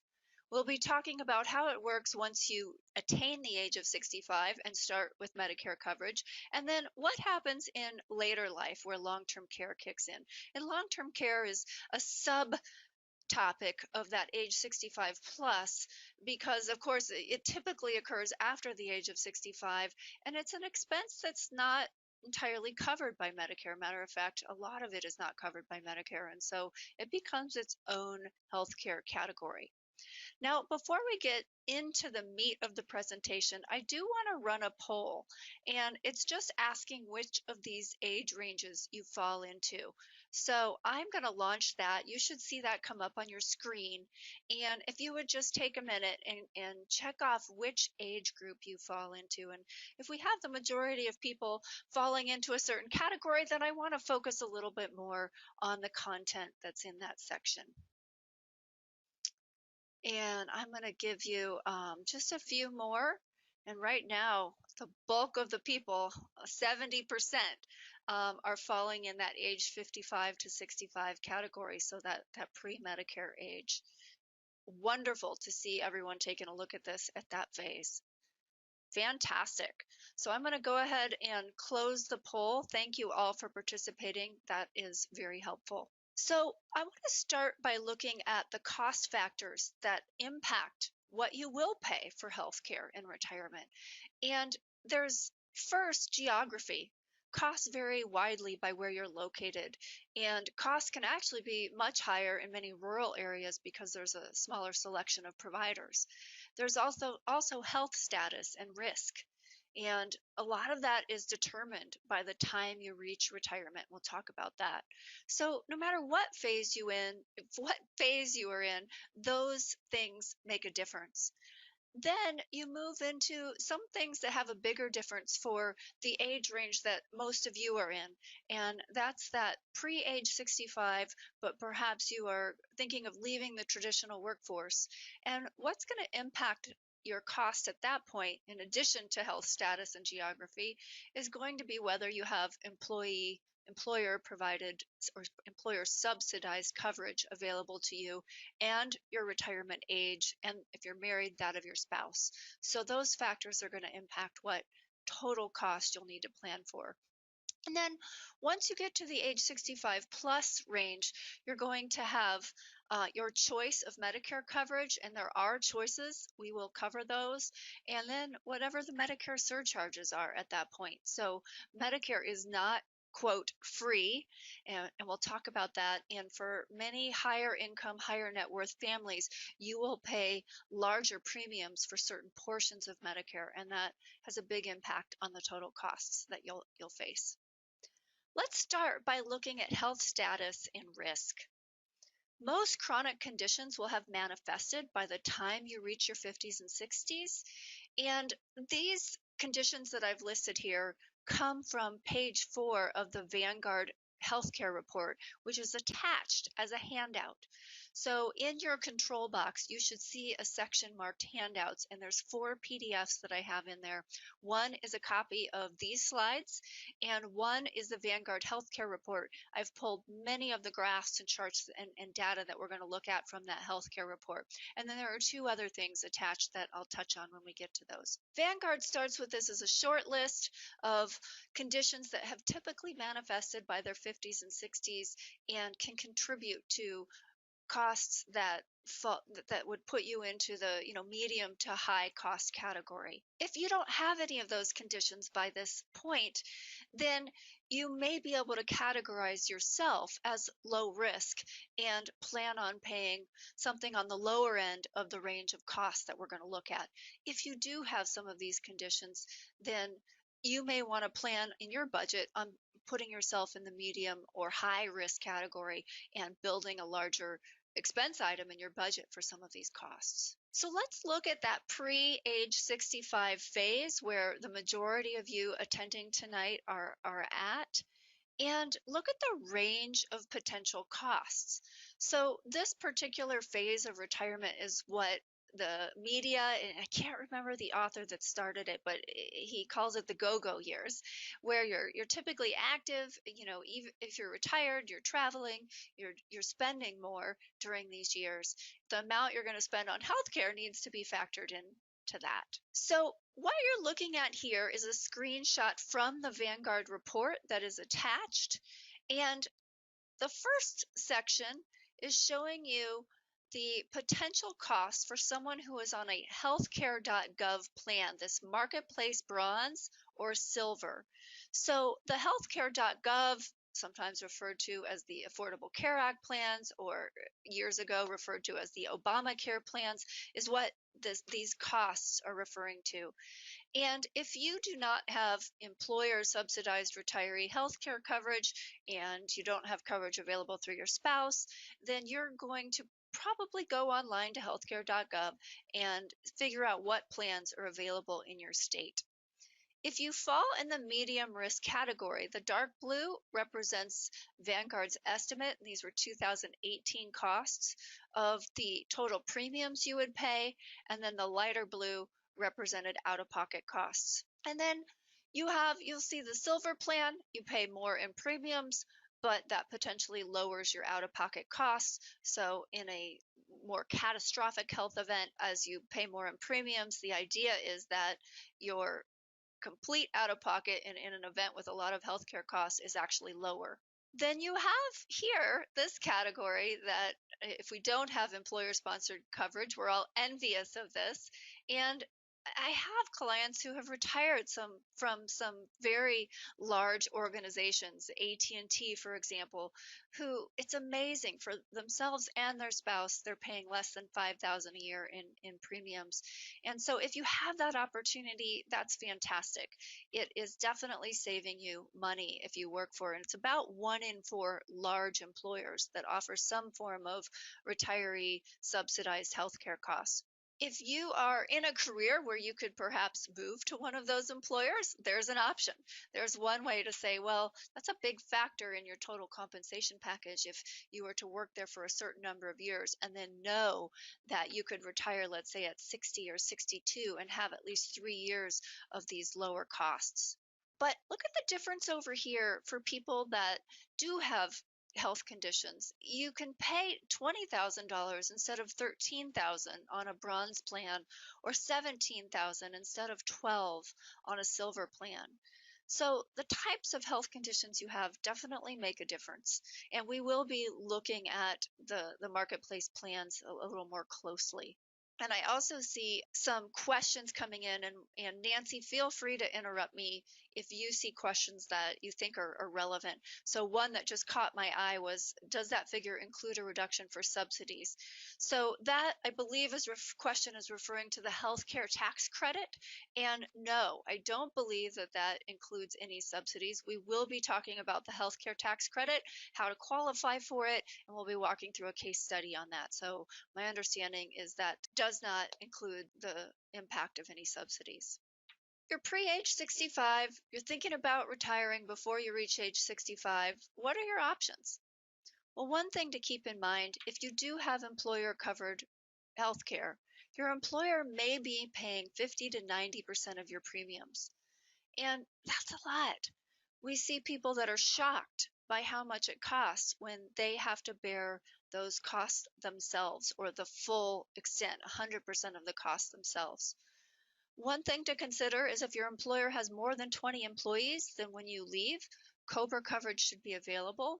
We'll be talking about how it works once you attain the age of 65 and start with Medicare coverage, and then what happens in later life where long-term care kicks in. And long-term care is a subtopic of that age 65 plus, because of course it typically occurs after the age of 65, and it's an expense that's not entirely covered by Medicare. Matter of fact, a lot of it is not covered by Medicare, and so it becomes its own healthcare category. Now, before we get into the meat of the presentation, I do want to run a poll, and it's just asking which of these age ranges you fall into. So I'm going to launch that. You should see that come up on your screen. And if you would just take a minute and check off which age group you fall into. And if we have the majority of people falling into a certain category, then I want to focus a little bit more on the content that's in that section. And I'm going to give you just a few more. And right now, the bulk of the people, 70%, are falling in that age 55 to 65 category, so that pre-Medicare age. Wonderful to see everyone taking a look at this at that phase. Fantastic. So I'm going to go ahead and close the poll. Thank you all for participating. That is very helpful. So I want to start by looking at the cost factors that impact what you will pay for healthcare in retirement. And there's first geography. Costs vary widely by where you're located, and costs can actually be much higher in many rural areas because there's a smaller selection of providers. There's also health status and risk. And a lot of that is determined by the time you reach retirement. We'll talk about that. So no matter what phase you are in, those things make a difference. Then you move into some things that have a bigger difference for the age range that most of you are in. And that's that pre-age 65, but perhaps you are thinking of leaving the traditional workforce. And what's going to impact your cost at that point, in addition to health status and geography, is going to be whether you have employer provided or employer subsidized coverage available to you, and your retirement age, and if you're married, that of your spouse. So those factors are going to impact what total cost you'll need to plan for. And then once you get to the age 65 plus range, you're going to have your choice of Medicare coverage, and there are choices. We will cover those. And then whatever the Medicare surcharges are at that point. So Medicare is not, quote, free, and we'll talk about that. And for many higher income, higher net worth families, you will pay larger premiums for certain portions of Medicare, and that has a big impact on the total costs that you'll face. Let's start by looking at health status and risk. Most chronic conditions will have manifested by the time you reach your 50s and 60s, and these conditions that I've listed here come from page 4 of the Vanguard Healthcare Report, which is attached as a handout. So in your control box, you should see a section marked handouts, and there's 4 PDFs that I have in there. One is a copy of these slides, and one is the Vanguard Healthcare Report. I've pulled many of the graphs and charts and data that we're going to look at from that healthcare report. And then there are 2 other things attached that I'll touch on when we get to those. Vanguard starts with this as a short list of conditions that have typically manifested by their 50s and 60s and can contribute to costs that would put you into the medium to high cost category. If you don't have any of those conditions by this point, then you may be able to categorize yourself as low risk and plan on paying something on the lower end of the range of costs that we're going to look at. If you do have some of these conditions, then you may want to plan in your budget on putting yourself in the medium or high risk category and building a larger expense item in your budget for some of these costs. So let's look at that pre-age 65 phase where the majority of you attending tonight are at, and look at the range of potential costs. So this particular phase of retirement is what the media, and I can't remember the author that started it, but he calls it the go-go years, where you're typically active. Even if you're retired, you're traveling, you're spending more during these years. The amount you're going to spend on healthcare needs to be factored in to that. So what you're looking at here is a screenshot from the Vanguard report that is attached, and the first section is showing you the potential cost for someone who is on a healthcare.gov plan, this marketplace bronze or silver. So the healthcare.gov, sometimes referred to as the Affordable Care Act plans, or years ago referred to as the Obamacare plans, is what these costs are referring to. And if you do not have employer subsidized retiree health care coverage and you don't have coverage available through your spouse, then you're going to probably go online to healthcare.gov and figure out what plans are available in your state. If you fall in the medium risk category, the dark blue represents Vanguard's estimate. These were 2018 costs of the total premiums you would pay, and then the lighter blue represented out-of-pocket costs. And then you'll see the silver plan. You pay more in premiums, but that potentially lowers your out-of-pocket costs. So in a more catastrophic health event, as you pay more in premiums, the idea is that your complete out-of-pocket in an event with a lot of healthcare costs is actually lower. Then you have here this category that if we don't have employer-sponsored coverage, we're all envious of this. And I have clients who have retired from some very large organizations, AT&T, for example, who it's amazing for themselves and their spouse. They're paying less than $5,000 a year in premiums. And so if you have that opportunity, that's fantastic. It is definitely saving you money if you work for it. And it's about 1 in 4 large employers that offer some form of retiree subsidized healthcare costs. If you are in a career where you could perhaps move to one of those employers, there's an option. There's one way to say, well, that's a big factor in your total compensation package if you were to work there for a certain number of years and then know that you could retire, let's say, at 60 or 62 and have at least 3 years of these lower costs. But look at the difference over here for people that do have health conditions. You can pay $20,000 instead of $13,000 on a bronze plan, or $17,000 instead of $12,000 on a silver plan. So the types of health conditions you have definitely make a difference. And we will be looking at the marketplace plans a little more closely. And I also see some questions coming in, and Nancy, feel free to interrupt me if you see questions that you think are relevant. So one that just caught my eye was, does that figure include a reduction for subsidies? So that, I believe, question is referring to the healthcare tax credit. And no, I don't believe that that includes any subsidies. We will be talking about the healthcare tax credit, how to qualify for it, and we'll be walking through a case study on that. So my understanding is that does not include the impact of any subsidies. You're pre-age 65, you're thinking about retiring before you reach age 65. What are your options? Well, one thing to keep in mind, if you do have employer-covered healthcare, your employer may be paying 50 to 90% of your premiums. And that's a lot. We see people that are shocked by how much it costs when they have to bear those costs themselves, or the full extent, 100% of the cost themselves. One thing to consider is if your employer has more than 20 employees, then when you leave, COBRA coverage should be available.